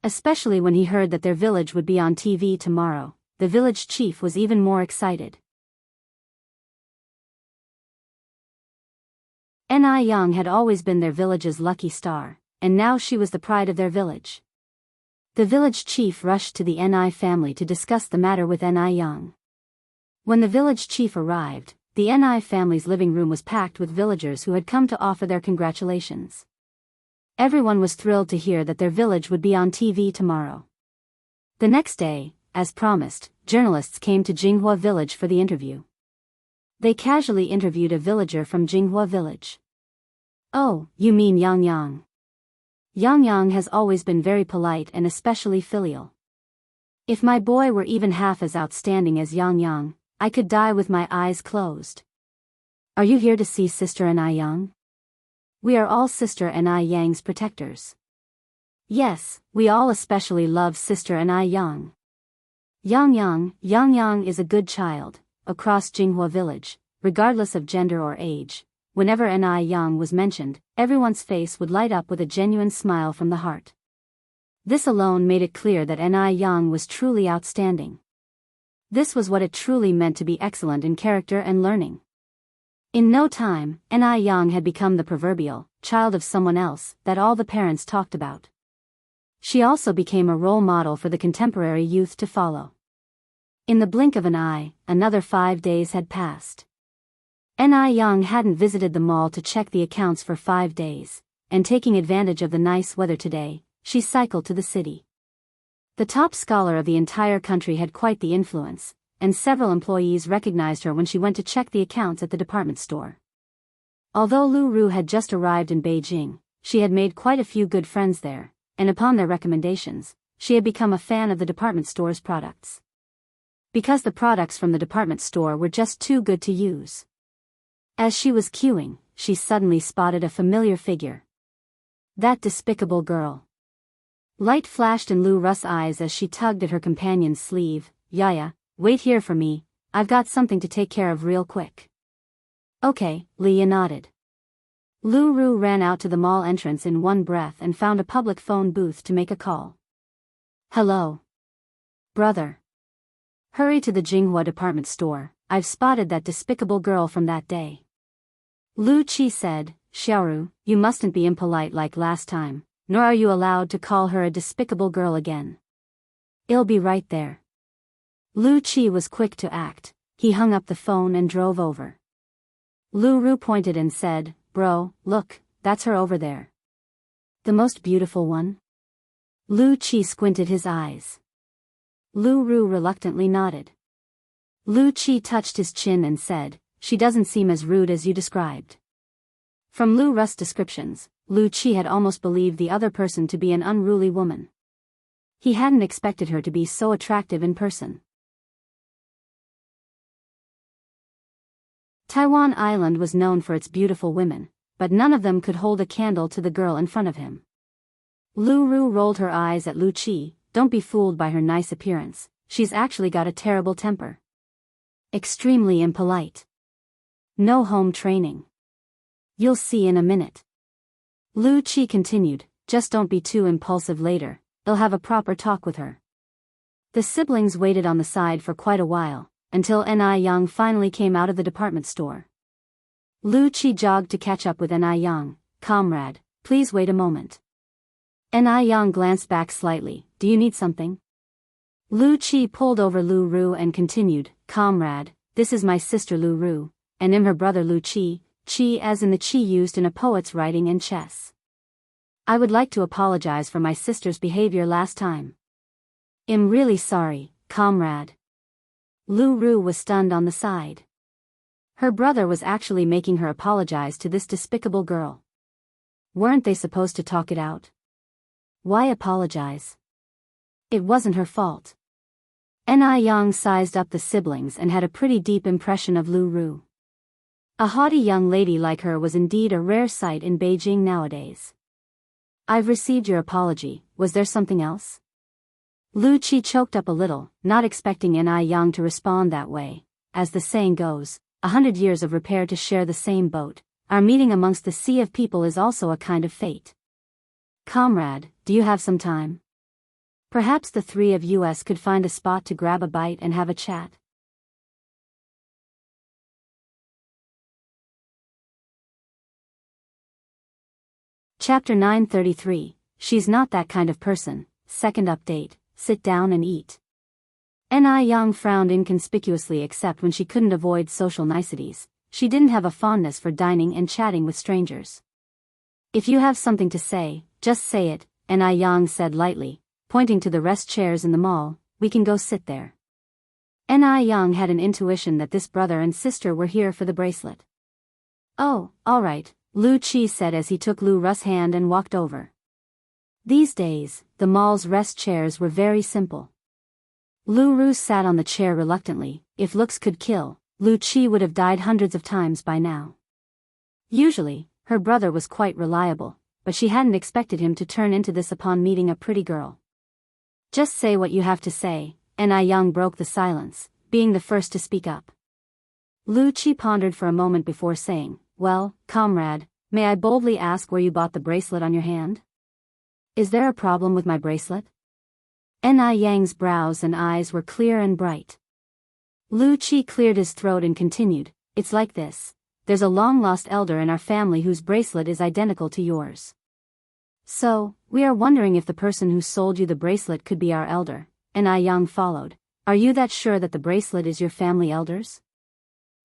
Especially when he heard that their village would be on TV tomorrow, the village chief was even more excited. Ni Yang had always been their village's lucky star, and now she was the pride of their village. The village chief rushed to the Ni family to discuss the matter with Ni Yang. When the village chief arrived, the Ni family's living room was packed with villagers who had come to offer their congratulations. Everyone was thrilled to hear that their village would be on TV tomorrow. The next day, as promised, journalists came to Jinghua village for the interview. They casually interviewed a villager from Jinghua village. "Oh, you mean Yang Yang?" Yang Yang has always been very polite and especially filial. If my boy were even half as outstanding as Yang Yang, I could die with my eyes closed. Are you here to see Sister Ni Yang? We are all Sister Ni Yang's protectors. Yes, we all especially love Sister Ni Yang. Yang Yang is a good child. Across Jinghua village, regardless of gender or age, whenever Ni Yang was mentioned, everyone's face would light up with a genuine smile from the heart. This alone made it clear that Ni Yang was truly outstanding. This was what it truly meant to be excellent in character and learning. In no time, Ni Yang had become the proverbial child of someone else that all the parents talked about. She also became a role model for the contemporary youth to follow. In the blink of an eye, another 5 days had passed. Ni Yang hadn't visited the mall to check the accounts for 5 days, and taking advantage of the nice weather today, she cycled to the city. The top scholar of the entire country had quite the influence, and several employees recognized her when she went to check the accounts at the department store. Although Lu Ru had just arrived in Beijing, she had made quite a few good friends there, and upon their recommendations, she had become a fan of the department store's products. Because the products from the department store were just too good to use. As she was queuing, she suddenly spotted a familiar figure. That despicable girl. Light flashed in Lu Ru's eyes as she tugged at her companion's sleeve. "Yaya, wait here for me, I've got something to take care of real quick." "Okay," Leah nodded. Lu Ru ran out to the mall entrance in one breath and found a public phone booth to make a call. "Hello. Brother. Hurry to the Jinghua department store, I've spotted that despicable girl from that day." Lu Qi said, "Xiaoru, you mustn't be impolite like last time, nor are you allowed to call her a despicable girl again. I'll be right there." Lu Qi was quick to act. He hung up the phone and drove over. Lu Ru pointed and said, "Bro, look, that's her over there." "The most beautiful one?" Lu Qi squinted his eyes. Lu Ru reluctantly nodded. Lu Qi touched his chin and said, "She doesn't seem as rude as you described." From Lu Ru's descriptions, Lu Qi had almost believed the other person to be an unruly woman. He hadn't expected her to be so attractive in person. Taiwan Island was known for its beautiful women, but none of them could hold a candle to the girl in front of him. Lu Ru rolled her eyes at Lu Qi. "Don't be fooled by her nice appearance, she's actually got a terrible temper. Extremely impolite. No home training. You'll see in a minute." Lu Qi continued, "Just don't be too impulsive later, they'll have a proper talk with her." The siblings waited on the side for quite a while, until Ni Yang finally came out of the department store. Lu Qi jogged to catch up with Ni Yang. "Comrade, please wait a moment." Ni Yang glanced back slightly. "Do you need something?" Lu Qi pulled over Lu Ru and continued, "Comrade, this is my sister Lu Ru, and I'm her brother Lu Qi, Qi as in the Qi used in a poet's writing and chess. I would like to apologize for my sister's behavior last time. I'm really sorry, comrade." Lu Ru was stunned on the side. Her brother was actually making her apologize to this despicable girl. Weren't they supposed to talk it out? Why apologize? It wasn't her fault. Yang sized up the siblings and had a pretty deep impression of Lu Ru. A haughty young lady like her was indeed a rare sight in Beijing nowadays. I've received your apology, was there something else? Lu Qi choked up a little, not expecting Yang to respond that way. As the saying goes, 100 years of repair to share the same boat. Our meeting amongst the sea of people is also a kind of fate. Comrade, do you have some time? Perhaps the three of us could find a spot to grab a bite and have a chat. Chapter 933, She's Not That Kind of Person, Second Update, Sit Down and Eat. Yang frowned inconspicuously except when she couldn't avoid social niceties. She didn't have a fondness for dining and chatting with strangers. If you have something to say, just say it, Yang said lightly, pointing to the rest chairs in the mall. We can go sit there. Yang had an intuition that this brother and sister were here for the bracelet. Oh, all right, Lu Qi said as he took Lu Ru's hand and walked over. These days, the mall's rest chairs were very simple. Lu Ru sat on the chair reluctantly. If looks could kill, Lu Qi would have died hundreds of times by now. Usually, her brother was quite reliable, but she hadn't expected him to turn into this upon meeting a pretty girl. Just say what you have to say, Yang broke the silence, being the first to speak up. Lu Qi pondered for a moment before saying, well, comrade, may I boldly ask where you bought the bracelet on your hand? Is there a problem with my bracelet? Yang's brows and eyes were clear and bright. Lu Qi cleared his throat and continued, it's like this. There's a long-lost elder in our family whose bracelet is identical to yours. So, we are wondering if the person who sold you the bracelet could be our elder. Yang followed. Are you that sure that the bracelet is your family elder's?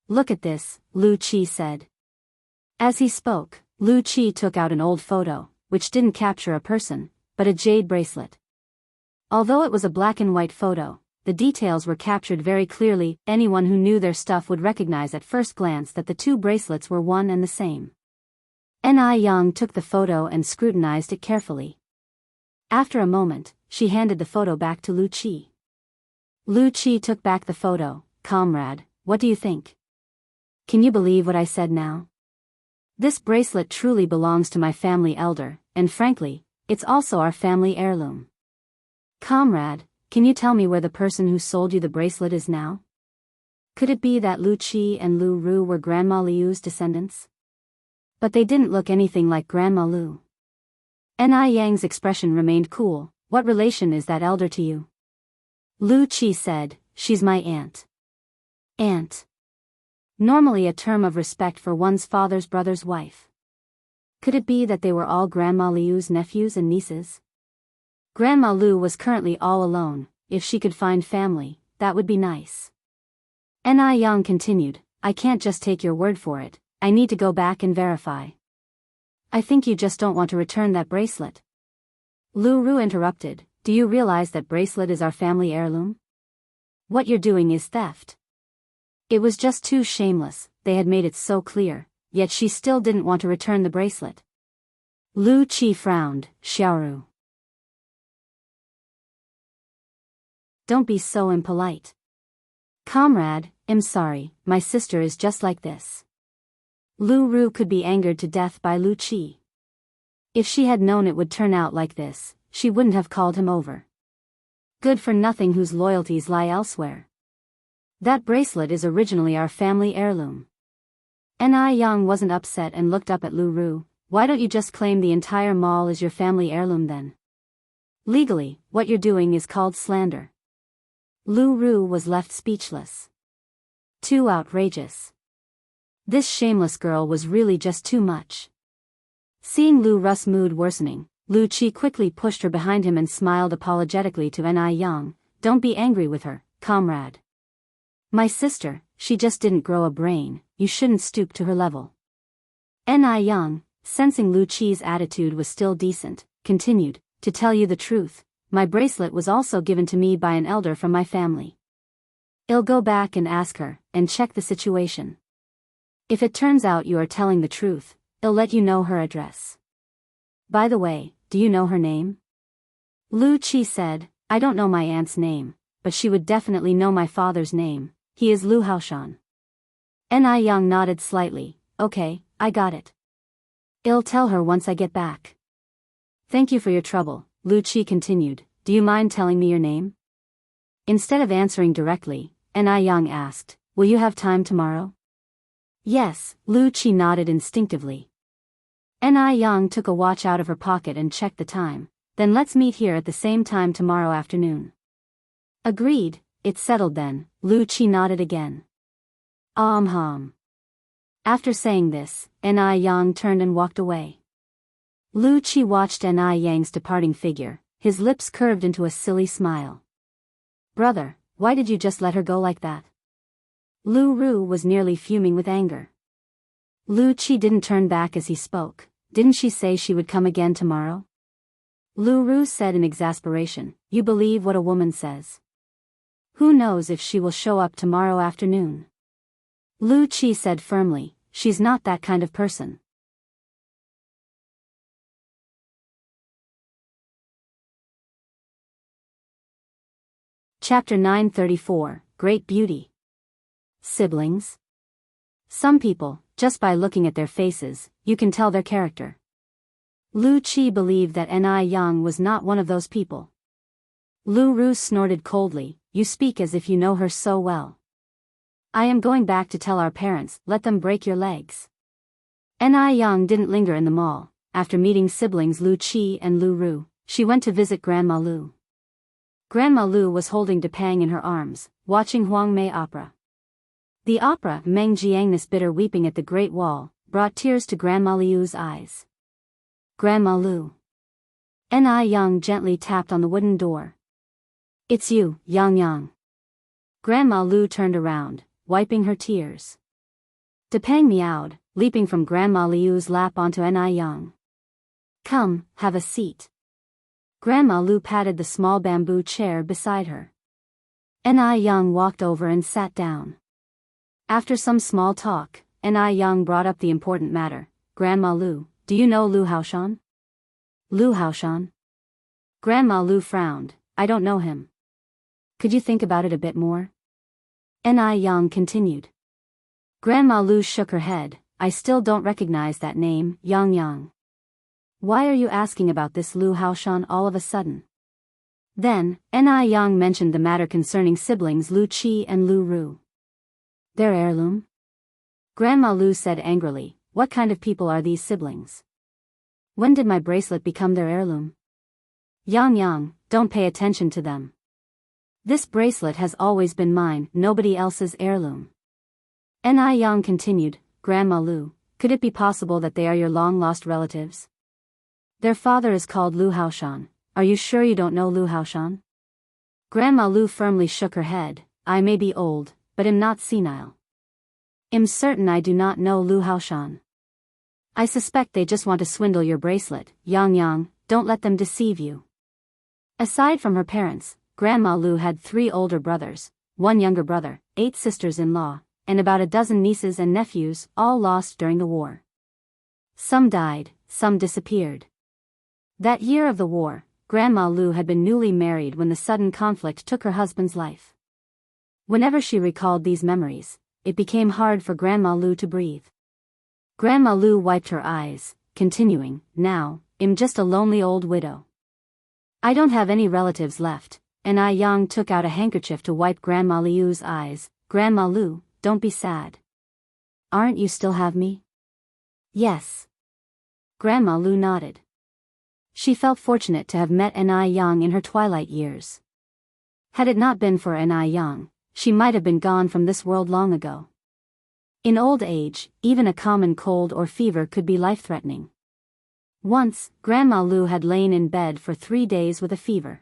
Look at this, Lu Qi said. As he spoke, Lu Qi took out an old photo, which didn't capture a person, but a jade bracelet. Although it was a black and white photo, the details were captured very clearly. Anyone who knew their stuff would recognize at first glance that the two bracelets were one and the same. Yang took the photo and scrutinized it carefully. After a moment, she handed the photo back to Lu Qi. Lu Qi took back the photo. Comrade, what do you think? Can you believe what I said now? This bracelet truly belongs to my family elder, and frankly, it's also our family heirloom. Comrade, can you tell me where the person who sold you the bracelet is now? Could it be that Lu Qi and Lu Ru were Grandma Liu's descendants? But they didn't look anything like Grandma Lu. Yang's expression remained cool. What relation is that elder to you? Lu Qi said, she's my aunt. Aunt. Normally a term of respect for one's father's brother's wife. Could it be that they were all Grandma Liu's nephews and nieces? Grandma Lu was currently all alone. If she could find family, that would be nice. Yang continued, I can't just take your word for it, I need to go back and verify. I think you just don't want to return that bracelet. Lu Ru interrupted, do you realize that bracelet is our family heirloom? What you're doing is theft. It was just too shameless, they had made it so clear, yet she still didn't want to return the bracelet. Lu Qi frowned, Xiaoru. Don't be so impolite. Comrade, I'm sorry, my sister is just like this. Lu Ru could be angered to death by Lu Qi. If she had known it would turn out like this, she wouldn't have called him over. Good for nothing whose loyalties lie elsewhere. That bracelet is originally our family heirloom. Yang wasn't upset and looked up at Lu Ru. Why don't you just claim the entire mall is your family heirloom then? Legally, what you're doing is called slander. Lu Ru was left speechless. Too outrageous. This shameless girl was really just too much. Seeing Lu Ru's mood worsening, Lu Qi quickly pushed her behind him and smiled apologetically to Yang. Don't be angry with her, comrade. My sister, she just didn't grow a brain, you shouldn't stoop to her level. Yang, sensing Lu Qi's attitude was still decent, continued, to tell you the truth, my bracelet was also given to me by an elder from my family. I'll go back and ask her, and check the situation. If it turns out you are telling the truth, I'll let you know her address. By the way, do you know her name? Lu Chi said, I don't know my aunt's name, but she would definitely know my father's name. He is Lu Haoshan. Ni Yang nodded slightly. Okay, I got it. I'll tell her once I get back. Thank you for your trouble, Lu Chi continued. Do you mind telling me your name? Instead of answering directly, Ni Yang asked, will you have time tomorrow? Yes, Lu Chi nodded instinctively. Ni Yang took a watch out of her pocket and checked the time. Then let's meet here at the same time tomorrow afternoon. Agreed, it's settled then, Lu Chi nodded again. Hum. After saying this, Ni Yang turned and walked away. Lu Chi watched Ni Yang's departing figure, his lips curved into a silly smile. Brother, why did you just let her go like that? Lu Ru was nearly fuming with anger. Lu Chi didn't turn back as he spoke. Didn't she say she would come again tomorrow? Lu Ru said in exasperation, you believe what a woman says. Who knows if she will show up tomorrow afternoon? Lu Chi said firmly, she's not that kind of person. Chapter 934, Great Beauty. Siblings. Some people, just by looking at their faces, you can tell their character. Lu Chi believed that Ni Yang was not one of those people. Lu Ru snorted coldly, you speak as if you know her so well. I am going back to tell our parents, let them break your legs. Ni Yang didn't linger in the mall. After meeting siblings Lu Chi and Lu Ru, she went to visit Grandma Lu. Grandma Lu was holding Depang in her arms, watching Huang Mei opera. The opera, Meng Jiangnis bitter weeping at the Great Wall, brought tears to Grandma Liu's eyes. Grandma Lu. Ni Yang gently tapped on the wooden door. It's you, Yang Yang. Grandma Lu turned around, wiping her tears. Depang meowed, leaping from Grandma Liu's lap onto Ni Yang. Come, have a seat. Grandma Lu patted the small bamboo chair beside her. Ni Yang walked over and sat down. After some small talk, Ni Yang brought up the important matter. Grandma Lu, do you know Lu Haoshan? Lu Haoshan? Grandma Lu frowned, I don't know him. Could you think about it a bit more? Ni Yang continued. Grandma Lu shook her head, I still don't recognize that name, Yang Yang. Why are you asking about this Lu Haoshan all of a sudden? Then, Ni Yang mentioned the matter concerning siblings Lu Chi and Lu Ru. Their heirloom? Grandma Lu said angrily, what kind of people are these siblings? When did my bracelet become their heirloom? Yang Yang, don't pay attention to them. This bracelet has always been mine, nobody else's heirloom. Ni Yang continued, Grandma Lu, could it be possible that they are your long-lost relatives? Their father is called Lu Haoshan. Are you sure you don't know Lu Haoshan? Grandma Lu firmly shook her head, I may be old, but am not senile. I'm certain I do not know Lu Haoshan. I suspect they just want to swindle your bracelet, Yang Yang, don't let them deceive you. Aside from her parents, Grandma Lu had 3 older brothers, 1 younger brother, 8 sisters-in-law, and about a dozen nieces and nephews, all lost during the war. Some died, some disappeared. That year of the war, Grandma Lu had been newly married when the sudden conflict took her husband's life. Whenever she recalled these memories, it became hard for Grandma Lu to breathe. Grandma Lu wiped her eyes, continuing, now, I'm just a lonely old widow. I don't have any relatives left, Ni Yang took out a handkerchief to wipe Grandma Liu's eyes. Grandma Lu, don't be sad. Aren't you still have me? Yes. Grandma Lu nodded. She felt fortunate to have met Ni Yang in her twilight years. Had it not been for Ni Yang, she might have been gone from this world long ago. In old age, even a common cold or fever could be life-threatening. Once, Grandma Lu had lain in bed for 3 days with a fever.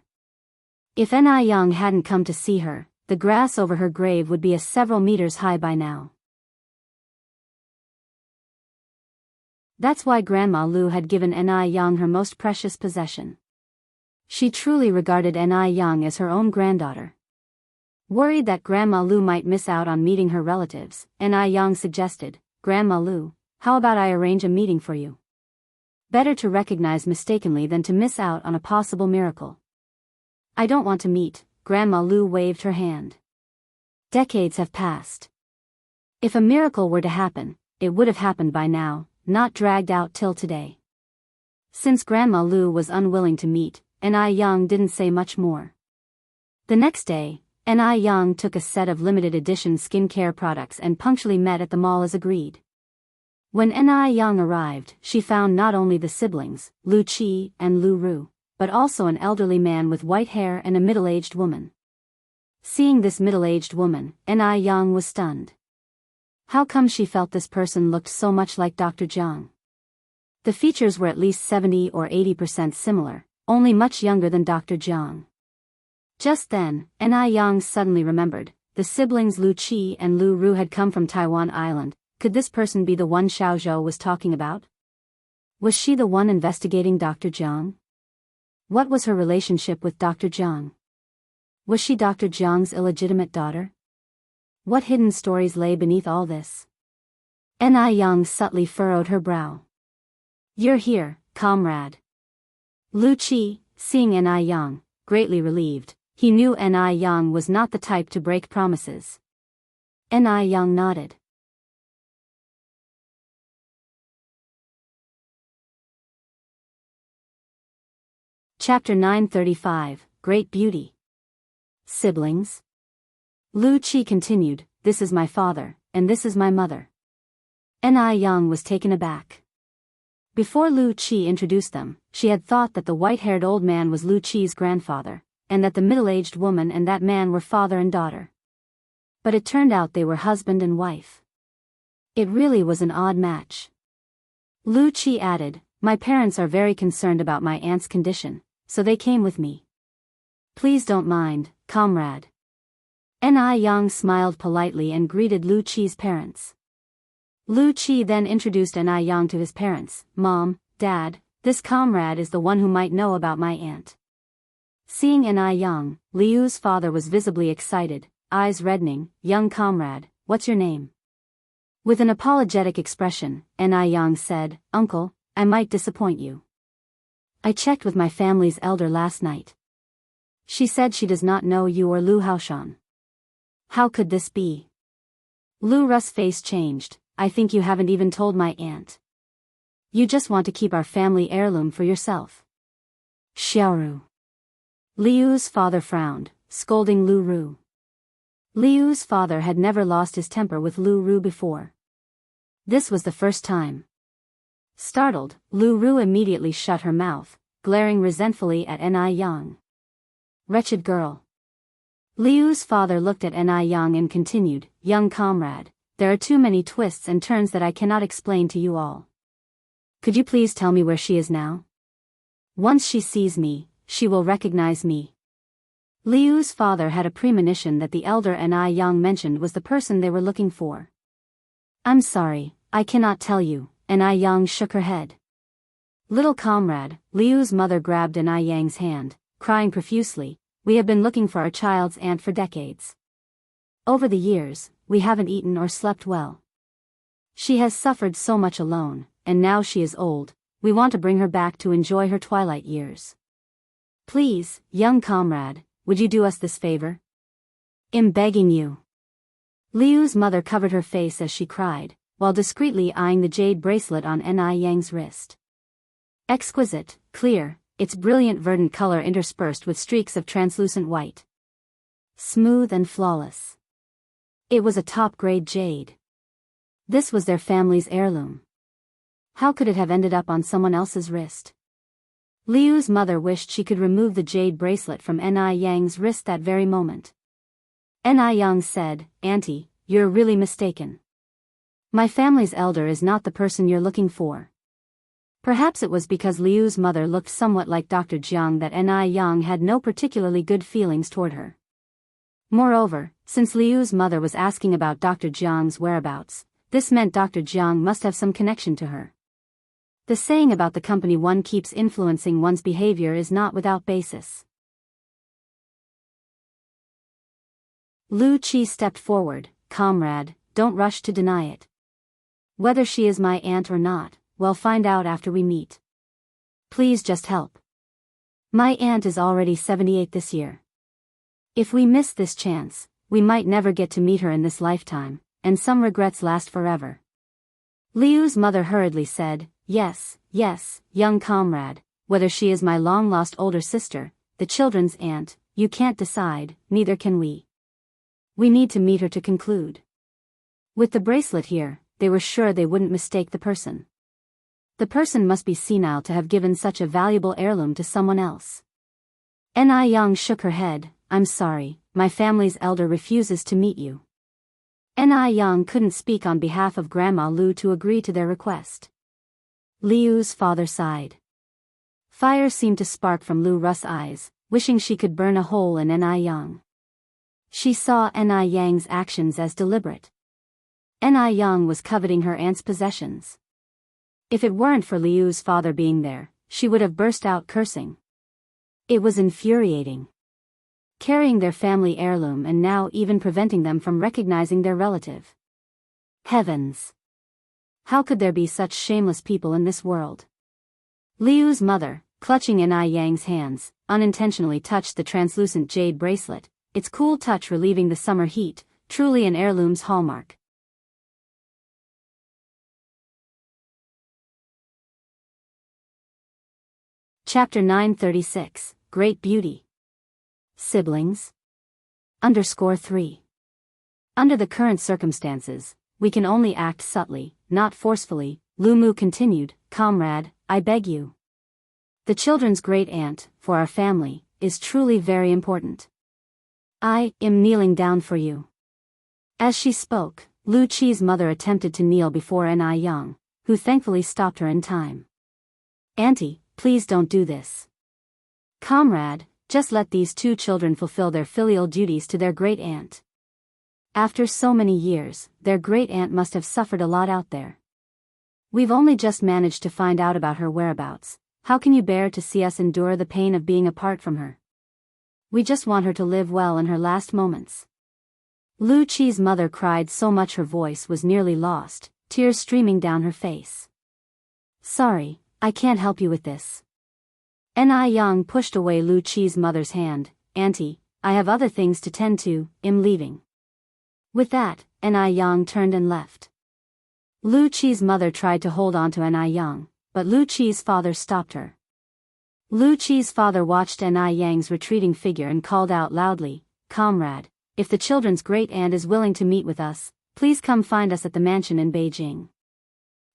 If Ni Yang hadn't come to see her, the grass over her grave would be several meters high by now. That's why Grandma Lu had given Ni Yang her most precious possession. She truly regarded Ni Yang as her own granddaughter. Worried that Grandma Lu might miss out on meeting her relatives, Ni Yang suggested, Grandma Lu, how about I arrange a meeting for you? Better to recognize mistakenly than to miss out on a possible miracle. I don't want to meet, Grandma Lu waved her hand. Decades have passed. If a miracle were to happen, it would have happened by now, not dragged out till today. Since Grandma Lu was unwilling to meet, N.I. Young didn't say much more. The next day, N.I. Young took a set of limited edition skincare products and punctually met at the mall as agreed. When N.I. Young arrived, she found not only the siblings, Lu Qi and Lu Ru, but also an elderly man with white hair and a middle-aged woman. Seeing this middle-aged woman, N.I. Young was stunned. How come she felt this person looked so much like Dr. Jiang? The features were at least 70 or 80% similar, only much younger than Dr. Jiang. Just then, N.I. Young suddenly remembered, the siblings Lu Qi and Lu Ru had come from Taiwan Island. Could this person be the one Xiao Zhou was talking about? Was she the one investigating Dr. Jiang? What was her relationship with Dr. Jiang? Was she Dr. Jiang's illegitimate daughter? What hidden stories lay beneath all this? N.I. Young subtly furrowed her brow. You're here, comrade. Lu Qi, seeing N.I. Young, greatly relieved, he knew N.I. Young was not the type to break promises. N.I. Young nodded. Chapter 935, Great Beauty. Siblings? Lu Qi continued, this is my father, and this is my mother. N.I. Young was taken aback. Before Lu Qi introduced them, she had thought that the white-haired old man was Lu Qi's grandfather, and that the middle-aged woman and that man were father and daughter. But it turned out they were husband and wife. It really was an odd match. Lu Qi added, my parents are very concerned about my aunt's condition, so they came with me. Please don't mind, comrade. N.I. Young smiled politely and greeted Lu Qi's parents. Lu Qi then introduced N.I. Young to his parents. Mom, Dad, this comrade is the one who might know about my aunt. Seeing N.I. Young, Liu's father was visibly excited, eyes reddening. Young comrade, what's your name? With an apologetic expression, N.I. Young said, Uncle, I might disappoint you. I checked with my family's elder last night. She said she does not know you or Lu Haoshan. How could this be? Lu Ru's face changed. I think you haven't even told my aunt. You just want to keep our family heirloom for yourself. Xiaoru. Liu's father frowned, scolding Lu Ru. Liu's father had never lost his temper with Lu Ru before. This was the first time. Startled, Lu Ru immediately shut her mouth, glaring resentfully at N.I. Young. Wretched girl. Liu's father looked at N.I. Young and continued, young comrade, there are too many twists and turns that I cannot explain to you all. Could you please tell me where she is now? Once she sees me, she will recognize me. Liu's father had a premonition that the elder N.I. Young mentioned was the person they were looking for. I'm sorry, I cannot tell you. N.I. Young shook her head. Little comrade, Liu's mother grabbed N.I. Yang's hand, crying profusely, we have been looking for our child's aunt for decades. Over the years, we haven't eaten or slept well. She has suffered so much alone, and now she is old, we want to bring her back to enjoy her twilight years. Please, young comrade, would you do us this favor? I'm begging you. Liu's mother covered her face as she cried, while discreetly eyeing the jade bracelet on N.I. Yang's wrist. Exquisite, clear, its brilliant verdant color interspersed with streaks of translucent white. Smooth and flawless. It was a top-grade jade. This was their family's heirloom. How could it have ended up on someone else's wrist? Liu's mother wished she could remove the jade bracelet from N.I. Yang's wrist that very moment. N.I. Yang said, Auntie, you're really mistaken. My family's elder is not the person you're looking for. Perhaps it was because Liu's mother looked somewhat like Dr. Jiang that N.I. Yang had no particularly good feelings toward her. Moreover, since Liu's mother was asking about Dr. Jiang's whereabouts, this meant Dr. Jiang must have some connection to her. The saying about the company one keeps influencing one's behavior is not without basis. Lu Qi stepped forward, comrade, don't rush to deny it. Whether she is my aunt or not, we'll find out after we meet. Please just help. My aunt is already 78 this year. If we miss this chance, we might never get to meet her in this lifetime, and some regrets last forever. Liu's mother hurriedly said, Yes, young comrade, whether she is my long-lost older sister, the children's aunt, you can't decide, neither can we. We need to meet her to conclude. With the bracelet here, they were sure they wouldn't mistake the person. The person must be senile to have given such a valuable heirloom to someone else. Ni Young shook her head. I'm sorry, my family's elder refuses to meet you. Ni Young couldn't speak on behalf of Grandma Lu to agree to their request. Liu's father sighed. Fire seemed to spark from Lu Ru's eyes, wishing she could burn a hole in Ni Young. She saw Ni Yang's actions as deliberate. Ni Young was coveting her aunt's possessions. If it weren't for Liu's father being there, she would have burst out cursing. It was infuriating. Carrying their family heirloom and now even preventing them from recognizing their relative. Heavens! How could there be such shameless people in this world? Liu's mother, clutching Ni Yang's hands, unintentionally touched the translucent jade bracelet, its cool touch relieving the summer heat, truly an heirloom's hallmark. Chapter 936, Great Beauty. Siblings. _3. Under the current circumstances, we can only act subtly, not forcefully, Lu Mu continued, Comrade, I beg you. The children's great aunt, for our family, is truly very important. I am kneeling down for you. As she spoke, Lu Qi's mother attempted to kneel before Ni Young, who thankfully stopped her in time. Auntie, please don't do this. Comrade, just let these two children fulfill their filial duties to their great aunt. After so many years, their great aunt must have suffered a lot out there. We've only just managed to find out about her whereabouts. How can you bear to see us endure the pain of being apart from her? We just want her to live well in her last moments. Lu Qi's mother cried so much her voice was nearly lost, tears streaming down her face. Sorry, I can't help you with this. Ni Young pushed away Lu Qi's mother's hand. Auntie, I have other things to tend to, I'm leaving. With that, Ni Young turned and left. Lu Qi's mother tried to hold on to Ni Young, but Lu Qi's father stopped her. Lu Qi's father watched Ni Yang's retreating figure and called out loudly, Comrade, if the children's great aunt is willing to meet with us, please come find us at the mansion in Beijing.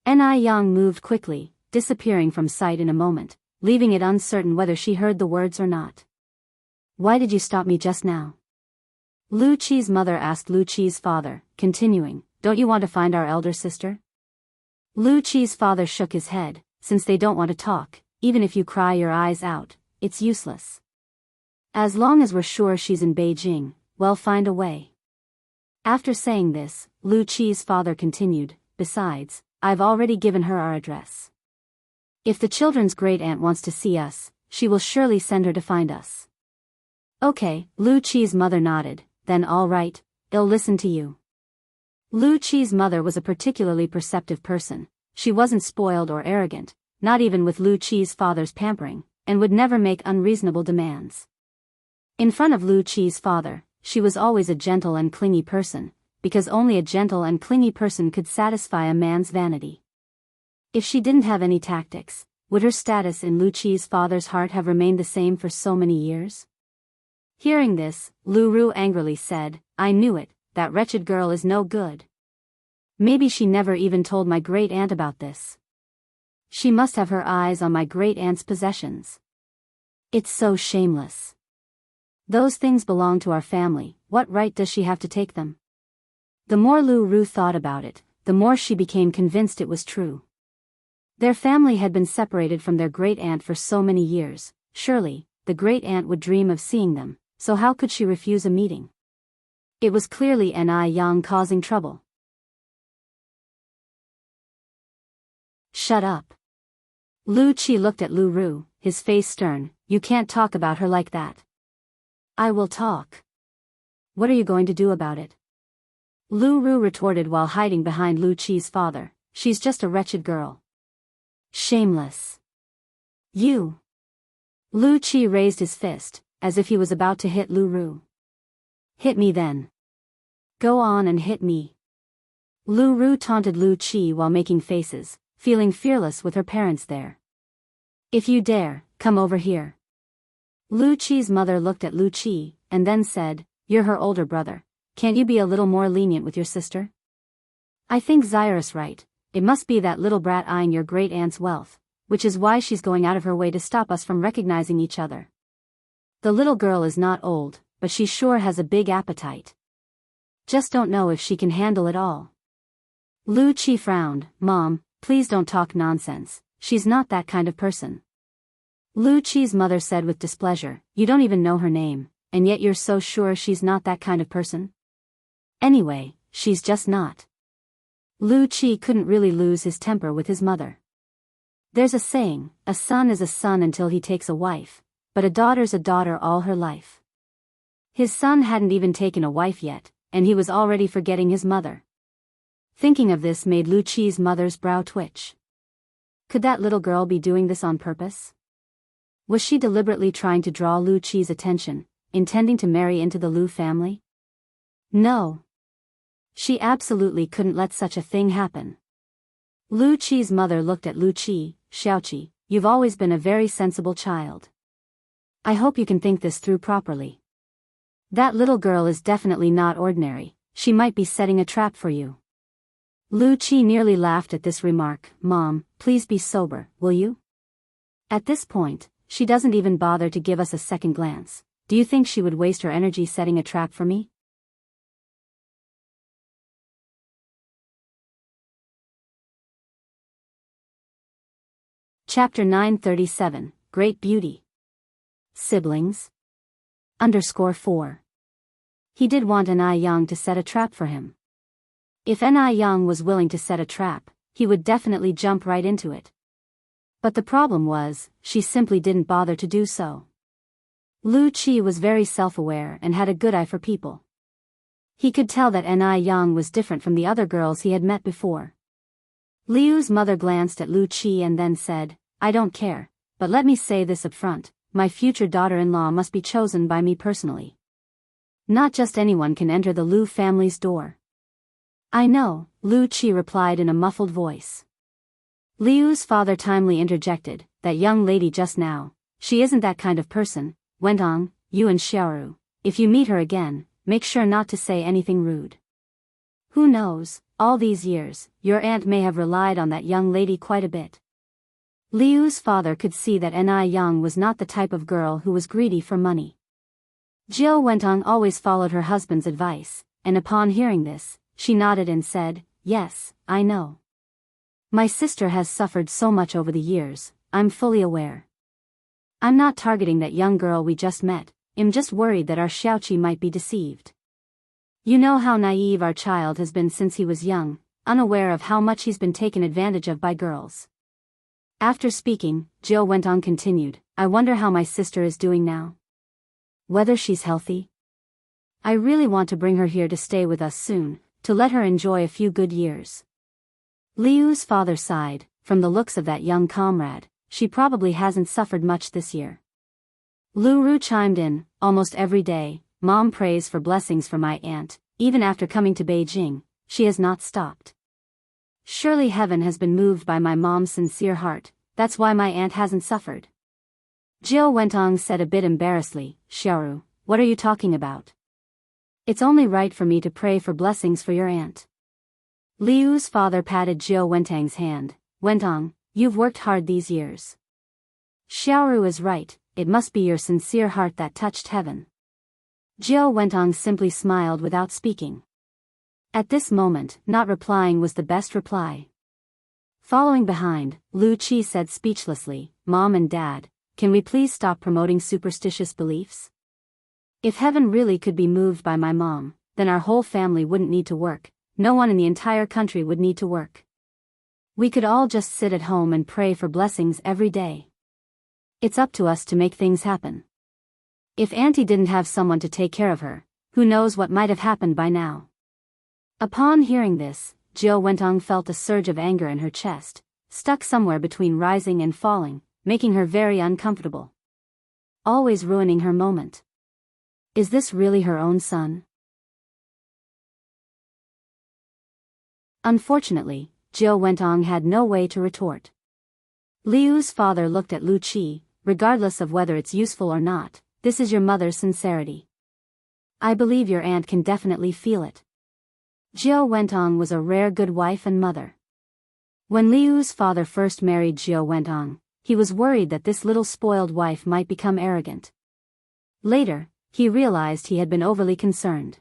Ni Young moved quickly, disappearing from sight in a moment, leaving it uncertain whether she heard the words or not. Why did you stop me just now? Lu Qi's mother asked Lu Qi's father, continuing, Don't you want to find our elder sister? Lu Qi's father shook his head, Since they don't want to talk, even if you cry your eyes out, it's useless. As long as we're sure she's in Beijing, we'll find a way. After saying this, Lu Qi's father continued, Besides, I've already given her our address. If the children's great aunt wants to see us, she will surely send her to find us. Okay, Lu Qi's mother nodded, then all right, I'll listen to you. Lu Qi's mother was a particularly perceptive person. She wasn't spoiled or arrogant, not even with Lu Qi's father's pampering, and would never make unreasonable demands. In front of Lu Qi's father, she was always a gentle and clingy person, because only a gentle and clingy person could satisfy a man's vanity. If she didn't have any tactics, would her status in Lu Qi's father's heart have remained the same for so many years? Hearing this, Lu Ru angrily said, I knew it, that wretched girl is no good. Maybe she never even told my great aunt about this. She must have her eyes on my great aunt's possessions. It's so shameless. Those things belong to our family, what right does she have to take them? The more Lu Ru thought about it, the more she became convinced it was true. Their family had been separated from their great aunt for so many years, surely, the great aunt would dream of seeing them, so how could she refuse a meeting? It was clearly Ni Yang causing trouble. Shut up. Lu Qi looked at Lu Ru, his face stern, you can't talk about her like that. I will talk. What are you going to do about it? Lu Ru retorted while hiding behind Lu Qi's father. she's just a wretched girl. Shameless. You. Lu Qi raised his fist, as if he was about to hit Lu Ru. Hit me then. Go on and hit me. Lu Ru taunted Lu Qi while making faces, feeling fearless with her parents there. If you dare, come over here. Lu Qi's mother looked at Lu Qi, and then said, you're her older brother. Can't you be a little more lenient with your sister? I think Zaira's right. It must be that little brat eyeing your great-aunt's wealth, which is why she's going out of her way to stop us from recognizing each other. The little girl is not old, but she sure has a big appetite. Just don't know if she can handle it all. Lu Qi frowned. Mom, please don't talk nonsense. She's not that kind of person. Lu Qi's mother said with displeasure, you don't even know her name, and yet you're so sure she's not that kind of person? Anyway, she's just not. Lu Qi couldn't really lose his temper with his mother. There's a saying, a son is a son until he takes a wife, but a daughter's a daughter all her life. His son hadn't even taken a wife yet, and he was already forgetting his mother. Thinking of this made Lu Qi's mother's brow twitch. Could that little girl be doing this on purpose? Was she deliberately trying to draw Lu Qi's attention, intending to marry into the Lu family? No. She absolutely couldn't let such a thing happen. Lu Qi's mother looked at Lu Qi. Xiaoqi, you've always been a very sensible child. I hope you can think this through properly. That little girl is definitely not ordinary, she might be setting a trap for you. Lu Qi nearly laughed at this remark. Mom, please be sober, will you? At this point, she doesn't even bother to give us a second glance. Do you think she would waste her energy setting a trap for me? Chapter 937, Great Beauty. Siblings. _4. He did want Ni Yang to set a trap for him. If Ni Yang was willing to set a trap, he would definitely jump right into it. But the problem was, she simply didn't bother to do so. Lu Qi was very self-aware and had a good eye for people. He could tell that Ni Yang was different from the other girls he had met before. Liu's mother glanced at Lu Qi and then said, I don't care, but let me say this up front, my future daughter-in-law must be chosen by me personally. Not just anyone can enter the Lu family's door. I know, Lu Qi replied in a muffled voice. Liu's father timely interjected, that young lady just now, she isn't that kind of person. Went on, you and Xiaoru, if you meet her again, make sure not to say anything rude. Who knows, all these years, your aunt may have relied on that young lady quite a bit. Liu's father could see that Ni Yang was not the type of girl who was greedy for money. Jill Wentong always followed her husband's advice, and upon hearing this, she nodded and said, yes, I know. My sister has suffered so much over the years, I'm fully aware. I'm not targeting that young girl we just met, I'm just worried that our Xiaoqi might be deceived. You know how naive our child has been since he was young, unaware of how much he's been taken advantage of by girls. After speaking, Jill Wentong continued, I wonder how my sister is doing now. Whether she's healthy? I really want to bring her here to stay with us soon, to let her enjoy a few good years. Liu's father sighed, from the looks of that young comrade, she probably hasn't suffered much this year. Lu Ru chimed in, almost every day, Mom prays for blessings for my aunt, even after coming to Beijing, she has not stopped. Surely heaven has been moved by my mom's sincere heart, that's why my aunt hasn't suffered. Jill Wentong said a bit embarrassedly, Xiaoru, what are you talking about? It's only right for me to pray for blessings for your aunt. Liu's father patted Jill Wentong's hand, Wentong, you've worked hard these years. Xiaoru is right, it must be your sincere heart that touched heaven. Jill Wentong simply smiled without speaking. At this moment, not replying was the best reply. Following behind, Lu Qi said speechlessly, Mom and Dad, can we please stop promoting superstitious beliefs? If heaven really could be moved by my mom, then our whole family wouldn't need to work, no one in the entire country would need to work. We could all just sit at home and pray for blessings every day. It's up to us to make things happen. If Auntie didn't have someone to take care of her, who knows what might have happened by now. Upon hearing this, Jiao Wentong felt a surge of anger in her chest, stuck somewhere between rising and falling, making her very uncomfortable. Always ruining her moment. Is this really her own son? Unfortunately, Jiao Wentong had no way to retort. Liu's father looked at Lu Qi, regardless of whether it's useful or not, this is your mother's sincerity. I believe your aunt can definitely feel it. Jiao Wentong was a rare good wife and mother. When Liu's father first married Jiao Wentong, he was worried that this little spoiled wife might become arrogant. Later, he realized he had been overly concerned.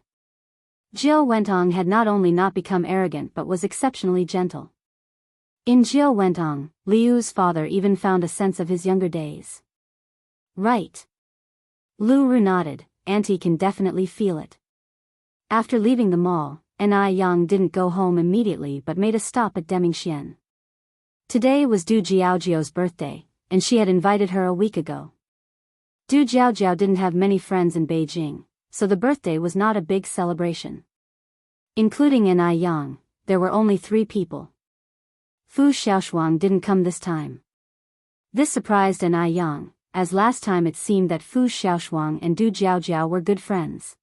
Jiao Wentong had not only not become arrogant but was exceptionally gentle. In Jiao Wentong, Liu's father even found a sense of his younger days. Right. Lu Ru nodded, Auntie can definitely feel it. After leaving the mall, Ni Yang didn't go home immediately but made a stop at Demingxian. Today was Du Jiaojiao's birthday, and she had invited her a week ago. Du Jiaojiao didn't have many friends in Beijing, so the birthday was not a big celebration. Including Ni Yang, there were only 3 people. Fu Xiaoshuang didn't come this time. This surprised Ni Yang, as last time it seemed that Fu Xiaoshuang and Du Jiaojiao were good friends.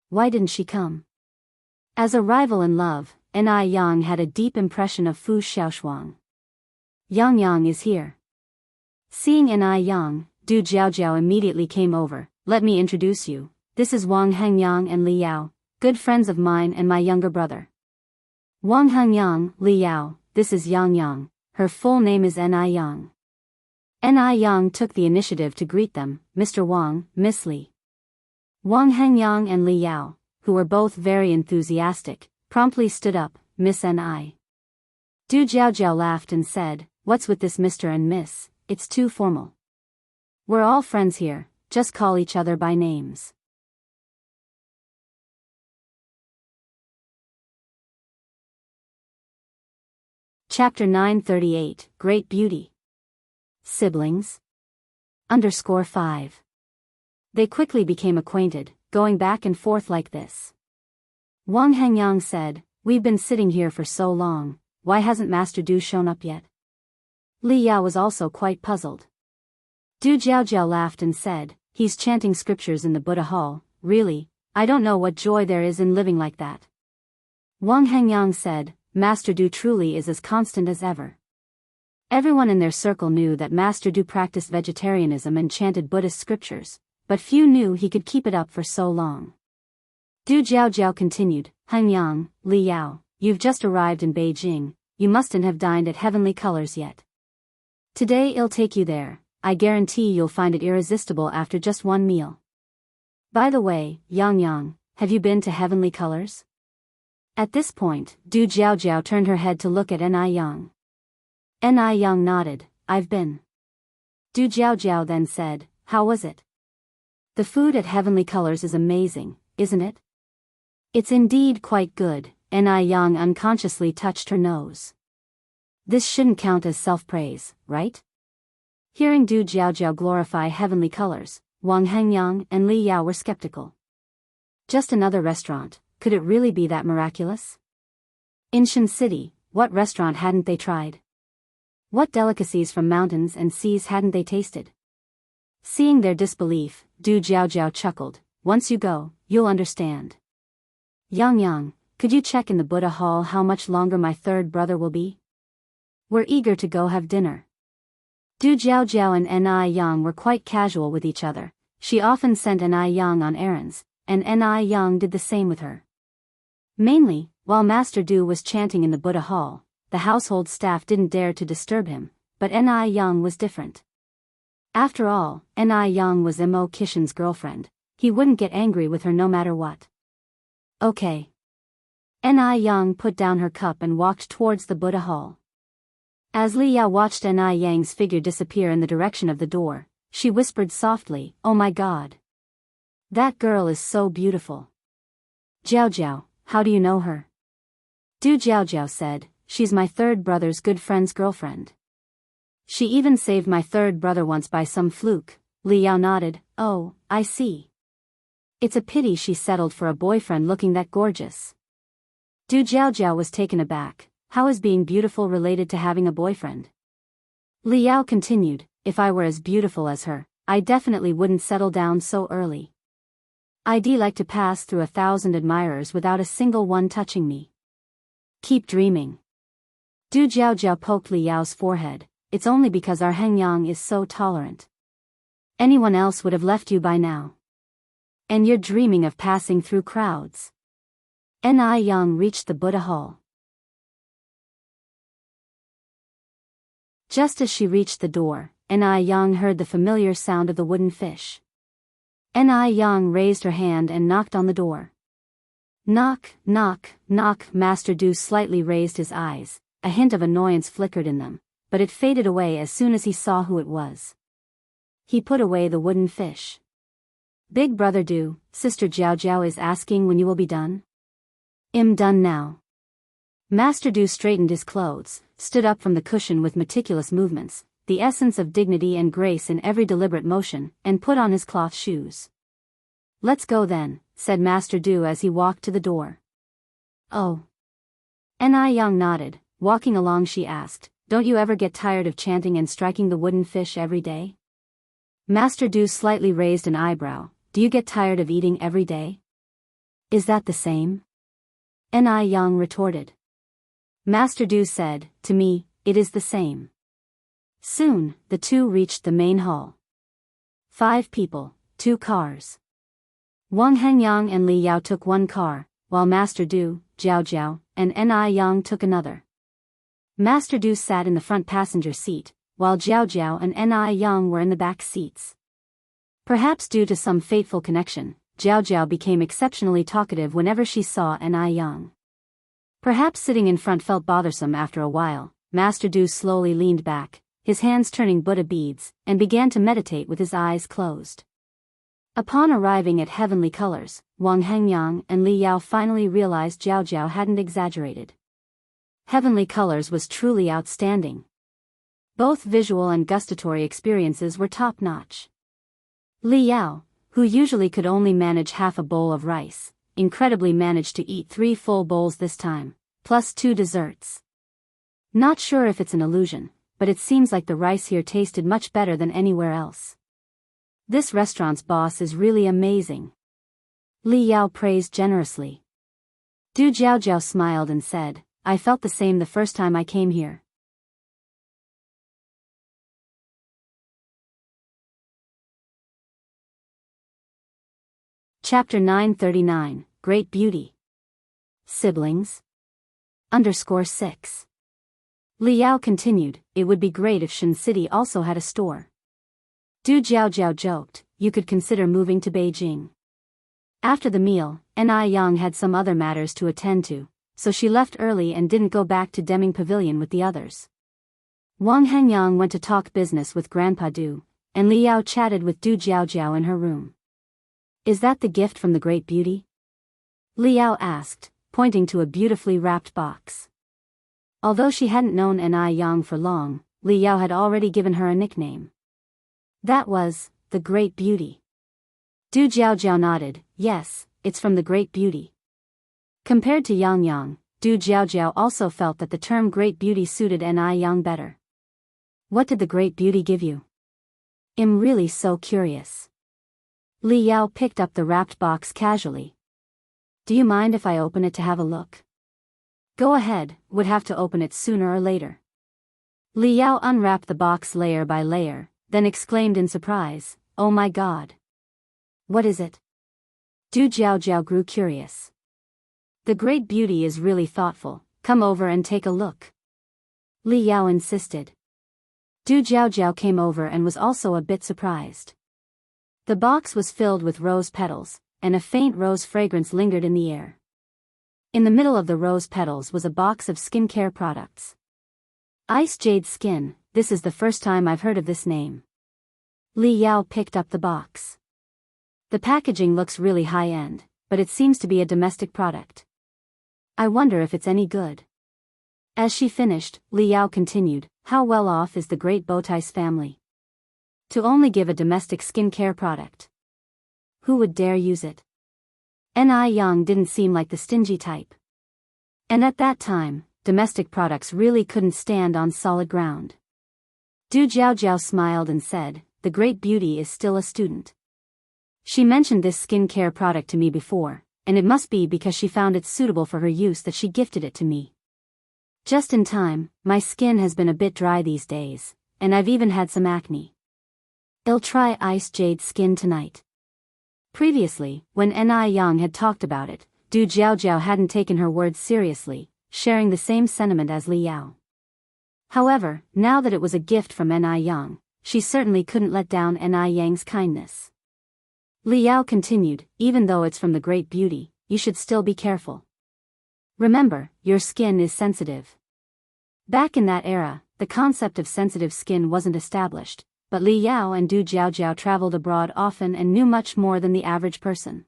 Why didn't she come? As a rival in love, Ni Yang had a deep impression of Fu Xiaoshuang. Yang Yang is here. Seeing Ni Yang, Du Jiaojiao immediately came over. Let me introduce you, this is Wang Hengyang and Li Yao, good friends of mine and my younger brother. Wang Hengyang, Li Yao, this is Yang Yang, her full name is Ni Yang. Ni Yang took the initiative to greet them, Mr. Wang, Miss Li. Wang Hengyang and Li Yao, who were both very enthusiastic, promptly stood up, Miss Ni. Du Jiaojiao laughed and said, what's with this Mr. and Miss, it's too formal. We're all friends here, just call each other by names. Chapter 938, Great Beauty. Siblings. _5. They quickly became acquainted, going back and forth like this. Wang Hengyang said, we've been sitting here for so long, why hasn't Master Du shown up yet? Li Yao was also quite puzzled. Du Jiaojiao laughed and said, he's chanting scriptures in the Buddha hall, really, I don't know what joy there is in living like that. Wang Hengyang said, Master Du truly is as constant as ever. Everyone in their circle knew that Master Du practiced vegetarianism and chanted Buddhist scriptures, but few knew he could keep it up for so long. Du Jiaojiao continued, Hengyang, Li Yao, you've just arrived in Beijing, you mustn't have dined at Heavenly Colors yet. Today I'll take you there, I guarantee you'll find it irresistible after just one meal. By the way, Yang Yang, have you been to Heavenly Colors? At this point, Du Jiaojiao turned her head to look at Ni Yang. Ni Yang nodded, I've been. Du Jiaojiao then said, how was it? The food at Heavenly Colors is amazing, isn't it? It's indeed quite good, Ni Yang unconsciously touched her nose. This shouldn't count as self-praise, right? Hearing Du Jiaojiao glorify Heavenly Colors, Wang Hengyang and Li Yao were skeptical. Just another restaurant, could it really be that miraculous? In Shan City, what restaurant hadn't they tried? What delicacies from mountains and seas hadn't they tasted? Seeing their disbelief, Du Jiaojiao chuckled, once you go, you'll understand. Yang Yang, could you check in the Buddha hall how much longer my third brother will be? We're eager to go have dinner. Du Jiaojiao and Ni Yang were quite casual with each other, she often sent Ni Yang on errands, and Ni Yang did the same with her. Mainly, while Master Du was chanting in the Buddha hall, the household staff didn't dare to disturb him, but Ni Yang was different. After all, Ni Yang was Mo Kishan's girlfriend, he wouldn't get angry with her no matter what. Okay. Ni Yang put down her cup and walked towards the Buddha hall. As Li Yao watched Ni Yang's figure disappear in the direction of the door, she whispered softly, oh my god. That girl is so beautiful. Jiaojiao, how do you know her? Du Jiaojiao said, she's my third brother's good friend's girlfriend. She even saved my third brother once by some fluke. Li Yao nodded, oh, I see. It's a pity she settled for a boyfriend looking that gorgeous. Du Jiaojiao was taken aback. How is being beautiful related to having a boyfriend? Li Yao continued, if I were as beautiful as her, I definitely wouldn't settle down so early. I'd like to pass through 1,000 admirers without a single one touching me. Keep dreaming. Du Jiaojiao poked Li Yao's forehead. It's only because our Hengyang is so tolerant. Anyone else would have left you by now. And you're dreaming of passing through crowds. Ni Yang reached the Buddha hall. Just as she reached the door, Ni Yang heard the familiar sound of the wooden fish. Ni Yang raised her hand and knocked on the door. Knock, knock, knock. Master Du slightly raised his eyes, a hint of annoyance flickered in them, but it faded away as soon as he saw who it was. He put away the wooden fish. Big brother Du, Sister Jiao Jiao is asking when you will be done? I'm done now. Master Du straightened his clothes, stood up from the cushion with meticulous movements, the essence of dignity and grace in every deliberate motion, and put on his cloth shoes. Let's go then, said Master Du as he walked to the door. Oh. Ni Yang nodded. Walking along she asked, don't you ever get tired of chanting and striking the wooden fish every day? Master Du slightly raised an eyebrow. Do you get tired of eating every day? Is that the same? Ni Yang retorted. Master Du said, to me, it is the same. Soon, the two reached the main hall. 5 people, 2 cars. Wang Hengyang and Li Yao took one car, while Master Du, Jiao Jiao, and Ni Yang took another. Master Du sat in the front passenger seat, while Jiao Jiao and Ni Yang were in the back seats. Perhaps due to some fateful connection, Jiao Jiao became exceptionally talkative whenever she saw Ni Yang. Perhaps sitting in front felt bothersome after a while. Master Du slowly leaned back, his hands turning Buddha beads, and began to meditate with his eyes closed. Upon arriving at Heavenly Colors, Wang Hengyang and Li Yao finally realized Jiao Jiao hadn't exaggerated. Heavenly Colors was truly outstanding. Both visual and gustatory experiences were top-notch. Li Yao, who usually could only manage half a bowl of rice, incredibly managed to eat 3 full bowls this time, plus 2 desserts. Not sure if it's an illusion, but it seems like the rice here tasted much better than anywhere else. This restaurant's boss is really amazing. Li Yao praised generously. Du Jiaojiao smiled and said, I felt the same the first time I came here. Chapter 939, Great Beauty. Siblings? _6. Li Yao continued, it would be great if Shen City also had a store. Du Jiaojiao joked, you could consider moving to Beijing. After the meal, Ni Yang had some other matters to attend to, so she left early and didn't go back to Deming Pavilion with the others. Wang Hengyang went to talk business with Grandpa Du, and Li Yao chatted with Du Jiaojiao in her room. Is that the gift from the Great Beauty? Li Yao asked, pointing to a beautifully wrapped box. Although she hadn't known Ni Yang for long, Li Yao had already given her a nickname. That was, the Great Beauty. Du Jiaojiao nodded, yes, it's from the Great Beauty. Compared to Yang Yang, Du Jiaojiao also felt that the term Great Beauty suited Ni Yang better. What did the Great Beauty give you? I'm really so curious. Li Yao picked up the wrapped box casually. Do you mind if I open it to have a look? Go ahead, would have to open it sooner or later. Li Yao unwrapped the box layer by layer, then exclaimed in surprise, oh my god. What is it? Du Jiaojiao grew curious. The Great Beauty is really thoughtful, come over and take a look. Li Yao insisted. Du Jiaojiao came over and was also a bit surprised. The box was filled with rose petals, and a faint rose fragrance lingered in the air. In the middle of the rose petals was a box of skincare products. Ice Jade Skin, this is the first time I've heard of this name. Li Yao picked up the box. The packaging looks really high-end, but it seems to be a domestic product. I wonder if it's any good. As she finished, Li Yao continued, how well off is the great Bowtai's family? To only give a domestic skincare product. Who would dare use it? Ni Yang didn't seem like the stingy type. And at that time, domestic products really couldn't stand on solid ground. Du Jiaojiao smiled and said, "The great beauty is still a student." She mentioned this skincare product to me before, and it must be because she found it suitable for her use that she gifted it to me. Just in time, my skin has been a bit dry these days, and I've even had some acne. I'll try Ice Jade Skin tonight. Previously, when Ni Yang had talked about it, Du Jiaojiao hadn't taken her words seriously, sharing the same sentiment as Li Yao. However, now that it was a gift from Ni Yang, she certainly couldn't let down Ni Yang's kindness. Li Yao continued, "Even though it's from the great beauty, you should still be careful. Remember, your skin is sensitive." Back in that era, the concept of sensitive skin wasn't established, but Li Yao and Du Jiaojiao traveled abroad often and knew much more than the average person.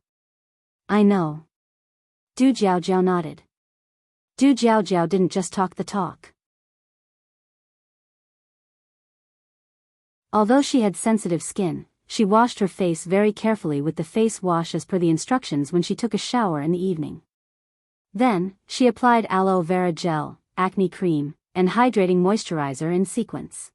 "I know." Du Jiaojiao nodded. Du Jiaojiao didn't just talk the talk. Although she had sensitive skin, she washed her face very carefully with the face wash as per the instructions when she took a shower in the evening. Then, she applied aloe vera gel, acne cream, and hydrating moisturizer in sequence.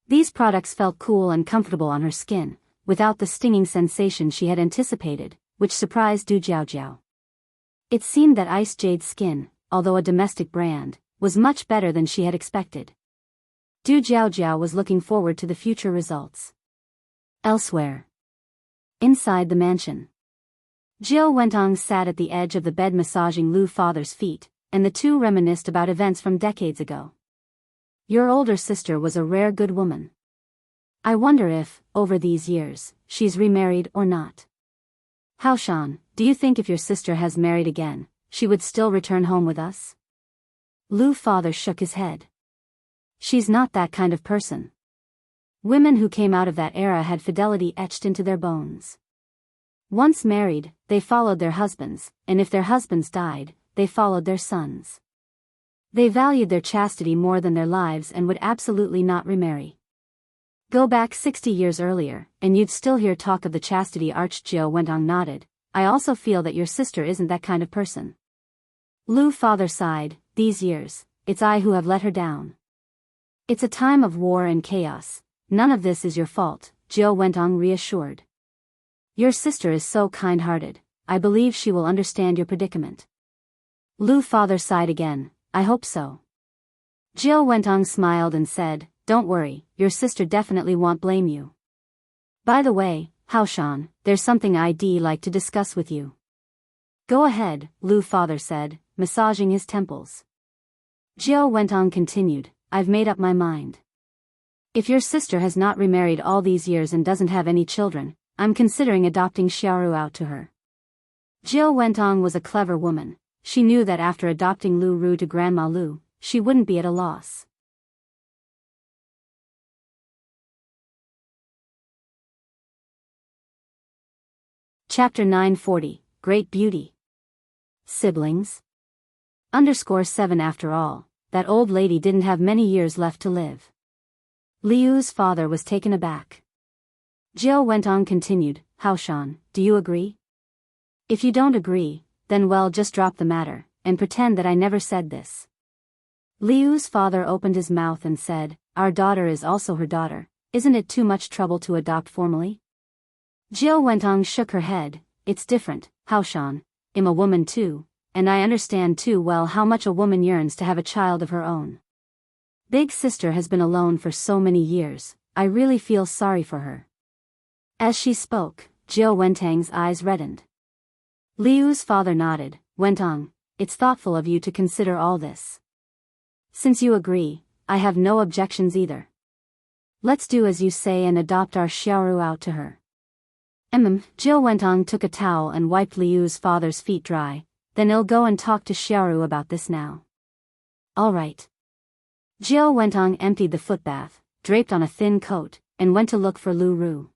These products felt cool and comfortable on her skin, without the stinging sensation she had anticipated, which surprised Du Jiaojiao. It seemed that Ice Jade Skin, although a domestic brand, was much better than she had expected. Du Jiaojiao was looking forward to the future results. Elsewhere. Inside the mansion. Jiao Wentong sat at the edge of the bed massaging Lu's father's feet, and the two reminisced about events from decades ago. "Your older sister was a rare good woman. I wonder if, over these years, she's remarried or not. Haoshan, do you think if your sister has married again, she would still return home with us?" Lu's father shook his head. "She's not that kind of person. Women who came out of that era had fidelity etched into their bones. Once married, they followed their husbands, and if their husbands died, they followed their sons. They valued their chastity more than their lives and would absolutely not remarry. Go back 60 years earlier, and you'd still hear talk of the chastity arch." Jiao Wentong nodded. "I also feel that your sister isn't that kind of person." Lu's father sighed, "These years, it's I who have let her down. It's a time of war and chaos. None of this is your fault," Jiao Wentong reassured. "Your sister is so kind-hearted, I believe she will understand your predicament." Lu's father sighed again, "I hope so." Jiao Wentong smiled and said, "Don't worry, your sister definitely won't blame you. By the way, Haoshan, there's something I'd like to discuss with you." "Go ahead," Lu's father said, massaging his temples. Jiao Wentong continued, "I've made up my mind. If your sister has not remarried all these years and doesn't have any children, I'm considering adopting Xiaoru out to her." Jiao Wentong was a clever woman. She knew that after adopting Lu Ru to Grandma Lu, she wouldn't be at a loss. Chapter 940, Great Beauty. Siblings? _7 After all, that old lady didn't have many years left to live. Liu's father was taken aback. Jiao Wentong continued, "Haoshan, do you agree? If you don't agree, then well, just drop the matter, and pretend that I never said this." Liu's father opened his mouth and said, "Our daughter is also her daughter, isn't it too much trouble to adopt formally?" Jiao Wentong shook her head, "It's different, Haoshan. I'm a woman too, and I understand too well how much a woman yearns to have a child of her own. Big sister has been alone for so many years, I really feel sorry for her." As she spoke, Jiao Wentong's eyes reddened. Liu's father nodded, "Wentong, it's thoughtful of you to consider all this. Since you agree, I have no objections either. Let's do as you say and adopt our Xiaoru out to her." Jiao Wentong took a towel and wiped Liu's father's feet dry, "Then I'll go and talk to Xiaoru about this now." "All right." Jiao Wentong emptied the footbath, draped on a thin coat, and went to look for Lu Ru.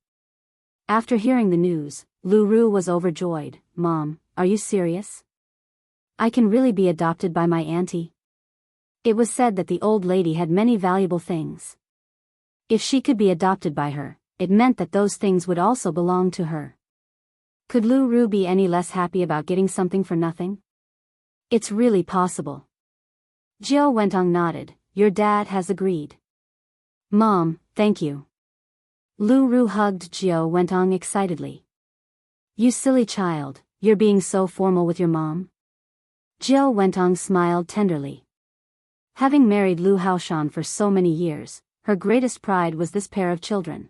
After hearing the news, Lu Ru was overjoyed. "Mom, are you serious? I can really be adopted by my auntie?" It was said that the old lady had many valuable things. If she could be adopted by her, it meant that those things would also belong to her. Could Lu Ru be any less happy about getting something for nothing? It's really possible. Jiao Wentong nodded. Your dad has agreed. Mom, thank you. Lu Ru hugged Jiao Wentong excitedly. You silly child, you're being so formal with your mom? Jiao Wentong smiled tenderly. Having married Lu Haoshan for so many years, her greatest pride was this pair of children.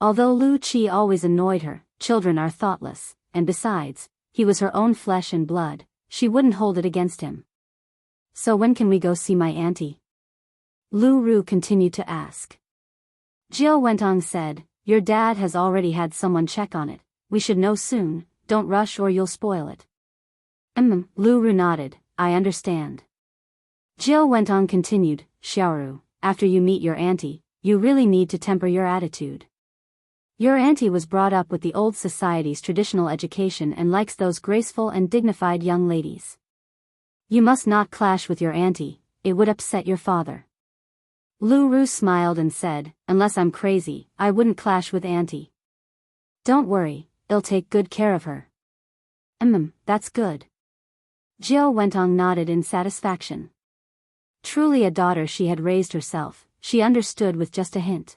Although Lu Qi always annoyed her, children are thoughtless, and besides, he was her own flesh and blood, she wouldn't hold it against him. So when can we go see my auntie? Lu Ru continued to ask. Jiao Wentong said, your dad has already had someone check on it, we should know soon, don't rush or you'll spoil it. Lu Ru nodded, I understand. Jiao Wentong continued, Xiaoru, after you meet your auntie, you really need to temper your attitude. Your auntie was brought up with the old society's traditional education and likes those graceful and dignified young ladies. You must not clash with your auntie, it would upset your father. Lu Ru smiled and said, unless I'm crazy, I wouldn't clash with auntie. Don't worry, I'll take good care of her. That's good. Jiao Wentong nodded in satisfaction. Truly a daughter she had raised herself, she understood with just a hint.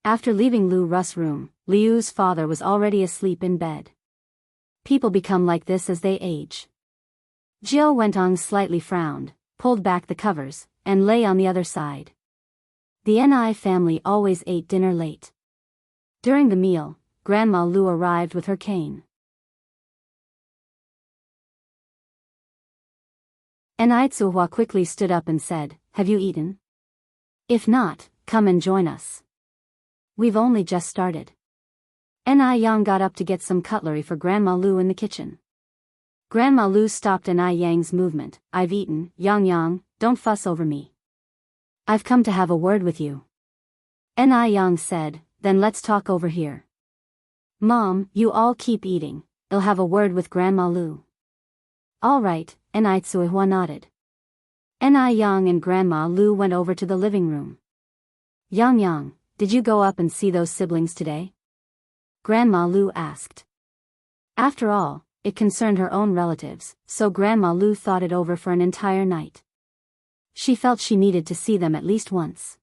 After leaving Lu Ru's room, Liu's father was already asleep in bed. People become like this as they age. Jiao Wentong slightly frowned, pulled back the covers, and lay on the other side. The Ni family always ate dinner late. During the meal, Grandma Lu arrived with her cane. Ni Tsuhua quickly stood up and said, have you eaten? If not, come and join us. We've only just started. Ni Yang got up to get some cutlery for Grandma Lu in the kitchen. Grandma Lu stopped Ni Yang's movement. I've eaten, Yang, don't fuss over me. I've come to have a word with you. Ni Yang said, then let's talk over here. Mom, you all keep eating, I'll have a word with Grandma Lu. All right, Ni Tsuhua nodded. Ni Yang and Grandma Lu went over to the living room. Yang, did you go up and see those siblings today? Grandma Lu asked. After all, it concerned her own relatives, so Grandma Lu thought it over for an entire night. She felt she needed to see them at least once.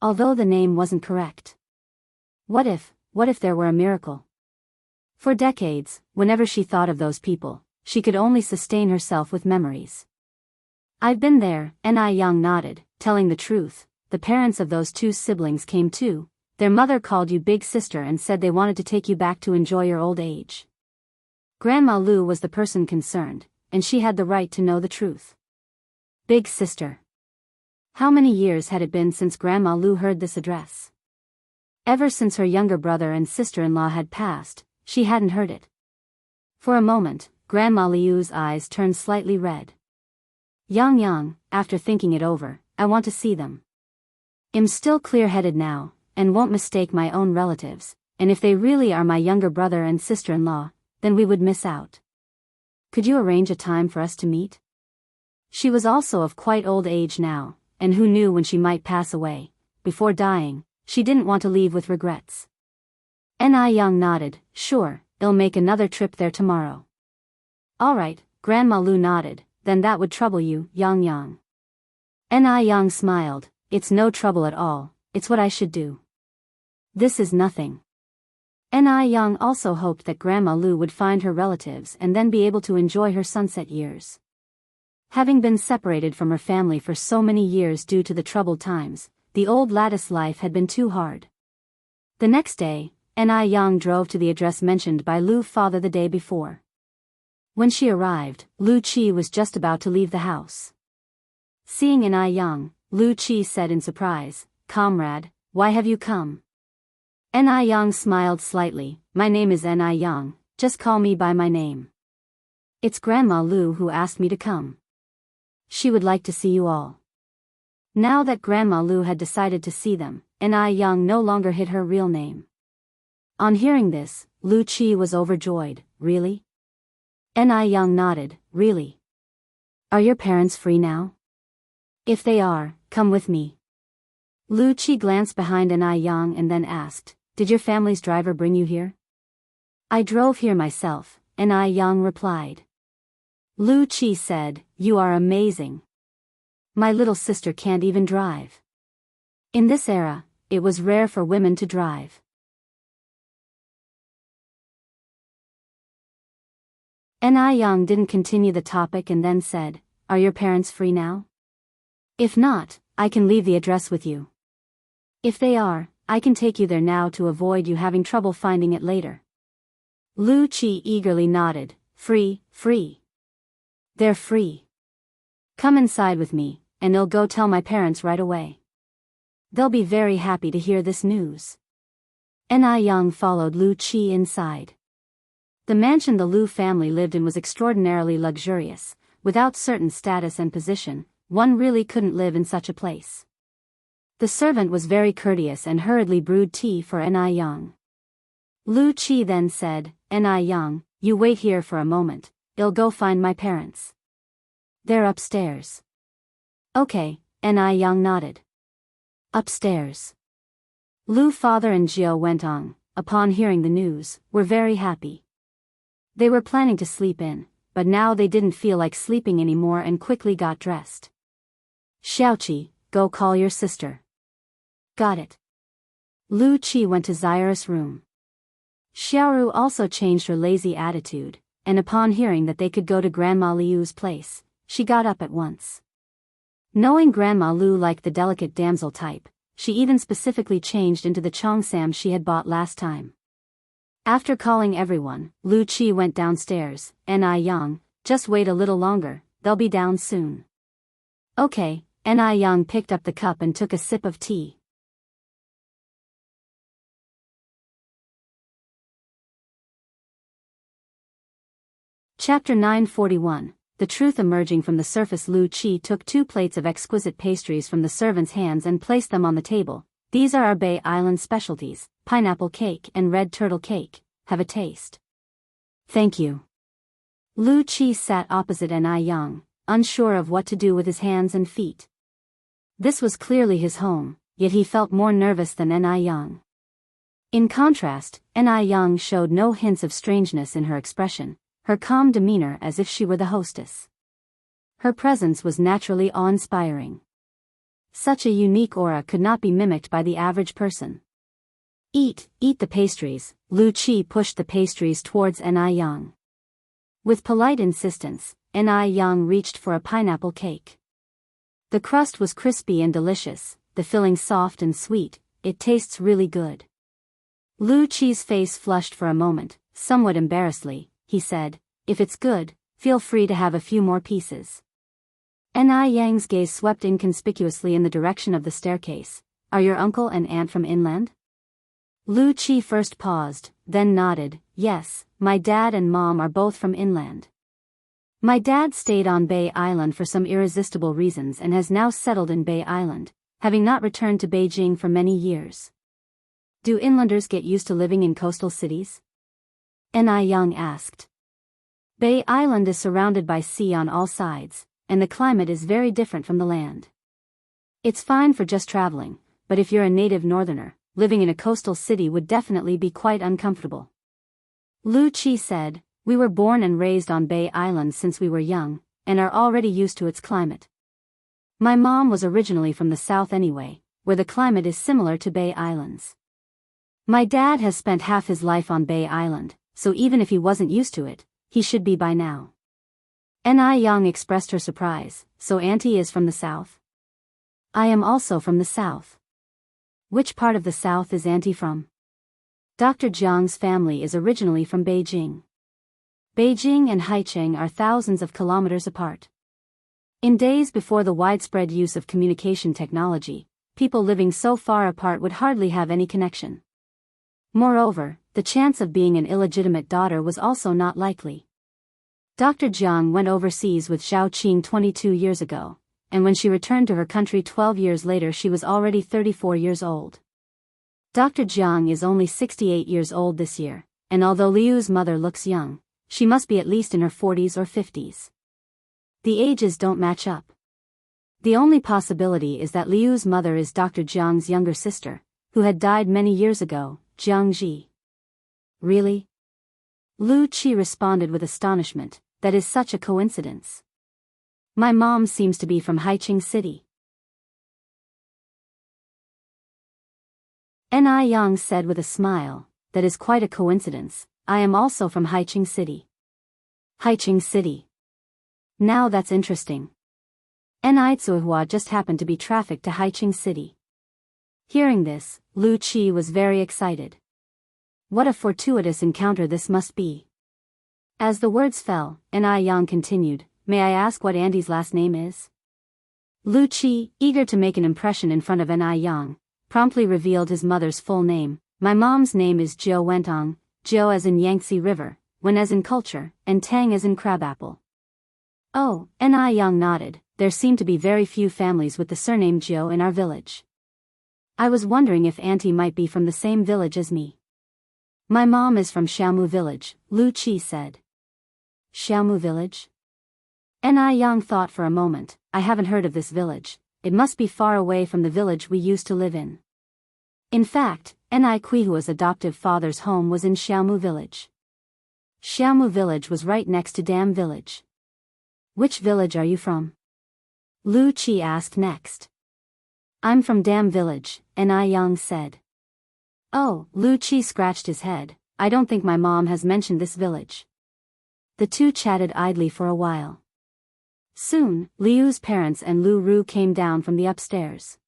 Although the name wasn't correct. What if there were a miracle? For decades, whenever she thought of those people, she could only sustain herself with memories. I've been there, Ni Yang nodded, telling the truth. The parents of those two siblings came too. Their mother called you big sister and said they wanted to take you back to enjoy your old age. Grandma Lu was the person concerned, and she had the right to know the truth. Big sister. How many years had it been since Grandma Lu heard this address? Ever since her younger brother and sister-in-law had passed, she hadn't heard it. For a moment, Grandma Liu's eyes turned slightly red. Yang, after thinking it over, I want to see them. I'm still clear-headed now, and won't mistake my own relatives, and if they really are my younger brother and sister-in-law, then we would miss out. Could you arrange a time for us to meet? She was also of quite old age now, and who knew when she might pass away. Before dying, she didn't want to leave with regrets. Ni Yang nodded, sure, I'll make another trip there tomorrow. All right, Grandma Lu nodded, then that would trouble you, Yang. Ni Yang smiled, it's no trouble at all, it's what I should do. This is nothing. Ni Yang also hoped that Grandma Lu would find her relatives and then be able to enjoy her sunset years. Having been separated from her family for so many years due to the troubled times, the old lattice life had been too hard. The next day, Ni Yang drove to the address mentioned by Lu's father the day before. When she arrived, Lu Qi was just about to leave the house. Seeing Ni Yang, Lu Qi said in surprise, Comrade, why have you come? Ni Yang smiled slightly, my name is Ni Yang, just call me by my name. It's Grandma Lu who asked me to come. She would like to see you all. Now that Grandma Lu had decided to see them, Ni Yang no longer hid her real name. On hearing this, Lu Qi was overjoyed, really? Ni Yang nodded, really. Are your parents free now? If they are, come with me. Lu Qi glanced behind Ni Yang and then asked, did your family's driver bring you here? I drove here myself, Ni Yang replied. Lu Qi said, "You are amazing. My little sister can't even drive." In this era, it was rare for women to drive. Ni Yang didn't continue the topic and then said, "Are your parents free now? If not, I can leave the address with you. If they are, I can take you there now to avoid you having trouble finding it later." Lu Qi eagerly nodded. "Free, free. They're free. Come inside with me, and I'll go tell my parents right away. They'll be very happy to hear this news." Ni Yang followed Lu Qi inside. The mansion the Lu family lived in was extraordinarily luxurious. Without certain status and position, one really couldn't live in such a place. The servant was very courteous and hurriedly brewed tea for Ni Yang. Lu Qi then said, "Ni Yang, you wait here for a moment, I'll go find my parents. They're upstairs." "Okay," Ni Yang nodded. Upstairs. Lu father and Jiao went on, upon hearing the news, were very happy. They were planning to sleep in, but now they didn't feel like sleeping anymore and quickly got dressed. "Xiaoqi, go call your sister." "Got it." Lu Qi went to Zaira's room. Xiaoru also changed her lazy attitude, and upon hearing that they could go to Grandma Liu's place, she got up at once. Knowing Grandma Liu liked the delicate damsel type, she even specifically changed into the cheongsam she had bought last time. After calling everyone, Lu Qi went downstairs. "Ni Yang, just wait a little longer, they'll be down soon." "Okay." Ni Yang picked up the cup and took a sip of tea. Chapter 941, The Truth Emerging from the Surface. Lu Qi took 2 plates of exquisite pastries from the servant's hands and placed them on the table. "These are our Bay Island specialties, pineapple cake and red turtle cake. Have a taste." "Thank you." Lu Qi sat opposite Ni Yang, unsure of what to do with his hands and feet. This was clearly his home, yet he felt more nervous than Ni Yang. In contrast, Ni Yang showed no hints of strangeness in her expression, her calm demeanor as if she were the hostess. Her presence was naturally awe-inspiring. Such a unique aura could not be mimicked by the average person. Eat the pastries." Lu Qi pushed the pastries towards Ni Yang. With polite insistence, Ni Yang reached for a pineapple cake. The crust was crispy and delicious, the filling soft and sweet. "It tastes really good." Lu Qi's face flushed for a moment, somewhat embarrassedly. He said, "If it's good, feel free to have a few more pieces." Ni Yang's gaze swept inconspicuously in the direction of the staircase. "Are your uncle and aunt from inland?" Lu Qi first paused, then nodded. "Yes, my dad and mom are both from inland. My dad stayed on Bay Island for some irresistible reasons and has now settled in Bay Island, having not returned to Beijing for many years." "Do inlanders get used to living in coastal cities?" Ni Yang asked. Bay Island is surrounded by sea on all sides, and the climate is very different from the land. It's fine for just traveling, but if you're a native northerner, living in a coastal city would definitely be quite uncomfortable. Lu Qi said, "We were born and raised on Bay Island since we were young, and are already used to its climate. My mom was originally from the south anyway, where the climate is similar to Bay Islands. My dad has spent half his life on Bay Island, so even if he wasn't used to it, he should be by now." Ni Yang expressed her surprise. "So Auntie is from the south?" "I am also from the south." "Which part of the south is Auntie from?" Dr. Jiang's family is originally from Beijing. Beijing and Haicheng are thousands of kilometers apart. In days before the widespread use of communication technology, people living so far apart would hardly have any connection. Moreover, the chance of being an illegitimate daughter was also not likely. Dr. Jiang went overseas with Xiao Qing 22 years ago, and when she returned to her country 12 years later she was already 34 years old. Dr. Jiang is only 68 years old this year, and although Liu's mother looks young, she must be at least in her 40s or 50s. The ages don't match up. The only possibility is that Liu's mother is Dr. Jiang's younger sister, who had died many years ago, Jiang Ji. Really? Lu Qi responded with astonishment. that is such a coincidence. My mom seems to be from Haicheng City. Ni Yang said with a smile, that is quite a coincidence, I am also from Haicheng City. Haicheng City. Now that's interesting. Ni Tsuhua just happened to be trafficked to Haicheng City. Hearing this, Lu Qi was very excited. What a fortuitous encounter this must be. As the words fell, Ni Yang continued, may I ask what Andy's last name is? Lu Qi, eager to make an impression in front of Ni Yang, promptly revealed his mother's full name. My mom's name is Jiu Wentong, Jiu as in Yangtze River, Wen as in culture, and Tang as in crabapple. Oh, Ni Yang nodded, there seem to be very few families with the surname Jiu in our village. I was wondering if Auntie might be from the same village as me. My mom is from Xiaomu village, Lu Qi said. Xiaomu village? Ni Yang thought for a moment, I haven't heard of this village, it must be far away from the village we used to live in. In fact, Ni Kuihua's adoptive father's home was in Xiaomu village. Xiaomu village was right next to Dam village. Which village are you from? Lu Qi asked next. I'm from Dam village, Ni Yang said. Oh, Lu Qi scratched his head, I don't think my mom has mentioned this village. The two chatted idly for a while. Soon, Liu's parents and Lu Ru came down from the upstairs.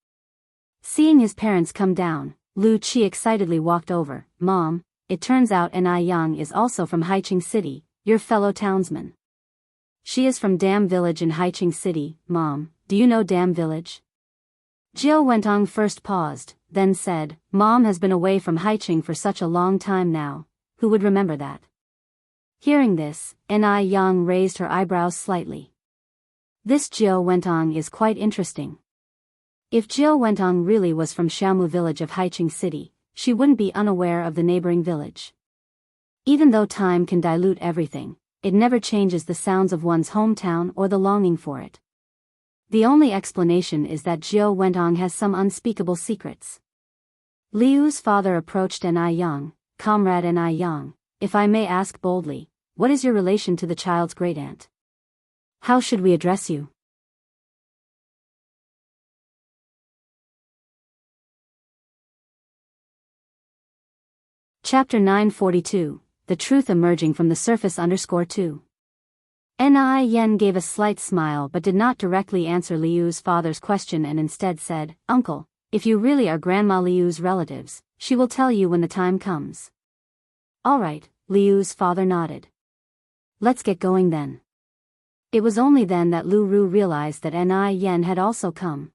Seeing his parents come down, Lu Qi excitedly walked over. Mom, it turns out Ni Yang is also from Haicheng City, your fellow townsman. She is from Dam village in Haicheng City. Mom, do you know Dam village? Jiu Wentong first paused, then said, Mom has been away from Haicheng for such a long time now, who would remember that? Hearing this, Ni Yang raised her eyebrows slightly. This Jiu Wentong is quite interesting. If Jiu Wentong really was from Xiaomu village of Haicheng City, she wouldn't be unaware of the neighboring village. Even though time can dilute everything, it never changes the sounds of one's hometown or the longing for it. The only explanation is that Jiu Wentong has some unspeakable secrets. Liu's father approached Ni Yang, Comrade Ni Yang, if I may ask boldly, what is your relation to the child's great-aunt? How should we address you? Chapter 942, The Truth Emerging from the Surface _2. Ni Yen gave a slight smile but did not directly answer Liu's father's question and instead said, Uncle, if you really are Grandma Liu's relatives, she will tell you when the time comes. All right, Liu's father nodded. Let's get going then. It was only then that Lu Ru realized that Ni Yen had also come.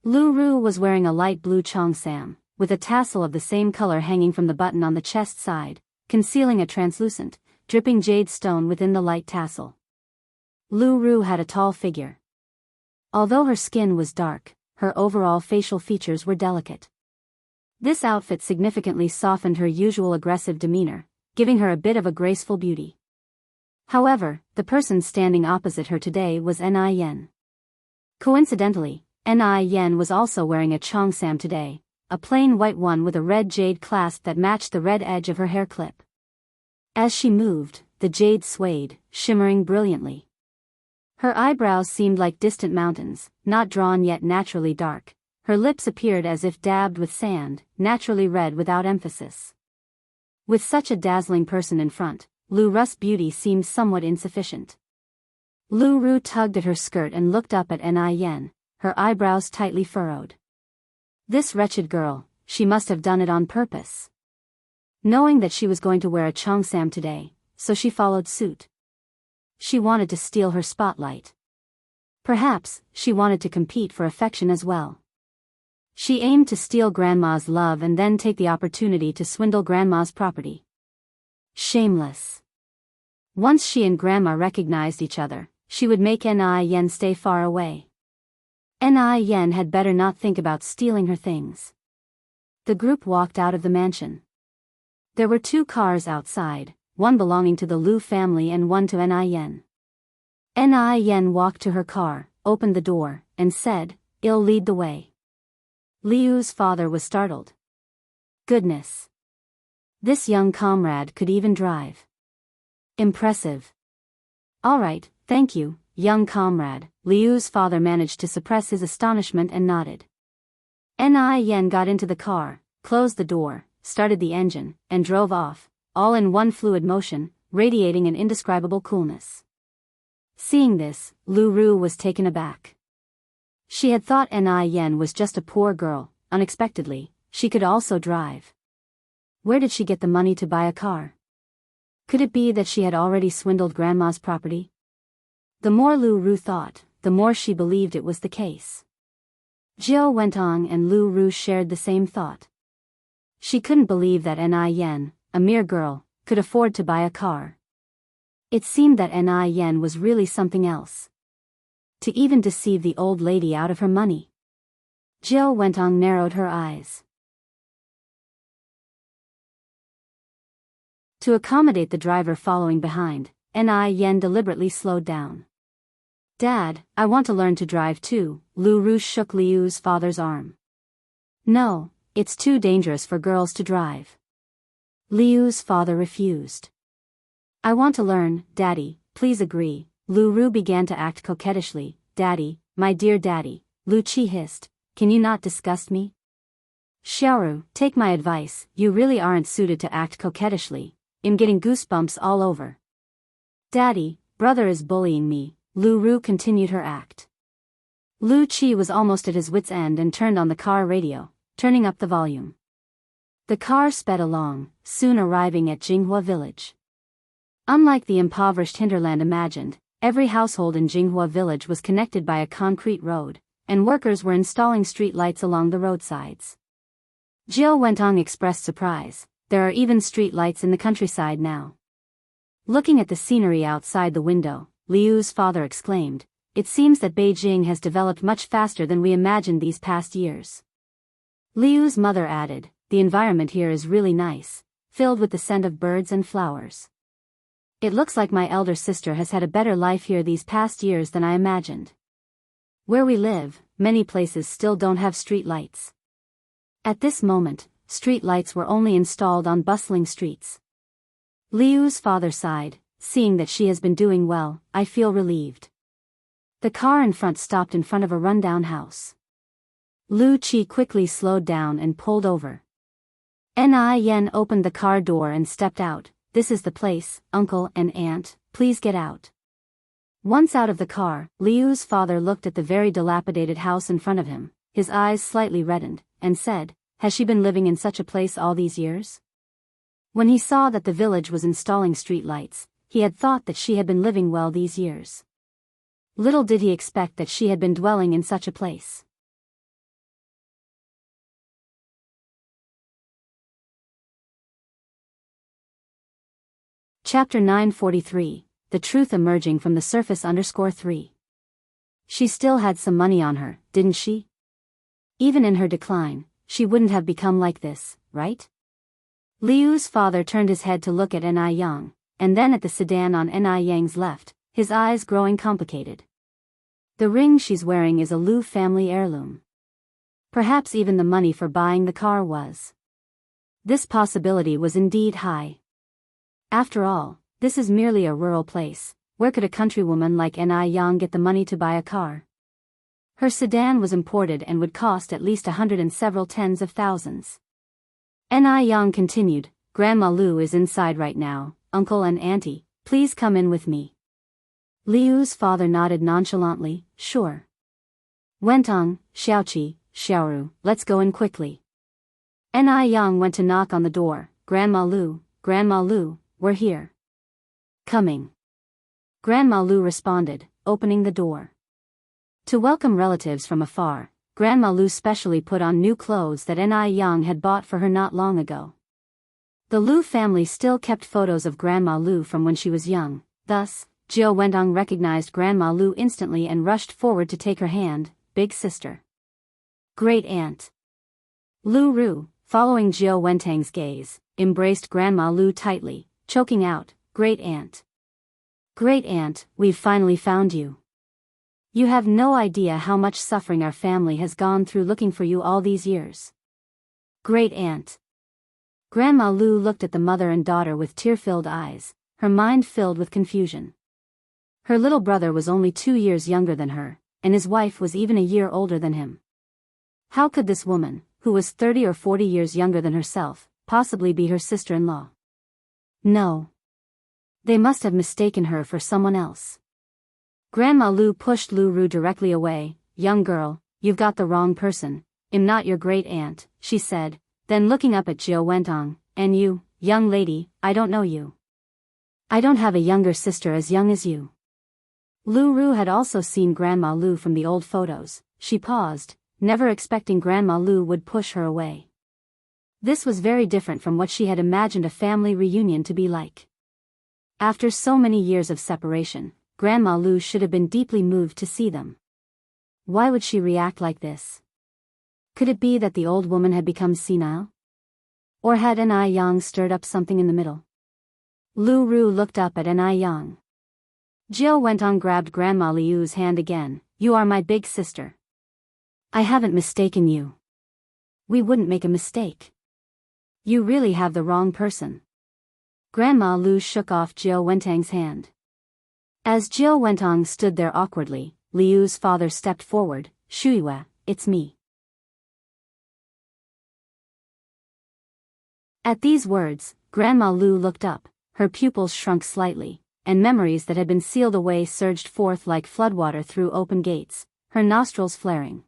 Lu Ru was wearing a light blue cheongsam, with a tassel of the same color hanging from the button on the chest side, concealing a translucent, dripping jade stone within the light tassel. Lu Ru had a tall figure. Although her skin was dark, her overall facial features were delicate. This outfit significantly softened her usual aggressive demeanor, giving her a bit of a graceful beauty. However, the person standing opposite her today was Ni Yen. Coincidentally, Ni Yen was also wearing a cheongsam today, a plain white one with a red jade clasp that matched the red edge of her hair clip. As she moved, the jade swayed, shimmering brilliantly. Her eyebrows seemed like distant mountains, not drawn yet naturally dark. Her lips appeared as if dabbed with sand, naturally red without emphasis. With such a dazzling person in front, Lu Ru's beauty seemed somewhat insufficient. Lu Ru tugged at her skirt and looked up at Ni Yen, her eyebrows tightly furrowed. This wretched girl, she must have done it on purpose. Knowing that she was going to wear a cheongsam today, so she followed suit. She wanted to steal her spotlight. Perhaps, she wanted to compete for affection as well. She aimed to steal Grandma's love and then take the opportunity to swindle Grandma's property. Shameless. Once she and Grandma recognized each other, she would make Ni Yen stay far away. Ni Yen had better not think about stealing her things. The group walked out of the mansion. There were 2 cars outside, one belonging to the Lu family and one to Ni Yen. Ni Yen walked to her car, opened the door, and said, "I'll lead the way." Liu's father was startled. Goodness. This young comrade could even drive. Impressive. All right, thank you, young comrade. Liu's father managed to suppress his astonishment and nodded. Ni Yen got into the car, closed the door, started the engine, and drove off, all in one fluid motion, radiating an indescribable coolness. Seeing this, Lu Ru was taken aback. She had thought Ni Yen was just a poor girl. Unexpectedly, she could also drive. Where did she get the money to buy a car? Could it be that she had already swindled Grandma's property? The more Lu Ru thought, the more she believed it was the case. Jiao went on and Lu Ru shared the same thought. She couldn't believe that Ni Yen, a mere girl, could afford to buy a car. It seemed that Ni Yen was really something else. To even deceive the old lady out of her money. Jiao went on narrowed her eyes. To accommodate the driver following behind, Ni Yen deliberately slowed down. Dad, I want to learn to drive too. Lu Ru shook Liu's father's arm. No, it's too dangerous for girls to drive. Liu's father refused. I want to learn, Daddy, please agree. Lu Ru began to act coquettishly. Daddy, my dear Daddy, Lu Qi hissed, can you not disgust me? Xiaoru, take my advice, you really aren't suited to act coquettishly. I'm getting goosebumps all over. Daddy, brother is bullying me. Lu Ru continued her act. Lu Qi was almost at his wit's end and turned on the car radio, turning up the volume. The car sped along, soon arriving at Jinghua village. Unlike the impoverished hinterland imagined, every household in Jinghua village was connected by a concrete road, and workers were installing street lights along the roadsides. Jiao Wentong expressed surprise. There are even street lights in the countryside now. Looking at the scenery outside the window, Liu's father exclaimed, it seems that Beijing has developed much faster than we imagined these past years. Liu's mother added, the environment here is really nice, filled with the scent of birds and flowers. It looks like my elder sister has had a better life here these past years than I imagined. Where we live, many places still don't have street lights. At this moment, street lights were only installed on bustling streets. Liu's father sighed, seeing that she has been doing well, I feel relieved. The car in front stopped in front of a rundown house. Lu Qi quickly slowed down and pulled over. Ni Yen opened the car door and stepped out. This is the place, uncle and aunt, please get out. Once out of the car, Liu's father looked at the very dilapidated house in front of him, his eyes slightly reddened, and said, has she been living in such a place all these years? When he saw that the village was installing street lights, he had thought that she had been living well these years. Little did he expect that she had been dwelling in such a place. Chapter 943, The Truth Emerging from the Surface _3. She still had some money on her, didn't she? Even in her decline, she wouldn't have become like this, right? Liu's father turned his head to look at Ni Yang, and then at the sedan on Ni Yang's left, his eyes growing complicated. The ring she's wearing is a Lu family heirloom. Perhaps even the money for buying the car was. This possibility was indeed high. After all, this is merely a rural place. Where could a countrywoman like Ni Yang get the money to buy a car? Her sedan was imported and would cost at least 100 and several tens of thousands. Ni Yang continued, Grandma Lu is inside right now, uncle and auntie, please come in with me. Liu's father nodded nonchalantly, sure. Wentong, Xiaoqi, Xiaoru, let's go in quickly. Ni Yang went to knock on the door, Grandma Lu, we're here. Coming. Grandma Lu responded, opening the door. To welcome relatives from afar, Grandma Lu specially put on new clothes that Ni Yang had bought for her not long ago. The Lu family still kept photos of Grandma Lu from when she was young, thus, Jiao Wentong recognized Grandma Lu instantly and rushed forward to take her hand, big sister. Great aunt. Lu Ru, following Jiao Wentong's gaze, embraced Grandma Lu tightly, choking out, Great aunt. Great aunt, we've finally found you. You have no idea how much suffering our family has gone through looking for you all these years. Great aunt. Grandma Lu looked at the mother and daughter with tear-filled eyes, her mind filled with confusion. Her little brother was only 2 years younger than her, and his wife was even a year older than him. How could this woman, who was 30 or 40 years younger than herself, possibly be her sister-in-law? No. They must have mistaken her for someone else. Grandma Lu pushed Lu Ru directly away. "Young girl, you've got the wrong person. I'm not your great-aunt," she said, then looking up at Jiao Wentong, "And you, young lady, I don't know you. I don't have a younger sister as young as you." Lu Ru had also seen Grandma Lu from the old photos. She paused, never expecting Grandma Lu would push her away. This was very different from what she had imagined a family reunion to be like. After so many years of separation, Grandma Lu should have been deeply moved to see them. Why would she react like this? Could it be that the old woman had become senile? Or had N.I. Yang stirred up something in the middle? Lu Ru looked up at N.I. Yang. Jiao Wentong grabbed Grandma Liu's hand again. "You are my big sister. I haven't mistaken you. We wouldn't make a mistake. You really have the wrong person." Grandma Lu shook off Jiao Wentong's hand. As Jiao Wentong stood there awkwardly, Liu's father stepped forward. "Shuiwe, it's me." At these words, Grandma Lu looked up, her pupils shrunk slightly, and memories that had been sealed away surged forth like floodwater through open gates, her nostrils flaring.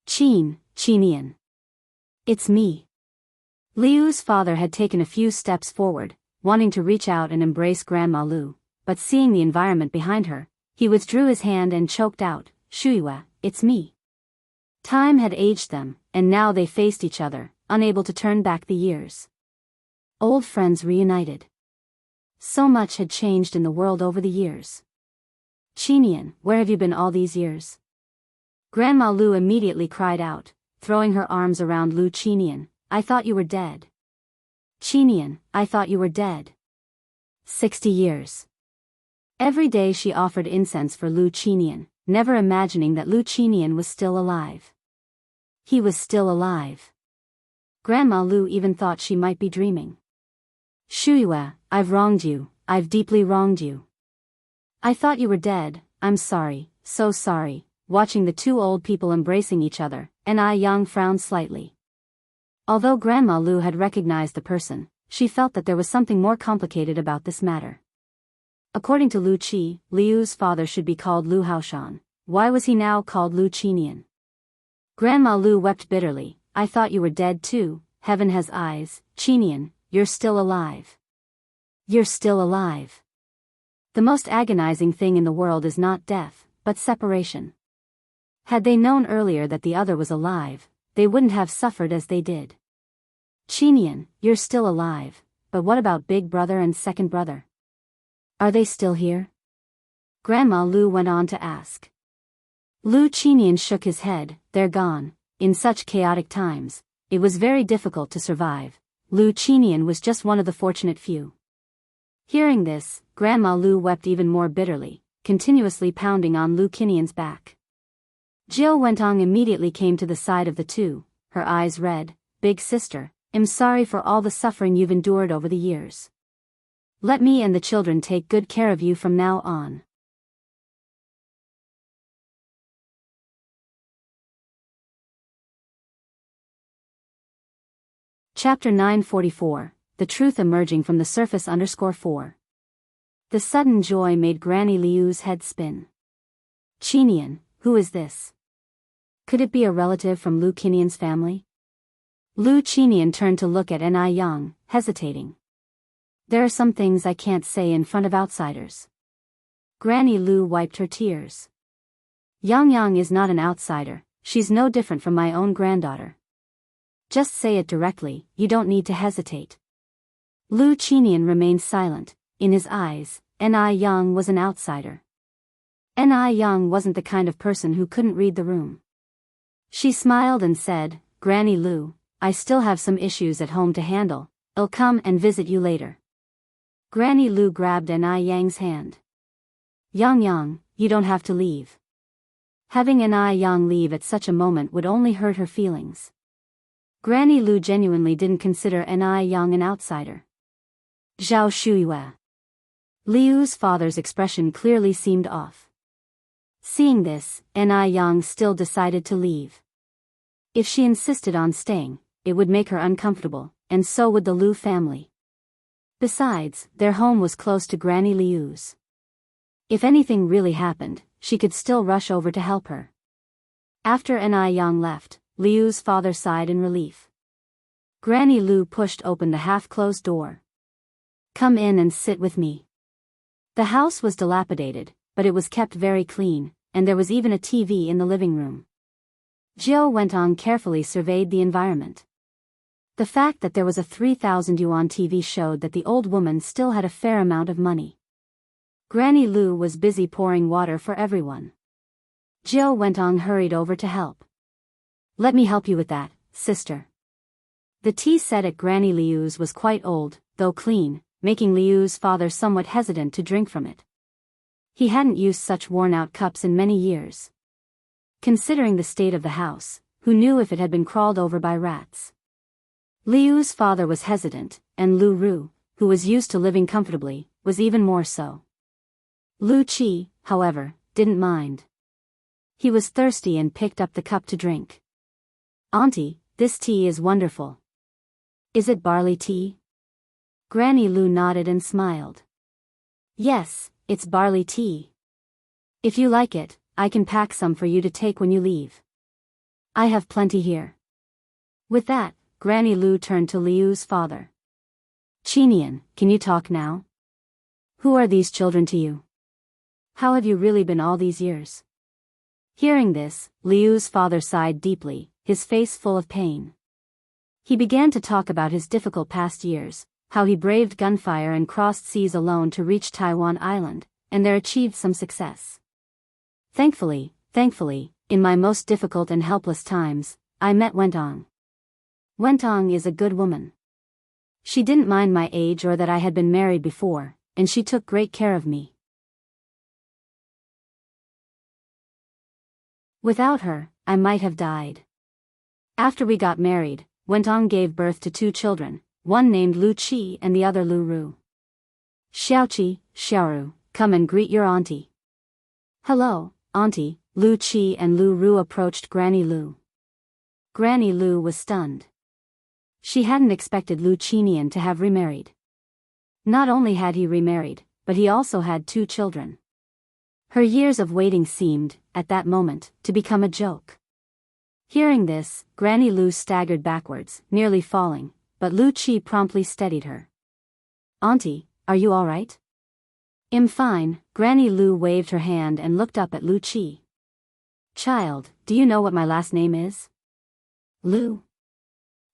Qinian. It's me." Liu's father had taken a few steps forward, wanting to reach out and embrace Grandma Lu, but seeing the environment behind her, he withdrew his hand and choked out, "Shuiwe, it's me." Time had aged them, and now they faced each other, unable to turn back the years. Old friends reunited. So much had changed in the world over the years. "Qinian, where have you been all these years?" Grandma Lu immediately cried out, throwing her arms around Lu. "Qinian, I thought you were dead. Qinian, I thought you were dead. 60 years. Every day she offered incense for Lu Qinian, never imagining that Lu Qinian was still alive. He was still alive. Grandma Lu even thought she might be dreaming. "Shuiwe, I've wronged you, I've deeply wronged you. I thought you were dead, I'm sorry, so sorry." Watching the two old people embracing each other, N.I. Yang frowned slightly. Although Grandma Lu had recognized the person, she felt that there was something more complicated about this matter. According to Lu Qi, Liu's father should be called Lu Haoshan. Why was he now called Lu Qinian? Grandma Lu wept bitterly. "I thought you were dead too. Heaven has eyes. Qinian, you're still alive. You're still alive." The most agonizing thing in the world is not death, but separation. Had they known earlier that the other was alive, they wouldn't have suffered as they did. "Qinian, you're still alive, but what about big brother and second brother? Are they still here?" Grandma Lu went on to ask. Lu Qinian shook his head. "They're gone. In such chaotic times, it was very difficult to survive. Lu Qinian was just one of the fortunate few." Hearing this, Grandma Lu wept even more bitterly, continuously pounding on Lu Qinian's back. Jiao Wentong immediately came to the side of the two, her eyes red. "Big sister, I'm sorry for all the suffering you've endured over the years. Let me and the children take good care of you from now on." Chapter 944, The Truth Emerging from the Surface _4. The sudden joy made Granny Liu's head spin. "Qinian, who is this? Could it be a relative from Lu Qinian's family?" Lu Qinian turned to look at N.I. Yang, hesitating. "There are some things I can't say in front of outsiders." Granny Lu wiped her tears. Yang is not an outsider, she's no different from my own granddaughter. Just say it directly, you don't need to hesitate. Lu Qinian remained silent. In his eyes, N.I. Yang was an outsider. N.I. Yang wasn't the kind of person who couldn't read the room. She smiled and said, "Granny Lu, I still have some issues at home to handle. I'll come and visit you later." Granny Lu grabbed N.I. Yang's hand. Yang, you don't have to leave." Having N.I. Yang leave at such a moment would only hurt her feelings. Granny Lu genuinely didn't consider N.I. Yang an outsider. "Zhao Shuiwe." Liu's father's expression clearly seemed off. Seeing this, Ni Yang still decided to leave. If she insisted on staying, it would make her uncomfortable, and so would the Liu family. Besides, their home was close to Granny Liu's. If anything really happened, she could still rush over to help her. After Ni Yang left, Liu's father sighed in relief. Granny Liu pushed open the half-closed door. "Come in and sit with me." The house was dilapidated, but it was kept very clean, and there was even a TV in the living room. Jiao Wentong carefully surveyed the environment. The fact that there was a 3,000 yuan TV showed that the old woman still had a fair amount of money. Granny Liu was busy pouring water for everyone. Jiao Wentong hurried over to help. "Let me help you with that, sister." The tea set at Granny Liu's was quite old, though clean, making Liu's father somewhat hesitant to drink from it. He hadn't used such worn-out cups in many years. Considering the state of the house, who knew if it had been crawled over by rats? Liu's father was hesitant, and Lu Ru, who was used to living comfortably, was even more so. Lu Qi, however, didn't mind. He was thirsty and picked up the cup to drink. "Auntie, this tea is wonderful." "Is it barley tea?" Granny Liu nodded and smiled. "Yes, it's barley tea. If you like it, I can pack some for you to take when you leave. I have plenty here." With that, Granny Liu turned to Liu's father. "Qinian, can you talk now? Who are these children to you? How have you really been all these years?" Hearing this, Liu's father sighed deeply, his face full of pain. He began to talk about his difficult past years, how he braved gunfire and crossed seas alone to reach Taiwan Island, and there achieved some success. Thankfully, in my most difficult and helpless times, I met Wentong. Wentong is a good woman. She didn't mind my age or that I had been married before, and she took great care of me. Without her, I might have died. After we got married, Wentong gave birth to 2 children, one named Lu Qi and the other Lu Ru. "Xiaoqi, Xiaoru, come and greet your auntie." "Hello, auntie." Lu Qi and Lu Ru approached Granny Liu. Granny Liu was stunned. She hadn't expected Lu Qinian to have remarried. Not only had he remarried, but he also had 2 children. Her years of waiting seemed, at that moment, to become a joke. Hearing this, Granny Liu staggered backwards, nearly falling, but Lu Qi promptly steadied her. "Auntie, are you all right?" "I'm fine." Granny Liu waved her hand and looked up at Lu Qi. "Child, do you know what my last name is?" "Liu."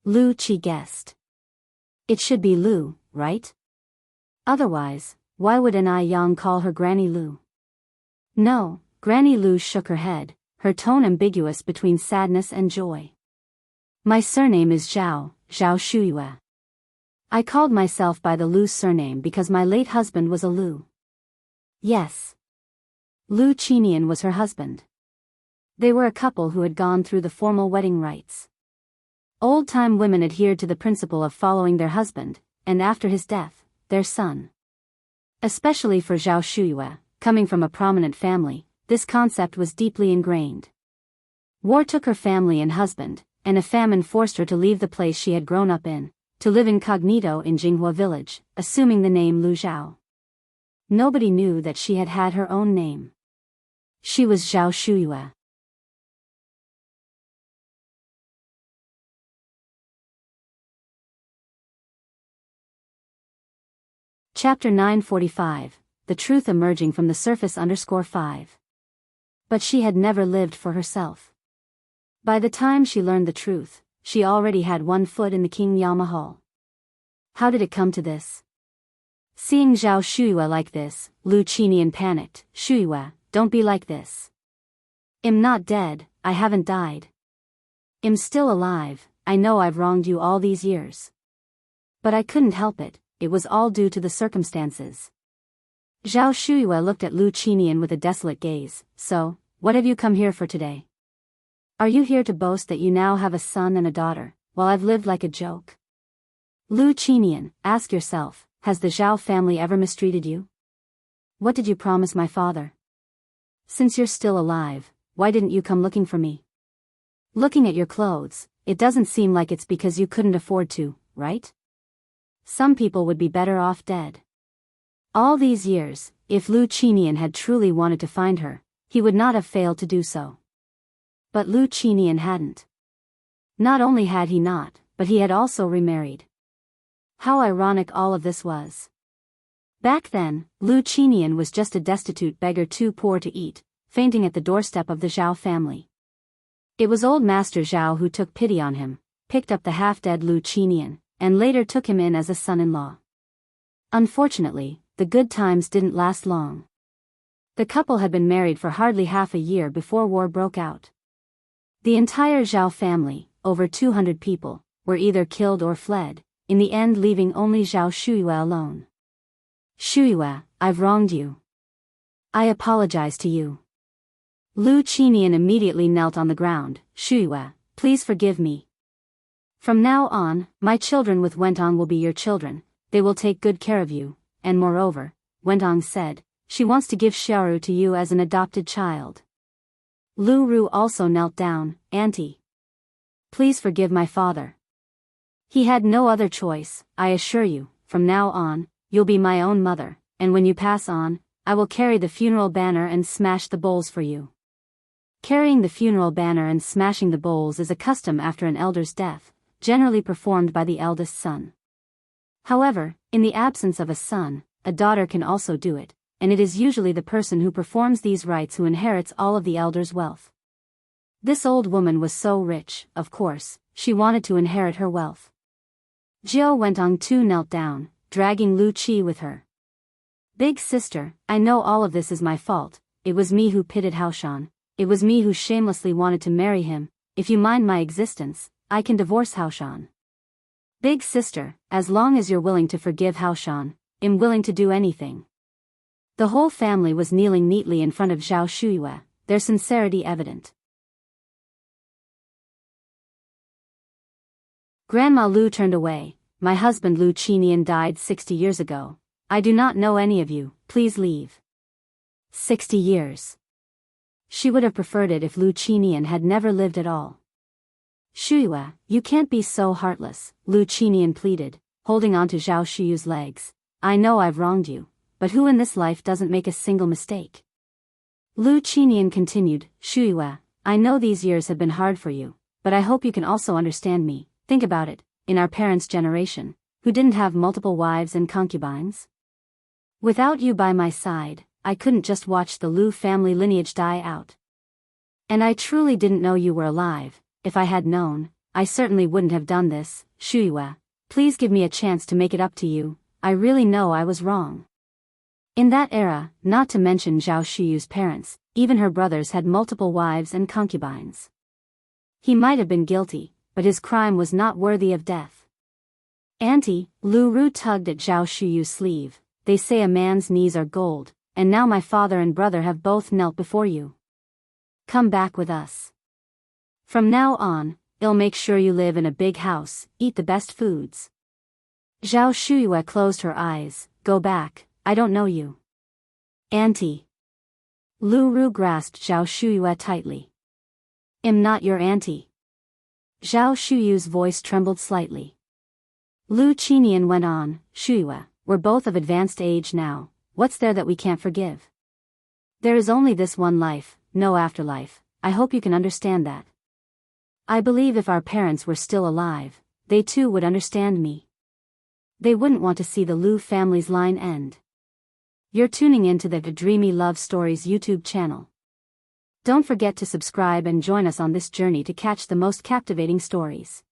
Lu Qi guessed. "It should be Liu, right? Otherwise, why would Ni Yang call her Granny Liu?" "No." Granny Liu shook her head, her tone ambiguous between sadness and joy. "My surname is Zhao Shuyue. I called myself by the Liu surname because my late husband was a Liu." "Yes." Lu Qinian was her husband. They were a couple who had gone through the formal wedding rites. Old-time women adhered to the principle of following their husband, and after his death, their son. Especially for Zhao Shuyue, coming from a prominent family, this concept was deeply ingrained. War took her family and husband, and a famine forced her to leave the place she had grown up in, to live incognito in Jinghua village, assuming the name Lu Zhao. Nobody knew that she had had her own name. She was Zhao Shuyue. Chapter 945, The Truth Emerging from the Surface _5. But she had never lived for herself. By the time she learned the truth, she already had one foot in the King Yama Hall. How did it come to this? Seeing Zhao Shuyue like this, Lu Qinian panicked. "Shuyue, don't be like this. I'm not dead, I haven't died. I'm still alive. I know I've wronged you all these years. But I couldn't help it, it was all due to the circumstances." Zhao Shuyue looked at Lu Qinian with a desolate gaze. "So, what have you come here for today? Are you here to boast that you now have a son and a daughter, while I've lived like a joke? Lu Qinian, ask yourself, has the Zhao family ever mistreated you? What did you promise my father? Since you're still alive, why didn't you come looking for me? Looking at your clothes, it doesn't seem like it's because you couldn't afford to, right? Some people would be better off dead. All these years, if Lu Qinian had truly wanted to find her, he would not have failed to do so. But Lu Qinian hadn't. Not only had he not, but he had also remarried. How ironic all of this was. Back then, Lu Qinian was just a destitute beggar too poor to eat, fainting at the doorstep of the Zhao family. It was old Master Zhao who took pity on him, picked up the half-dead Lu Qinian, and later took him in as a son-in-law. Unfortunately, the good times didn't last long. The couple had been married for hardly half a year before war broke out. The entire Zhao family, over 200 people, were either killed or fled, in the end leaving only Zhao Shuyue alone. Shuyue, I've wronged you. I apologize to you. Lu Qinian immediately knelt on the ground. Shuyue, please forgive me. From now on, my children with Wentong will be your children, they will take good care of you, and moreover, Wentong said, she wants to give Xiaoru to you as an adopted child. Lu Ru also knelt down. Auntie, please forgive my father. He had no other choice, I assure you, from now on, you'll be my own mother, and when you pass on, I will carry the funeral banner and smash the bowls for you. Carrying the funeral banner and smashing the bowls is a custom after an elder's death, generally performed by the eldest son. However, in the absence of a son, a daughter can also do it, and it is usually the person who performs these rites who inherits all of the elder's wealth. This old woman was so rich, of course, she wanted to inherit her wealth. Jiao Wentong too knelt down, dragging Lu Qi with her. Big sister, I know all of this is my fault, it was me who pitted Haoshan, it was me who shamelessly wanted to marry him, if you mind my existence, I can divorce Haoshan. Big sister, as long as you're willing to forgive Haoshan, I'm willing to do anything. The whole family was kneeling neatly in front of Zhao Shuyue, their sincerity evident. Grandma Lu turned away. My husband Lu Qinian died 60 years ago. I do not know any of you, please leave. 60 years. She would have preferred it if Lu Qinian had never lived at all. Shuyue, you can't be so heartless, Lu Qinian pleaded, holding on to Zhao Shuyu's legs. I know I've wronged you, but who in this life doesn't make a single mistake? Lu Qinian continued, Shuyue, I know these years have been hard for you, but I hope you can also understand me. Think about it, in our parents' generation, who didn't have multiple wives and concubines? Without you by my side, I couldn't just watch the Lu family lineage die out. And I truly didn't know you were alive. If I had known, I certainly wouldn't have done this. Shuyue, please give me a chance to make it up to you, I really know I was wrong. In that era, not to mention Zhao Shuyu's parents, even her brothers had multiple wives and concubines. He might have been guilty, but his crime was not worthy of death. Auntie, Lu Ru tugged at Zhao Shuyu's sleeve, they say a man's knees are gold, and now my father and brother have both knelt before you. Come back with us. From now on, I'll make sure you live in a big house, eat the best foods. Zhao Shuyue closed her eyes, go back, I don't know you. Auntie. Lu Ru grasped Zhao Shuyue tightly. I'm not your auntie. Zhao Shuyu's voice trembled slightly. Lu Qinian went on, Shuyue, we're both of advanced age now, what's there that we can't forgive? There is only this one life, no afterlife, I hope you can understand that. I believe if our parents were still alive, they too would understand me. They wouldn't want to see the Lu family's line end. You're tuning into the Dreamy Love Stories YouTube channel. Don't forget to subscribe and join us on this journey to catch the most captivating stories.